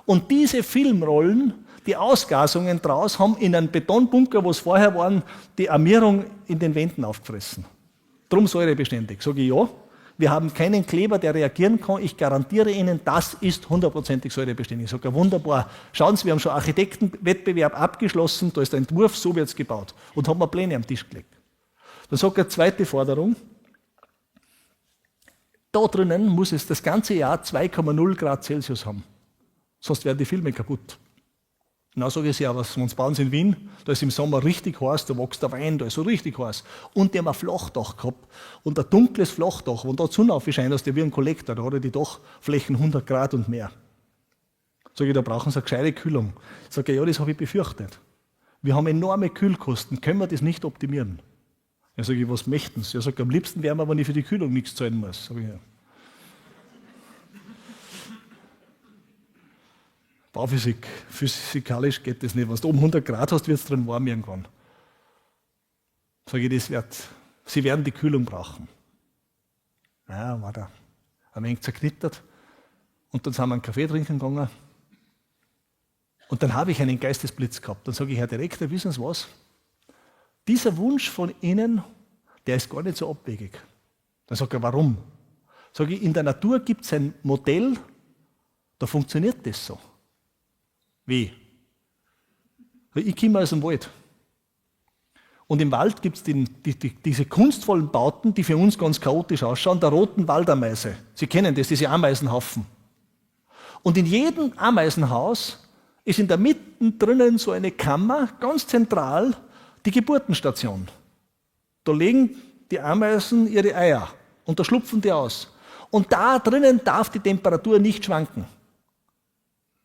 Und diese Filmrollen, die Ausgasungen draus, haben in einem Betonbunker, wo es vorher waren, die Armierung in den Wänden aufgefressen. Drum säurebeständig. Sage ich, ja, wir haben keinen Kleber, der reagieren kann. Ich garantiere Ihnen, das ist 100%ig säurebeständig. Ich sage, wunderbar. Schauen Sie, wir haben schon Architektenwettbewerb abgeschlossen, da ist der Entwurf, so wird es gebaut. Und haben wir Pläne am Tisch gelegt. Dann sagt er, zweite Forderung. Da drinnen muss es das ganze Jahr 2,0 Grad Celsius haben. Sonst werden die Filme kaputt. Na, sage ich, ja, was, uns bauen sie in Wien, da ist im Sommer richtig heiß, da wächst der Wein, da ist so richtig heiß. Und die haben ein Flachdach gehabt. Und ein dunkles Flachdach, wenn da die Sonne aufscheint, ist der wie ein Kollektor, da hat er die Dachflächen 100 Grad und mehr. Sage ich, da brauchen sie eine gescheite Kühlung. Sage ich, ja, das habe ich befürchtet. Wir haben enorme Kühlkosten, können wir das nicht optimieren? Ja, sage ich, was möchten Sie? Ja, sage ich, am liebsten wären wir, wenn ich für die Kühlung nichts zahlen muss. Sage ich, ja. Bauphysik, physikalisch geht das nicht. Wenn du oben 100 Grad hast, wird es drin warm irgendwann. Sage ich, Sie werden die Kühlung brauchen. Ja, war da ein wenig zerknittert. Und dann sind wir einen Kaffee trinken gegangen. Und dann habe ich einen Geistesblitz gehabt. Dann sage ich, Herr Direktor, wissen Sie was? Dieser Wunsch von Ihnen, der ist gar nicht so abwegig. Dann sagt er, warum? Sage ich, in der Natur gibt es ein Modell, da funktioniert das so. Wie? Weil ich komme aus dem Wald. Und im Wald gibt es diese kunstvollen Bauten, die für uns ganz chaotisch ausschauen, der roten Waldameise. Sie kennen das, diese Ameisenhaufen. Und in jedem Ameisenhaus ist in der Mitte drinnen so eine Kammer, ganz zentral, die Geburtenstation. Da legen die Ameisen ihre Eier und da schlupfen die aus. Und da drinnen darf die Temperatur nicht schwanken.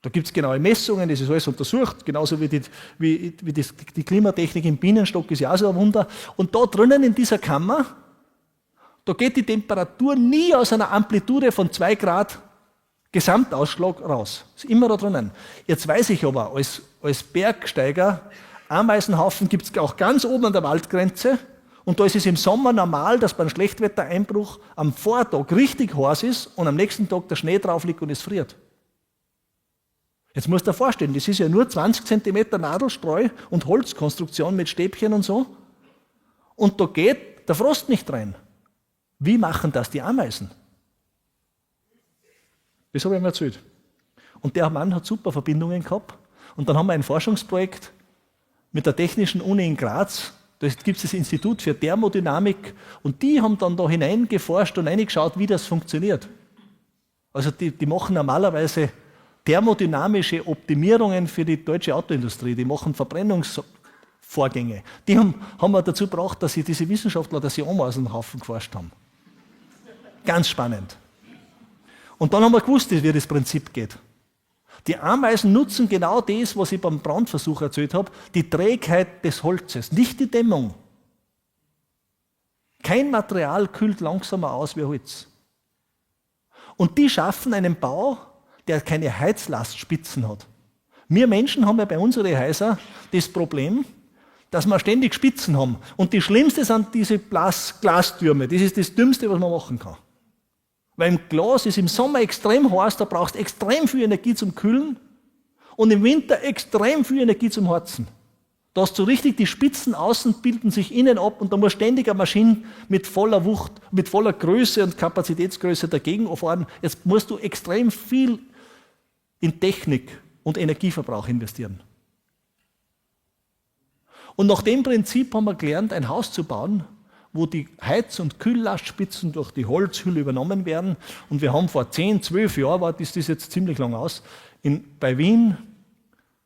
Da gibt es genaue Messungen, das ist alles untersucht, genauso wie die Klimatechnik im Bienenstock ist ja auch so ein Wunder. Und da drinnen in dieser Kammer, da geht die Temperatur nie aus einer Amplitude von 2 Grad Gesamtausschlag raus. Ist immer da drinnen. Jetzt weiß ich aber, als Bergsteiger, Ameisenhaufen gibt es auch ganz oben an der Waldgrenze. Und da ist es im Sommer normal, dass beim Schlechtwettereinbruch am Vortag richtig heiß ist und am nächsten Tag der Schnee drauf liegt und es friert. Jetzt musst du dir vorstellen, das ist ja nur 20 cm Nadelstreu und Holzkonstruktion mit Stäbchen und so. Und da geht der Frost nicht rein. Wie machen das die Ameisen? Das habe ich mir erzählt. Und der Mann hat super Verbindungen gehabt. Und dann haben wir ein Forschungsprojekt mit der Technischen Uni in Graz. Da gibt es das Institut für Thermodynamik. Und die haben dann da hineingeforscht und reingeschaut, wie das funktioniert. Also die machen normalerweise thermodynamische Optimierungen für die deutsche Autoindustrie. Die machen Verbrennungsvorgänge. Die haben wir dazu gebracht, dass sie diese Wissenschaftler, dass sie Ameisenhaufen geforscht haben. Ganz spannend. Und dann haben wir gewusst, wie das Prinzip geht. Die Ameisen nutzen genau das, was ich beim Brandversuch erzählt habe, die Trägheit des Holzes, nicht die Dämmung. Kein Material kühlt langsamer aus wie Holz. Und die schaffen einen Bau, der keine Heizlastspitzen hat. Wir Menschen haben ja bei unseren Häusern das Problem, dass wir ständig Spitzen haben. Und die schlimmste sind diese Glastürme. Das ist das Dümmste, was man machen kann. Weil im Glas ist im Sommer extrem heiß, da brauchst du extrem viel Energie zum Kühlen und im Winter extrem viel Energie zum Heizen. Da hast du richtig, die Spitzen außen bilden sich innen ab und da muss ständig eine Maschine mit voller Wucht, mit voller Größe und Kapazitätsgröße dagegen fahren. Jetzt musst du extrem viel in Technik und Energieverbrauch investieren. Und nach dem Prinzip haben wir gelernt, ein Haus zu bauen, wo die Heiz- und Kühllastspitzen durch die Holzhülle übernommen werden. Und wir haben vor 10, 12 Jahren, ist das jetzt ziemlich lang aus, bei Wien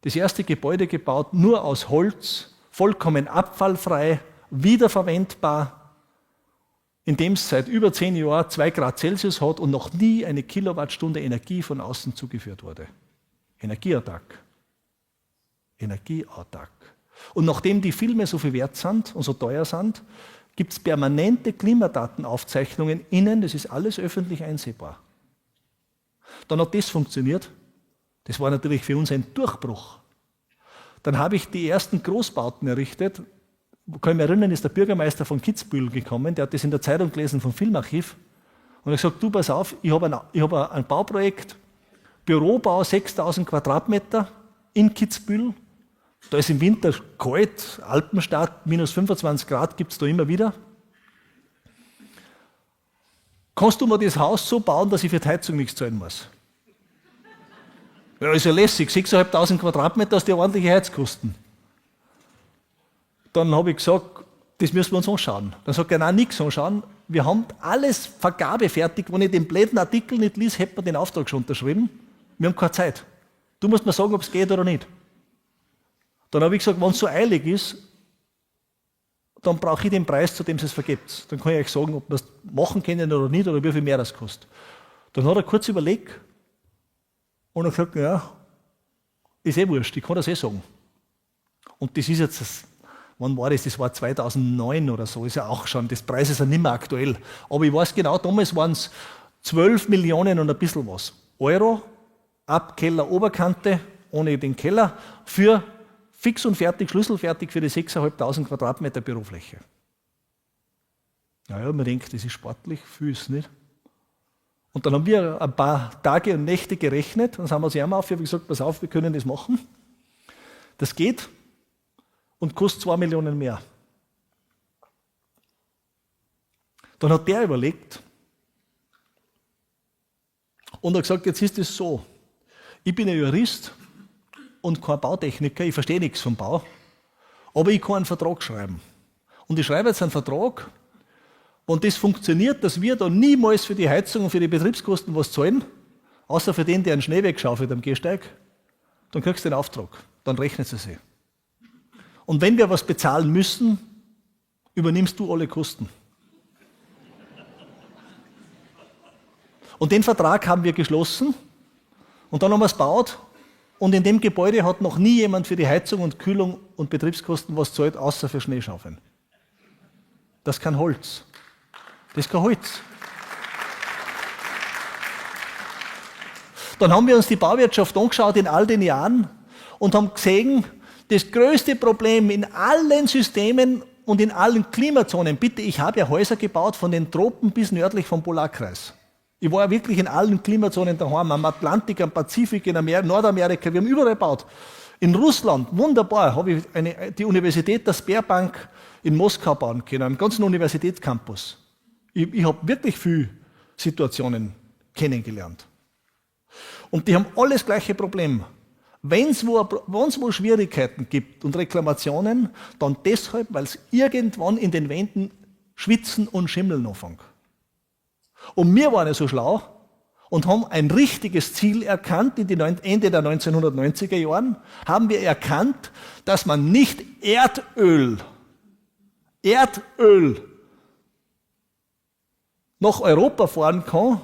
das erste Gebäude gebaut, nur aus Holz, vollkommen abfallfrei, wiederverwendbar, in dem es seit über 10 Jahren 2 Grad Celsius hat und noch nie eine Kilowattstunde Energie von außen zugeführt wurde. Energieautark. Energieautark. Und nachdem die Filme so viel wert sind und so teuer sind, gibt es permanente Klimadatenaufzeichnungen innen, das ist alles öffentlich einsehbar. Dann hat das funktioniert. Das war natürlich für uns ein Durchbruch. Dann habe ich die ersten Großbauten errichtet. Kann ich mich erinnern, ist der Bürgermeister von Kitzbühel gekommen, der hat das in der Zeitung gelesen vom Filmarchiv. Und er hat gesagt, du pass auf, ich habe ein Bauprojekt, Bürobau 6000 Quadratmeter in Kitzbühel. Da ist im Winter kalt, Alpenstadt, minus 25 Grad gibt es da immer wieder. Kannst du mir das Haus so bauen, dass ich für die Heizung nichts zahlen muss? Ja, ist ja lässig, 6.500 Quadratmeter hast du ja ordentliche Heizkosten. Dann habe ich gesagt, das müssen wir uns anschauen. Dann sagt er, nein, nichts anschauen. Wir haben alles vergabefertig. Wenn ich den blöden Artikel nicht liess, hätte man den Auftrag schon unterschrieben. Wir haben keine Zeit. Du musst mir sagen, ob es geht oder nicht. Dann habe ich gesagt, wenn es so eilig ist, dann brauche ich den Preis, zu dem es vergibt. Dann kann ich euch sagen, ob wir es machen können oder nicht oder wie viel mehr das kostet. Dann hat er kurz überlegt und hat gesagt, ja, ist eh wurscht, ich kann das eh sagen. Und das ist jetzt, wann war das? Das war 2009 oder so, ist ja auch schon, das Preis ist ja nicht mehr aktuell. Aber ich weiß genau, damals waren es 12 Millionen und ein bisschen was Euro, ab Keller Oberkante, ohne den Keller, für fix und fertig, schlüsselfertig für die 6.500 Quadratmeter Bürofläche. Naja, man denkt, das ist sportlich, viel ist es nicht. Und dann haben wir ein paar Tage und Nächte gerechnet, dann haben wir uns einmal auf, ich habe gesagt, pass auf, wir können das machen. Das geht und kostet 2 Millionen mehr. Dann hat der überlegt und hat gesagt, jetzt ist es so, ich bin ein Jurist und kein Bautechniker, ich verstehe nichts vom Bau, aber ich kann einen Vertrag schreiben. Und ich schreibe jetzt einen Vertrag, und das funktioniert, dass wir da niemals für die Heizung und für die Betriebskosten was zahlen, außer für den, der einen Schnee wegschaufelt am Gehsteig, dann kriegst du den Auftrag, dann rechnet sie sich. Und wenn wir was bezahlen müssen, übernimmst du alle Kosten. Und den Vertrag haben wir geschlossen und dann haben wir es gebaut und in dem Gebäude hat noch nie jemand für die Heizung und Kühlung und Betriebskosten was zahlt, außer für Schneeschaufeln. Das ist kein Holz. Das ist kein Holz. Dann haben wir uns die Bauwirtschaft angeschaut in all den Jahren und haben gesehen, das größte Problem in allen Systemen und in allen Klimazonen, bitte, ich habe ja Häuser gebaut von den Tropen bis nördlich vom Polarkreis. Ich war ja wirklich in allen Klimazonen daheim, am Atlantik, am Pazifik, in Nordamerika, wir haben überall gebaut. In Russland, wunderbar, habe ich die Universität der Sberbank in Moskau bauen können, am ganzen Universitätscampus. Ich habe wirklich viele Situationen kennengelernt. Und die haben alles gleiche Problem. Wenn es wo Schwierigkeiten gibt und Reklamationen, dann deshalb, weil es irgendwann in den Wänden schwitzen und schimmeln anfängt. Und wir waren ja so schlau und haben ein richtiges Ziel erkannt. Ende der 1990er Jahren haben wir erkannt, dass man nicht Erdöl nach Europa fahren kann,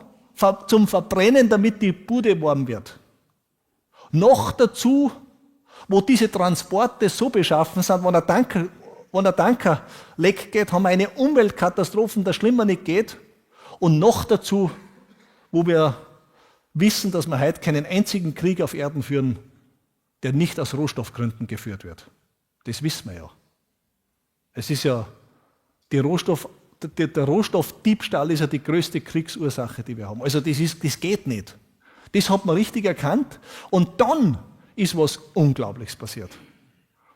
zum Verbrennen, damit die Bude warm wird. Noch dazu, wo diese Transporte so beschaffen sind, wenn ein Tanker leck geht, haben wir eine Umweltkatastrophe, das schlimmer nicht geht. Und noch dazu, wo wir wissen, dass wir heute keinen einzigen Krieg auf Erden führen, der nicht aus Rohstoffgründen geführt wird. Das wissen wir ja. Es ist ja, der Rohstoffdiebstahl ist ja die größte Kriegsursache, die wir haben. Also das geht nicht. Das hat man richtig erkannt. Und dann ist was Unglaubliches passiert.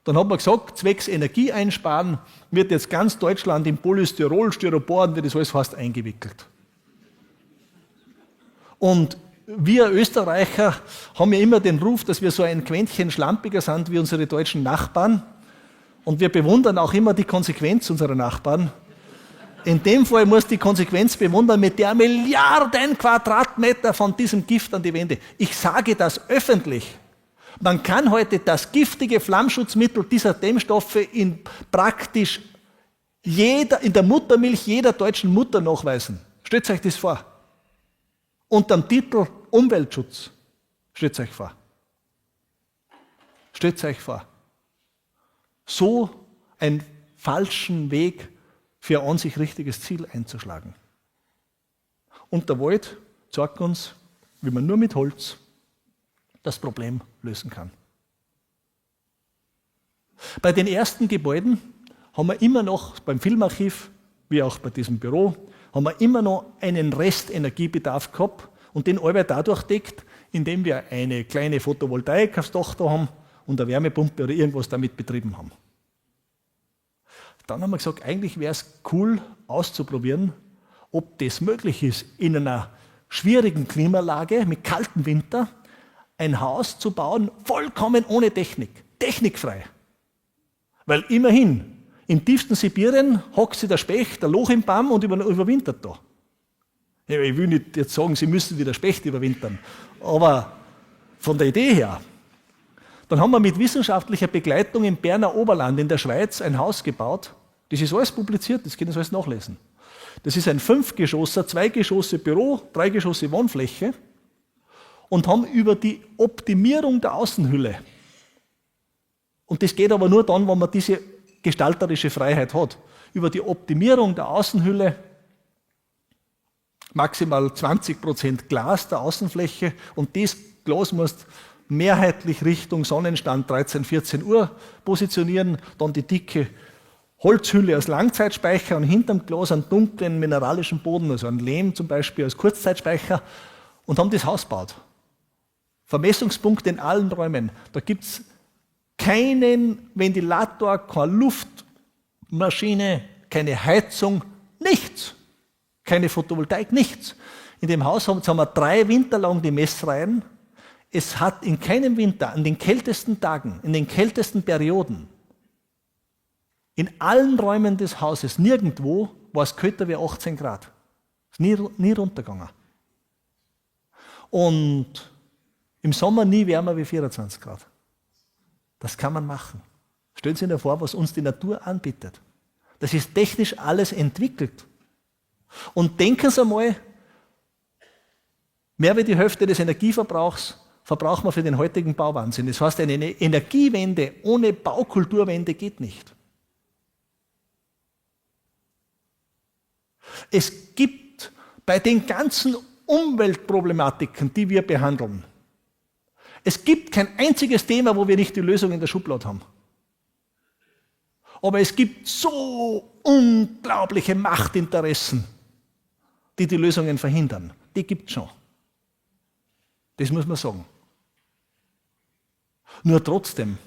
Dann hat man gesagt, zwecks Energieeinsparen wird jetzt ganz Deutschland in Polystyrol, Styropor, wie das alles heißt, eingewickelt. Und wir Österreicher haben ja immer den Ruf, dass wir so ein Quäntchen schlampiger sind wie unsere deutschen Nachbarn. Und wir bewundern auch immer die Konsequenz unserer Nachbarn. In dem Fall muss die Konsequenz bewundern mit der Milliarden Quadratmeter von diesem Gift an die Wände. Ich sage das öffentlich. Man kann heute das giftige Flammschutzmittel dieser Dämmstoffe in praktisch in der Muttermilch jeder deutschen Mutter nachweisen. Stellt euch das vor. Unter dem Titel Umweltschutz. Stellt euch vor. Stellt euch vor. So einen falschen Weg für ein an sich richtiges Ziel einzuschlagen. Und der Wald zeigt uns, wie man nur mit Holz das Problem lösen kann. Bei den ersten Gebäuden haben wir immer noch, beim Filmarchiv, wie auch bei diesem Büro, haben wir immer noch einen Restenergiebedarf gehabt und den alle dadurch deckt, indem wir eine kleine Photovoltaik aufs Dach da haben und eine Wärmepumpe oder irgendwas damit betrieben haben. Dann haben wir gesagt, eigentlich wäre es cool auszuprobieren, ob das möglich ist, in einer schwierigen Klimalage mit kaltem Winter ein Haus zu bauen, vollkommen ohne Technik, technikfrei. Weil immerhin, im tiefsten Sibirien hockt sich der Specht, ein Loch im Baum und überwintert da. Ich will nicht jetzt sagen, Sie müssen wie der Specht überwintern, aber von der Idee her. Dann haben wir mit wissenschaftlicher Begleitung im Berner Oberland in der Schweiz ein Haus gebaut. Das ist alles publiziert, das können Sie alles nachlesen. Das ist ein 5-Geschosser, 2 Geschosse Büro, 3 Geschosse Wohnfläche und haben über die Optimierung der Außenhülle. Und das geht aber nur dann, wenn man diese gestalterische Freiheit hat. Über die Optimierung der Außenhülle, maximal 20% Glas der Außenfläche und das Glas muss mehrheitlich Richtung Sonnenstand 13, 14 Uhr positionieren, dann die dicke Holzhülle als Langzeitspeicher und hinterm Glas einen dunklen mineralischen Boden, also einen Lehm zum Beispiel als Kurzzeitspeicher und haben das Haus gebaut. Vermessungspunkte in allen Räumen. Da gibt es keinen Ventilator, keine Luftmaschine, keine Heizung, nichts. Keine Photovoltaik, nichts. In dem Haus haben wir 3 Winter lang die Messreihen. Es hat in keinem Winter, an den kältesten Tagen, in den kältesten Perioden, in allen Räumen des Hauses, nirgendwo war es kälter wie 18 Grad. Ist nie runtergegangen. Und im Sommer nie wärmer wie 24 Grad. Das kann man machen. Stellen Sie sich vor, was uns die Natur anbietet. Das ist technisch alles entwickelt. Und denken Sie einmal, mehr wie die Hälfte des Energieverbrauchs verbrauchen wir für den heutigen Bauwahnsinn. Das heißt, eine Energiewende ohne Baukulturwende geht nicht. Es gibt bei den ganzen Umweltproblematiken, die wir behandeln, es gibt kein einziges Thema, wo wir nicht die Lösung in der Schublade haben. Aber es gibt so unglaubliche Machtinteressen, die die Lösungen verhindern. Die gibt es schon. Das muss man sagen. Nur trotzdem,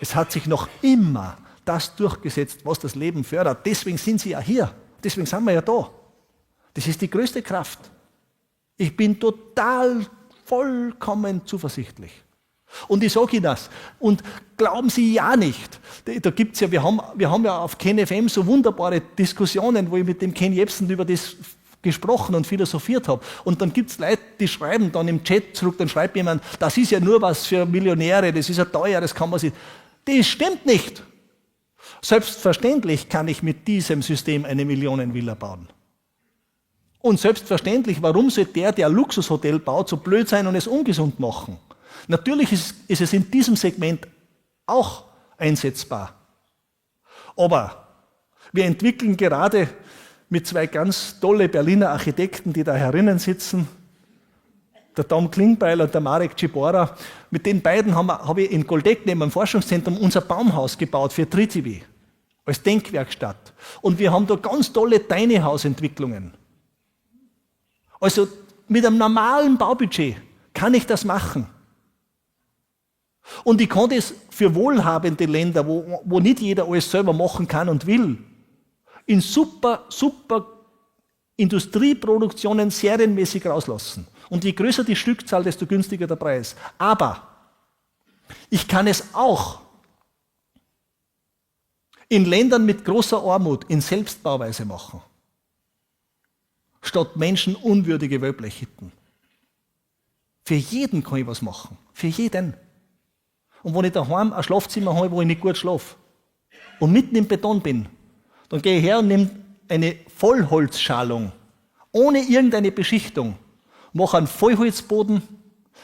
es hat sich noch immer das durchgesetzt, was das Leben fördert. Deswegen sind Sie ja hier. Deswegen sind wir ja da. Das ist die größte Kraft. Ich bin total vollkommen zuversichtlich. Und ich sage Ihnen das. Und glauben Sie ja nicht. Da gibt's ja, wir haben ja auf KenFM so wunderbare Diskussionen, wo ich mit dem Ken Jebsen über das gesprochen und philosophiert habe. Und dann gibt es Leute, die schreiben dann im Chat zurück, dann schreibt jemand, das ist ja nur was für Millionäre, das ist ja teuer, das kann man sich... Das stimmt nicht. Selbstverständlich kann ich mit diesem System eine Millionenvilla bauen. Und selbstverständlich, warum soll der ein Luxushotel baut, so blöd sein und es ungesund machen? Natürlich ist es in diesem Segment auch einsetzbar. Aber wir entwickeln gerade mit zwei ganz tolle Berliner Architekten, die da herinnen sitzen, der Tom Klingbeil und der Marek Czibora. Mit den beiden habe ich in Goldeck neben dem Forschungszentrum unser Baumhaus gebaut für Tritivi, als Denkwerkstatt. Und wir haben da ganz tolle Tiny House Entwicklungen. Also mit einem normalen Baubudget kann ich das machen. Und ich kann das für wohlhabende Länder, wo nicht jeder alles selber machen kann und will, in super Industrieproduktionen serienmäßig rauslassen. Und je größer die Stückzahl, desto günstiger der Preis. Aber ich kann es auch in Ländern mit großer Armut in Selbstbauweise machen, statt menschenunwürdige Wellblechhütten. Für jeden kann ich was machen. Für jeden. Und wenn ich daheim ein Schlafzimmer habe, wo ich nicht gut schlafe und mitten im Beton bin, dann gehe ich her und nehme eine Vollholzschalung, ohne irgendeine Beschichtung, mache einen Vollholzboden,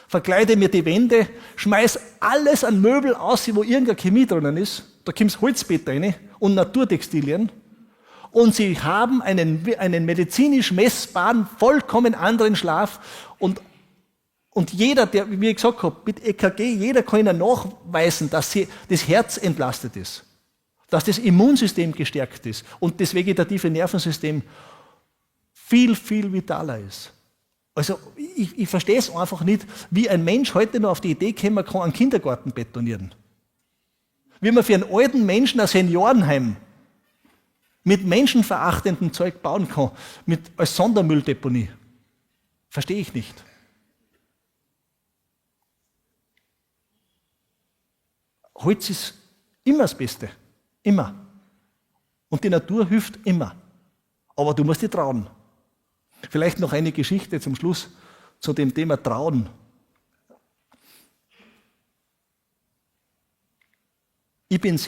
verkleide mir die Wände, schmeiß alles an Möbel aus, wo irgendeine Chemie drinnen ist, da kommt Holzbett rein und Naturtextilien, und sie haben einen medizinisch messbaren, vollkommen anderen Schlaf, und jeder, der, wie ich gesagt habe, mit EKG, jeder kann Ihnen nachweisen, dass das Herz entlastet ist, dass das Immunsystem gestärkt ist und das vegetative Nervensystem viel, viel vitaler ist. Also ich verstehe es einfach nicht, wie ein Mensch heute noch auf die Idee kommen kann, einen Kindergarten betonieren. Wie man für einen alten Menschen ein Seniorenheim mit menschenverachtendem Zeug bauen kann, als Sondermülldeponie. Verstehe ich nicht. Holz ist immer das Beste. Immer. Und die Natur hilft immer. Aber du musst dich trauen. Vielleicht noch eine Geschichte zum Schluss zu dem Thema Trauen. Ich bin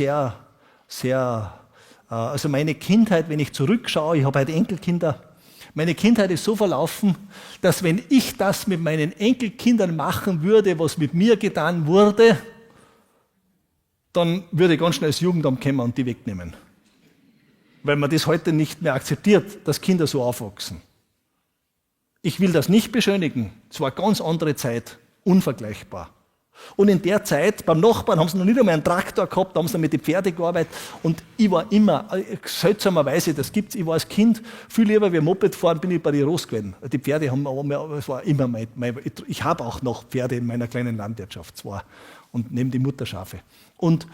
also meine Kindheit, wenn ich zurückschaue, ich habe heute Enkelkinder, meine Kindheit ist so verlaufen, dass wenn ich das mit meinen Enkelkindern machen würde, was mit mir getan wurde, dann würde ich ganz schnell das Jugendamt kommen und die wegnehmen. Weil man das heute nicht mehr akzeptiert, dass Kinder so aufwachsen. Ich will das nicht beschönigen. Es war eine ganz andere Zeit, unvergleichbar. Und in der Zeit, beim Nachbarn haben sie noch nicht einmal einen Traktor gehabt, da haben sie mit den Pferden gearbeitet. Und ich war immer, seltsamerweise, das gibt's, ich war als Kind viel lieber wie Moped fahren, bin ich bei den Ross gewesen. Die Pferde haben aber, es war immer ich habe auch noch Pferde in meiner kleinen Landwirtschaft, zwar, und neben die Mutterschafe. Und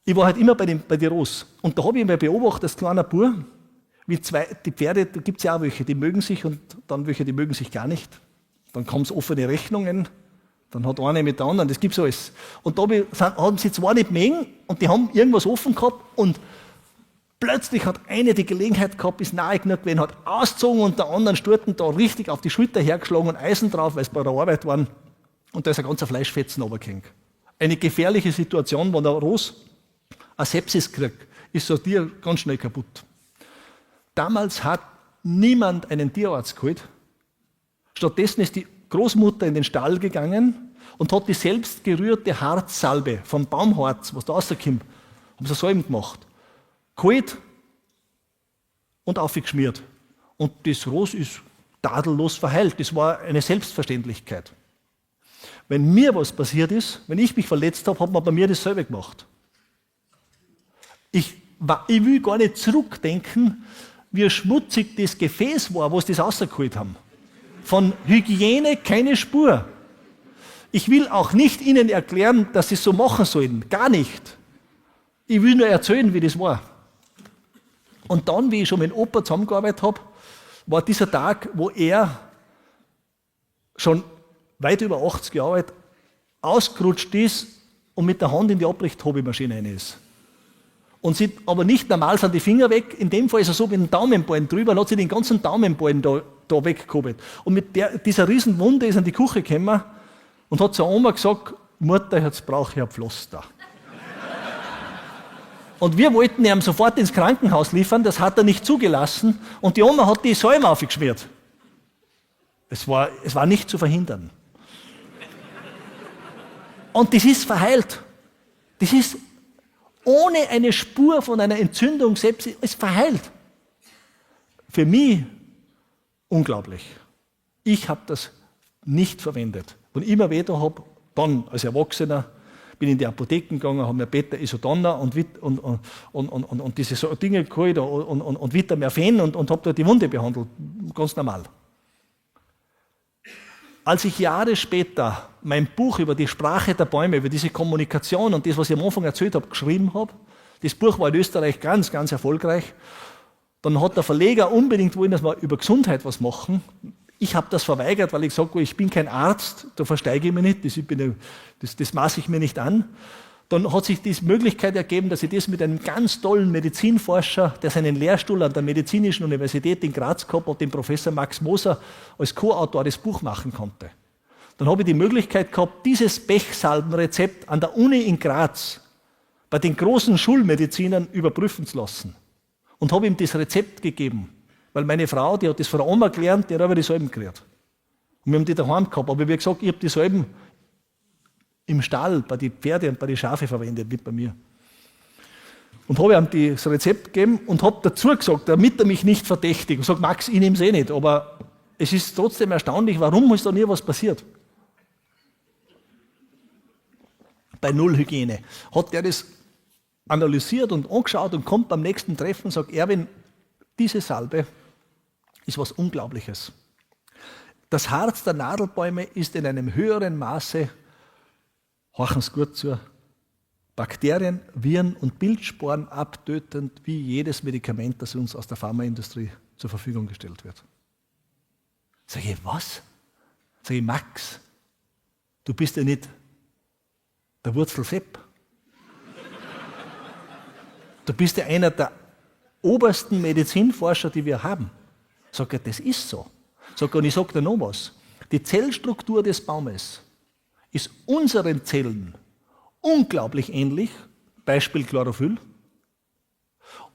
ich war halt immer bei den Ross. Und da habe ich mal beobachtet, als kleiner Bub, wie die Pferde, da gibt es ja auch welche, die mögen sich und dann welche, die mögen sich gar nicht. Dann kommen es offene Rechnungen, dann hat eine mit der anderen, das gibt's alles. Und da haben sie zwar nicht mögen und die haben irgendwas offen gehabt und plötzlich hat eine die Gelegenheit gehabt, ist nahe genug gewesen, hat ausgezogen und der anderen Sturten da richtig auf die Schulter hergeschlagen und Eisen drauf, weil es bei der Arbeit waren. Und da ist ein ganzer Fleischfetzen runtergehängt. Eine gefährliche Situation, wenn der Ross eine Sepsis kriegt, ist so ein Tier ganz schnell kaputt. Damals hat niemand einen Tierarzt geholt. Stattdessen ist die Großmutter in den Stall gegangen, und hat die selbst gerührte Harzsalbe vom Baumharz, was da rauskommt, haben sie Salben gemacht, geholt und aufgeschmiert. Und das Ross ist tadellos verheilt. Das war eine Selbstverständlichkeit. Wenn mir was passiert ist, wenn ich mich verletzt habe, hat man bei mir dasselbe gemacht. Ich will gar nicht zurückdenken, wie schmutzig das Gefäß war, wo sie das rausgeholt haben. Von Hygiene keine Spur. Ich will auch nicht Ihnen erklären, dass Sie es so machen sollten. Gar nicht. Ich will nur erzählen, wie das war. Und dann, wie ich schon mit dem Opa zusammengearbeitet habe, war dieser Tag, wo er schon weit über 80 Jahre alt ausgerutscht ist und mit der Hand in die Abrichthobelmaschine rein ist. Und sie aber nicht normal sind die Finger weg, in dem Fall ist er so mit dem Daumenballen drüber und hat sich den ganzen Daumenballen da weggehobelt. Und mit dieser riesen Wunde ist er in die Küche gekommen und hat zur Oma gesagt, Mutter, jetzt brauche ich ein Pflaster. Und wir wollten ihn sofort ins Krankenhaus liefern, das hat er nicht zugelassen und die Oma hat die Salben aufgeschmiert. Es war nicht zu verhindern. Und das ist verheilt. Das ist ohne eine Spur von einer Entzündung selbst, ist verheilt. Für mich unglaublich. Ich habe das nicht verwendet. Wenn ich immer weh habe, dann als Erwachsener, bin in die Apotheken gegangen, habe mir Beta Isodonna und diese so Dinge geholt und Vitamerfen und habe da die Wunde behandelt. Ganz normal. Als ich Jahre später mein Buch über die Sprache der Bäume, über diese Kommunikation und das, was ich am Anfang erzählt habe, geschrieben habe, das Buch war in Österreich ganz, ganz erfolgreich, dann hat der Verleger unbedingt wollen, dass wir über Gesundheit was machen. Ich habe das verweigert, weil ich gesagt habe, ich bin kein Arzt, da versteige ich mich nicht, das maße ich mir nicht an. Dann hat sich die Möglichkeit ergeben, dass ich das mit einem ganz tollen Medizinforscher, der seinen Lehrstuhl an der Medizinischen Universität in Graz gehabt hat, dem Professor Max Moser, als Co-Autor das Buch machen konnte. Dann habe ich die Möglichkeit gehabt, dieses Pechsalbenrezept an der Uni in Graz bei den großen Schulmedizinern überprüfen zu lassen. Und habe ihm das Rezept gegeben. Weil meine Frau, die hat das von der Oma gelernt, die hat aber die Salben gekriegt. Und wir haben die daheim gehabt. Aber wie gesagt, ich habe die Salben im Stall bei den Pferden und bei den Schafen verwendet, nicht bei mir. Und habe ihm das Rezept gegeben und habe dazu gesagt, damit er mich nicht verdächtigt. Und sagt, Max, ich nehme es eh nicht. Aber es ist trotzdem erstaunlich, warum ist da nie was passiert? Bei Nullhygiene. Hat der das analysiert und angeschaut und kommt beim nächsten Treffen und sagt, Erwin, diese Salbe ist was Unglaubliches. Das Harz der Nadelbäume ist in einem höheren Maße, horchen Sie gut zu, Bakterien, Viren und Bildsporen abtötend wie jedes Medikament, das uns aus der Pharmaindustrie zur Verfügung gestellt wird. Sag ich, was? Sag ich, Max, du bist ja nicht der Wurzelsepp. Du bist ja einer der obersten Medizinforscher, die wir haben. Sag ich, das ist so. Sag ich, und ich sage dir noch was. Die Zellstruktur des Baumes ist unseren Zellen unglaublich ähnlich, Beispiel Chlorophyll.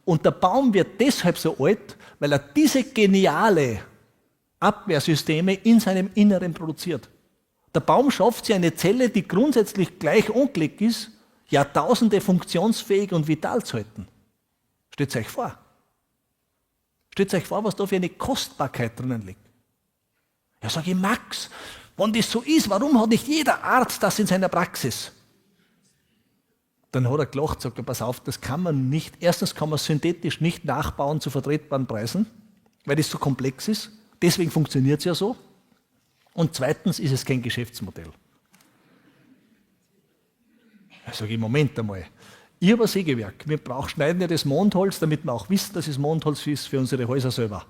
Und der Baum wird deshalb so alt, weil er diese geniale Abwehrsysteme in seinem Inneren produziert. Der Baum schafft sich eine Zelle, die grundsätzlich gleich angelegt ist, Jahrtausende funktionsfähig und vital zu halten. Stellt euch vor. Stellt euch vor, was da für eine Kostbarkeit drinnen liegt. Ja, sage ich, Max, wenn das so ist, warum hat nicht jeder Arzt das in seiner Praxis? Dann hat er gelacht, sagt er, pass auf, das kann man nicht, erstens kann man es synthetisch nicht nachbauen zu vertretbaren Preisen, weil das so komplex ist, deswegen funktioniert es ja so. Und zweitens ist es kein Geschäftsmodell. Da sage ich, Moment einmal, ich habe ein Sägewerk, wir schneiden ja das Mondholz, damit wir auch wissen, dass es Mondholz ist für unsere Häuser selber.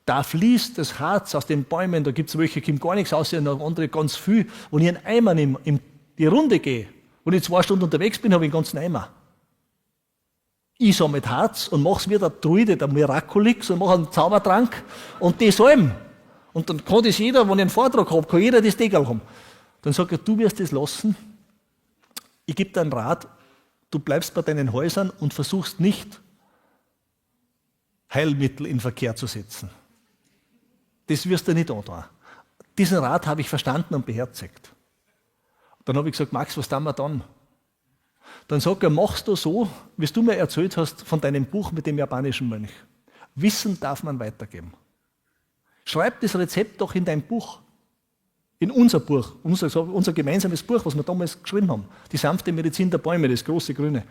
Da fließt das Harz aus den Bäumen, da gibt es welche, die gar nichts aussehen, und andere ganz viel. Wenn ich einen Eimer in die Runde gehe, wenn ich 2 Stunden unterwegs bin, habe ich einen ganzen Eimer. Ich sammle Harz und mache es wie der Druide, der Miraculix, und mache einen Zaubertrank und die Salben. Und dann kann das jeder, wenn ich einen Vortrag habe, kann jeder das Deckel haben. Dann sage ich, du wirst das lassen. Ich gebe dir einen Rat, du bleibst bei deinen Häusern und versuchst nicht, Heilmittel in Verkehr zu setzen. Das wirst du nicht antun. Diesen Rat habe ich verstanden und beherzigt. Dann habe ich gesagt, Max, was tun wir dann? Dann sagt er, machst du so, wie du mir erzählt hast von deinem Buch mit dem japanischen Mönch. Wissen darf man weitergeben. Schreib das Rezept doch in dein Buch. In unser Buch, unser gemeinsames Buch, was wir damals geschrieben haben. Die sanfte Medizin der Bäume, das große Grüne.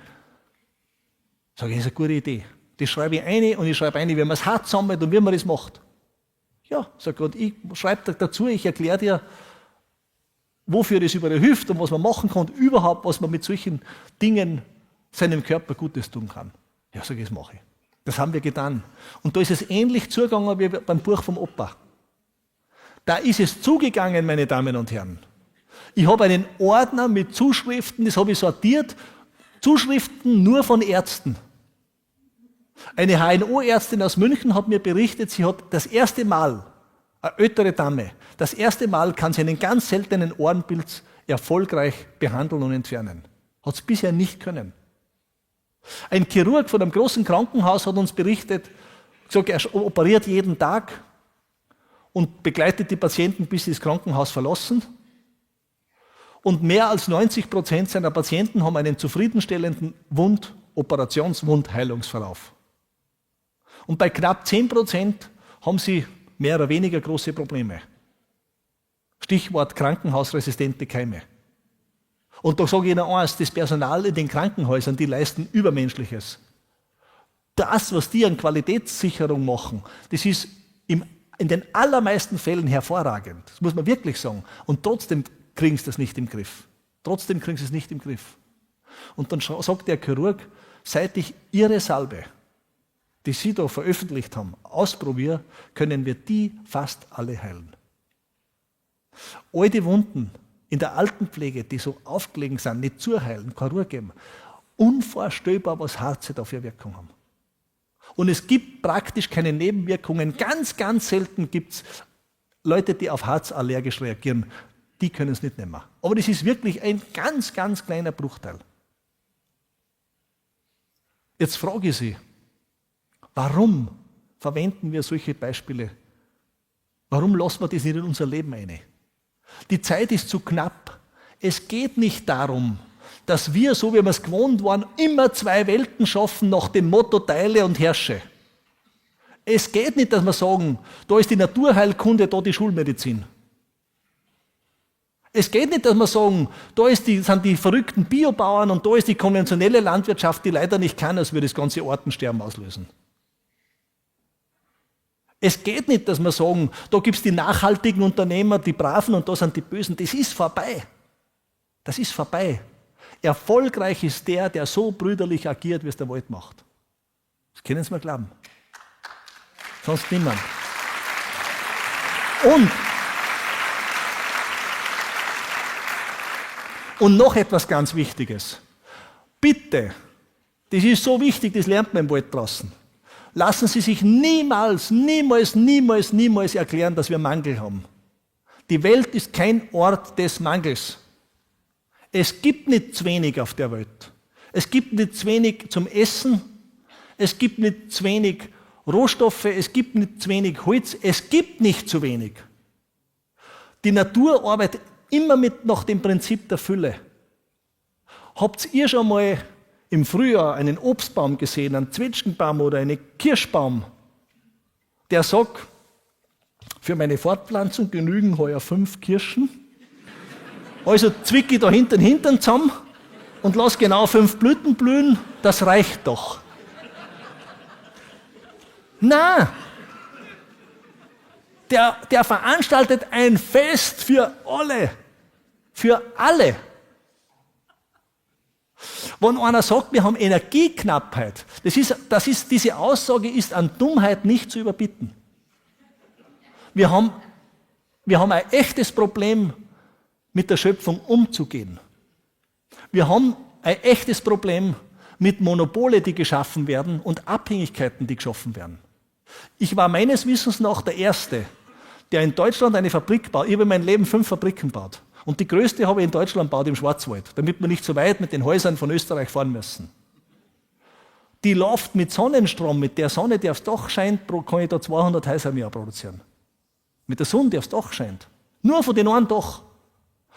Sag ich, das ist eine gute Idee. Das schreibe ich ein und ich schreibe ein, wie man das Harz sammelt und wie man das macht. Ja, sag Gott, ich schreibe dazu, ich erkläre dir, wofür das überall hilft und was man machen kann, überhaupt, was man mit solchen Dingen seinem Körper Gutes tun kann. Ja, sag ich, das mache ich. Das haben wir getan. Und da ist es ähnlich zugegangen wie beim Buch vom Opa. Da ist es zugegangen, meine Damen und Herren. Ich habe einen Ordner mit Zuschriften, das habe ich sortiert, Zuschriften nur von Ärzten. Eine HNO-Ärztin aus München hat mir berichtet, sie hat das erste Mal, eine ältere Dame, das erste Mal kann sie einen ganz seltenen Ohrenpilz erfolgreich behandeln und entfernen. Hat es bisher nicht können. Ein Chirurg von einem großen Krankenhaus hat uns berichtet, gesagt, er operiert jeden Tag und begleitet die Patienten, bis sie das Krankenhaus verlassen. Und mehr als 90% seiner Patienten haben einen zufriedenstellenden Operationswundheilungsverlauf. Und bei knapp 10% haben sie mehr oder weniger große Probleme. Stichwort krankenhausresistente Keime. Und da sage ich Ihnen eins, das Personal in den Krankenhäusern, die leisten Übermenschliches. Das, was die an Qualitätssicherung machen, das ist in den allermeisten Fällen hervorragend. Das muss man wirklich sagen. Und trotzdem kriegen sie das nicht im Griff. Trotzdem kriegen sie es nicht im Griff. Und dann sagt der Chirurg, seit ich Ihre Salbe, die Sie da veröffentlicht haben, ausprobiere, können wir die fast alle heilen. All die Wunden in der Altenpflege, die so aufgelegen sind, nicht zuheilen, keine Ruhe geben. Unvorstellbar, was Harze da für Wirkung haben. Und es gibt praktisch keine Nebenwirkungen. Ganz, ganz selten gibt es Leute, die auf Harz allergisch reagieren. Die können es nicht nehmen. Aber das ist wirklich ein ganz, ganz kleiner Bruchteil. Jetzt frage ich Sie, warum verwenden wir solche Beispiele? Warum lassen wir das nicht in unser Leben ein? Die Zeit ist zu knapp. Es geht nicht darum, dass wir, so wie wir es gewohnt waren, immer zwei Welten schaffen nach dem Motto teile und herrsche. Es geht nicht, dass wir sagen, da ist die Naturheilkunde, da die Schulmedizin. Es geht nicht, dass wir sagen, da sind die verrückten Biobauern und da ist die konventionelle Landwirtschaft, die leider nicht kann, als wir das ganze Artensterben auslösen. Es geht nicht, dass wir sagen, da gibt es die nachhaltigen Unternehmer, die Braven und da sind die Bösen. Das ist vorbei. Das ist vorbei. Erfolgreich ist der, der so brüderlich agiert, wie es der Wald macht. Das können Sie mir glauben. Sonst niemand. Und noch etwas ganz Wichtiges. Bitte, das ist so wichtig, das lernt man im Wald draußen. Lassen Sie sich niemals erklären, dass wir Mangel haben. Die Welt ist kein Ort des Mangels. Es gibt nicht zu wenig auf der Welt. Es gibt nicht zu wenig zum Essen. Es gibt nicht zu wenig Rohstoffe. Es gibt nicht zu wenig Holz. Es gibt nicht zu wenig. Die Natur arbeitet immer nach dem Prinzip der Fülle. Habt ihr schon mal im Frühjahr einen Obstbaum gesehen, einen Zwetschgenbaum oder einen Kirschbaum, der sagt, für meine Fortpflanzung genügen heuer 5 Kirschen. Also zwicke ich da hinten den Hintern zusammen und lass genau 5 Blüten blühen, das reicht doch. Nein! Der veranstaltet ein Fest für alle. Für alle. Wenn einer sagt, wir haben Energieknappheit, diese Aussage ist an Dummheit nicht zu überbieten. Wir haben ein echtes Problem, mit der Schöpfung umzugehen. Wir haben ein echtes Problem mit Monopole, die geschaffen werden und Abhängigkeiten, die geschaffen werden. Ich war meines Wissens nach der Erste, der in Deutschland eine Fabrik baut. Ich habe in meinem Leben 5 Fabriken gebaut. Und die größte habe ich in Deutschland gebaut, im Schwarzwald, damit wir nicht so weit mit den Häusern von Österreich fahren müssen. Die läuft mit Sonnenstrom, mit der Sonne, die aufs Dach scheint, kann ich da 200 Häuser im Jahr produzieren. Mit der Sonne, die aufs Dach scheint. Nur von den einen Dach.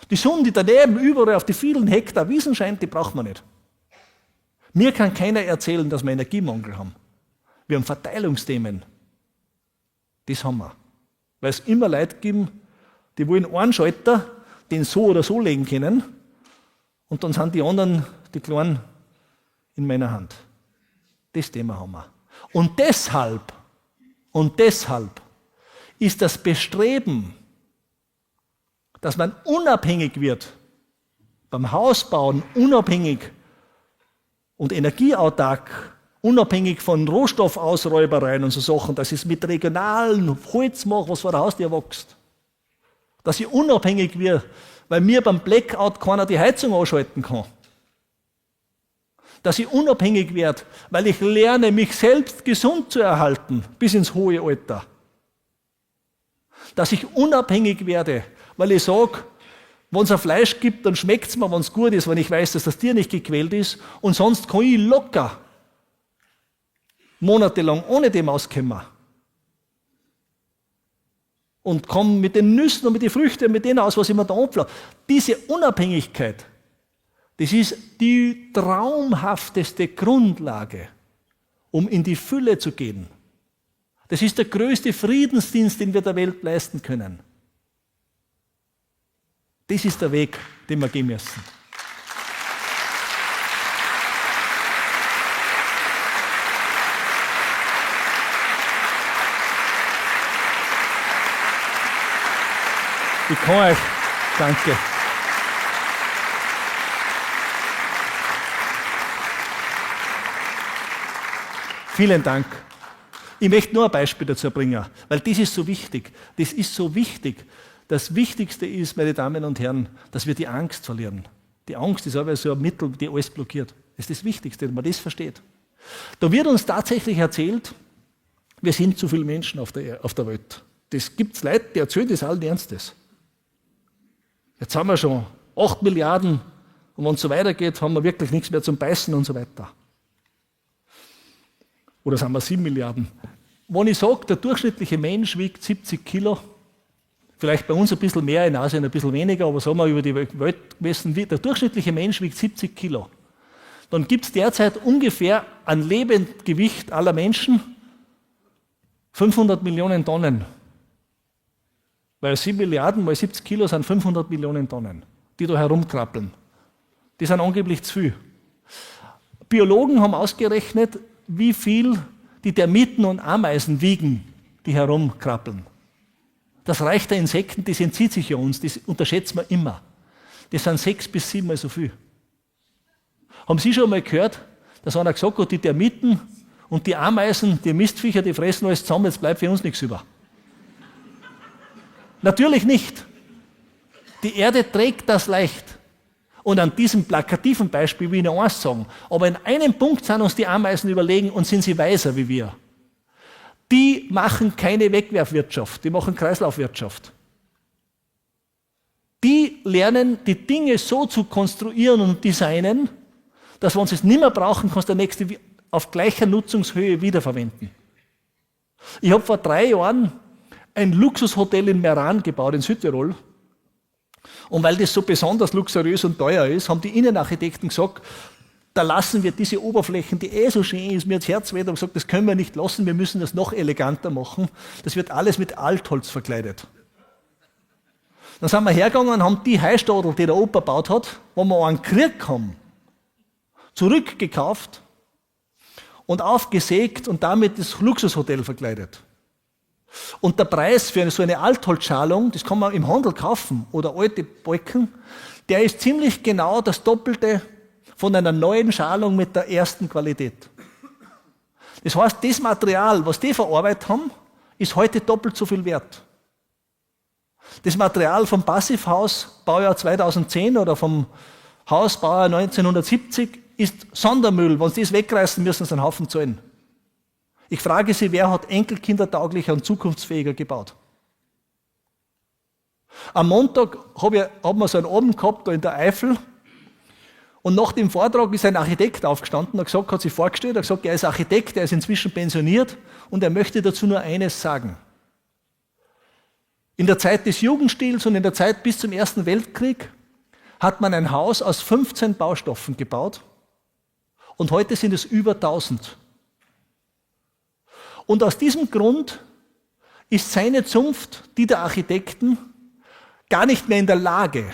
Die Sonne, die daneben überall auf die vielen Hektar Wiesen scheint, die braucht man nicht. Mir kann keiner erzählen, dass wir Energiemangel haben. Wir haben Verteilungsthemen. Das haben wir. Weil es immer Leute geben, die wollen einen Schalter, den so oder so legen können, und dann sind die anderen, die Kleinen, in meiner Hand. Das Thema haben wir. Und deshalb ist das Bestreben, dass man unabhängig wird, beim Hausbauen unabhängig und energieautark, unabhängig von Rohstoffausräubereien und so Sachen, dass ich es mit regionalen Holz mache, was vor der Haustür wächst. Dass ich unabhängig werde, weil mir beim Blackout keiner die Heizung ausschalten kann. Dass ich unabhängig werde, weil ich lerne, mich selbst gesund zu erhalten, bis ins hohe Alter. Dass ich unabhängig werde, weil ich sage, wenn es ein Fleisch gibt, dann schmeckt es mir, wenn es gut ist, wenn ich weiß, dass das Tier nicht gequält ist, und sonst kann ich locker monatelang ohne dem auskommen. Und komme mit den Nüssen und mit den Früchten und mit denen aus, was ich mir da anpflanze. Diese Unabhängigkeit, das ist die traumhafteste Grundlage, um in die Fülle zu gehen. Das ist der größte Friedensdienst, den wir der Welt leisten können. Das ist der Weg, den wir gehen müssen. Ich kann euch, danke. Vielen Dank. Ich möchte nur ein Beispiel dazu bringen, weil das ist so wichtig. Das ist so wichtig. Das Wichtigste ist, meine Damen und Herren, dass wir die Angst verlieren. Die Angst ist aber so ein Mittel, die alles blockiert. Das ist das Wichtigste, dass man das versteht. Da wird uns tatsächlich erzählt, wir sind zu viele Menschen auf der Welt. Das gibt es Leute, die erzählen das allen Ernstes. Jetzt haben wir schon 8 Milliarden und wenn es so weitergeht, haben wir wirklich nichts mehr zum Beißen und so weiter. Oder sind wir 7 Milliarden? Wenn ich sage, der durchschnittliche Mensch wiegt 70 Kilo, vielleicht bei uns ein bisschen mehr, in Asien ein bisschen weniger, aber sagen wir über die Welt gemessen, der durchschnittliche Mensch wiegt 70 Kilo. Dann gibt es derzeit ungefähr an Lebendgewicht aller Menschen 500 Millionen Tonnen. Weil 7 Milliarden mal 70 Kilo sind 500 Millionen Tonnen, die da herumkrabbeln. Die sind angeblich zu viel. Biologen haben ausgerechnet, wie viel die Termiten und Ameisen wiegen, die herumkrabbeln. Das Reich der Insekten, das entzieht sich ja uns, das unterschätzen wir immer. Das sind 6 bis 7 Mal so viel. Haben Sie schon mal gehört, dass einer gesagt hat, die Termiten und die Ameisen, die Mistviecher, die fressen alles zusammen, jetzt bleibt für uns nichts über? Natürlich nicht. Die Erde trägt das leicht. Und an diesem plakativen Beispiel will ich noch eins sagen. Aber in einem Punkt sind uns die Ameisen überlegen und sind sie weiser wie wir. Die machen keine Wegwerfwirtschaft, die machen Kreislaufwirtschaft. Die lernen, die Dinge so zu konstruieren und designen, dass, wenn sie es nicht mehr brauchen, kannst du der nächste auf gleicher Nutzungshöhe wiederverwenden. Ich habe vor 3 Jahren ein Luxushotel in Meran gebaut, in Südtirol. Und weil das so besonders luxuriös und teuer ist, haben die Innenarchitekten gesagt, da lassen wir diese Oberflächen, die so schön ist, mir ins Herz weh, und gesagt, das können wir nicht lassen, wir müssen das noch eleganter machen. Das wird alles mit Altholz verkleidet. Dann sind wir hergegangen und haben die Heustadel, die der Opa gebaut hat, wo wir einen Krieg haben, zurückgekauft und aufgesägt und damit das Luxushotel verkleidet. Und der Preis für so eine Altholzschalung, das kann man im Handel kaufen, oder alte Balken, der ist ziemlich genau das Doppelte von einer neuen Schalung mit der ersten Qualität. Das heißt, das Material, was die verarbeitet haben, ist heute doppelt so viel wert. Das Material vom Passivhaus, Baujahr 2010 oder vom Haus, Baujahr 1970, ist Sondermüll. Wenn sie das wegreißen, müssen sie einen Haufen zahlen. Ich frage Sie, wer hat enkelkindertauglicher und zukunftsfähiger gebaut? Am Montag haben wir so einen Abend gehabt, da in der Eifel. Und nach dem Vortrag ist ein Architekt aufgestanden, hat sich vorgestellt, hat gesagt, er ist Architekt, er ist inzwischen pensioniert und er möchte dazu nur eines sagen. In der Zeit des Jugendstils und in der Zeit bis zum Ersten Weltkrieg hat man ein Haus aus 15 Baustoffen gebaut und heute sind es über 1000. Und aus diesem Grund ist seine Zunft, die der Architekten, gar nicht mehr in der Lage,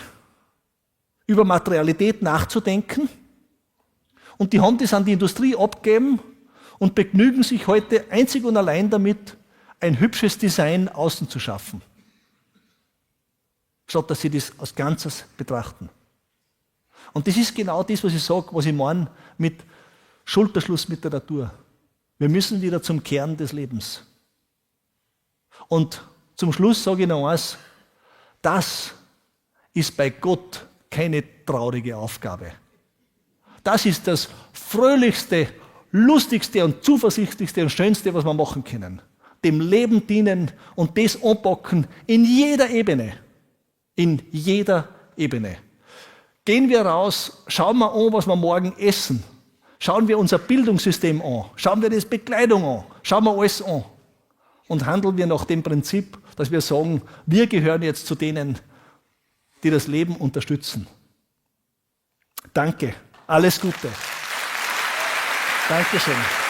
über Materialität nachzudenken. Und die haben das an die Industrie abgegeben und begnügen sich heute einzig und allein damit, ein hübsches Design außen zu schaffen. Statt dass sie das als Ganzes betrachten. Und das ist genau das, was ich sage, was ich meine mit Schulterschluss mit der Natur. Wir müssen wieder zum Kern des Lebens. Und zum Schluss sage ich noch eins, das ist bei Gott keine traurige Aufgabe. Das ist das fröhlichste, lustigste und zuversichtlichste und schönste, was wir machen können. Dem Leben dienen und das anpacken in jeder Ebene. In jeder Ebene. Gehen wir raus, schauen wir an, was wir morgen essen. Schauen wir unser Bildungssystem an. Schauen wir das Bekleidung an. Schauen wir alles an. Und handeln wir nach dem Prinzip, dass wir sagen, wir gehören jetzt zu denen, die das Leben unterstützen. Danke. Alles Gute. Dankeschön.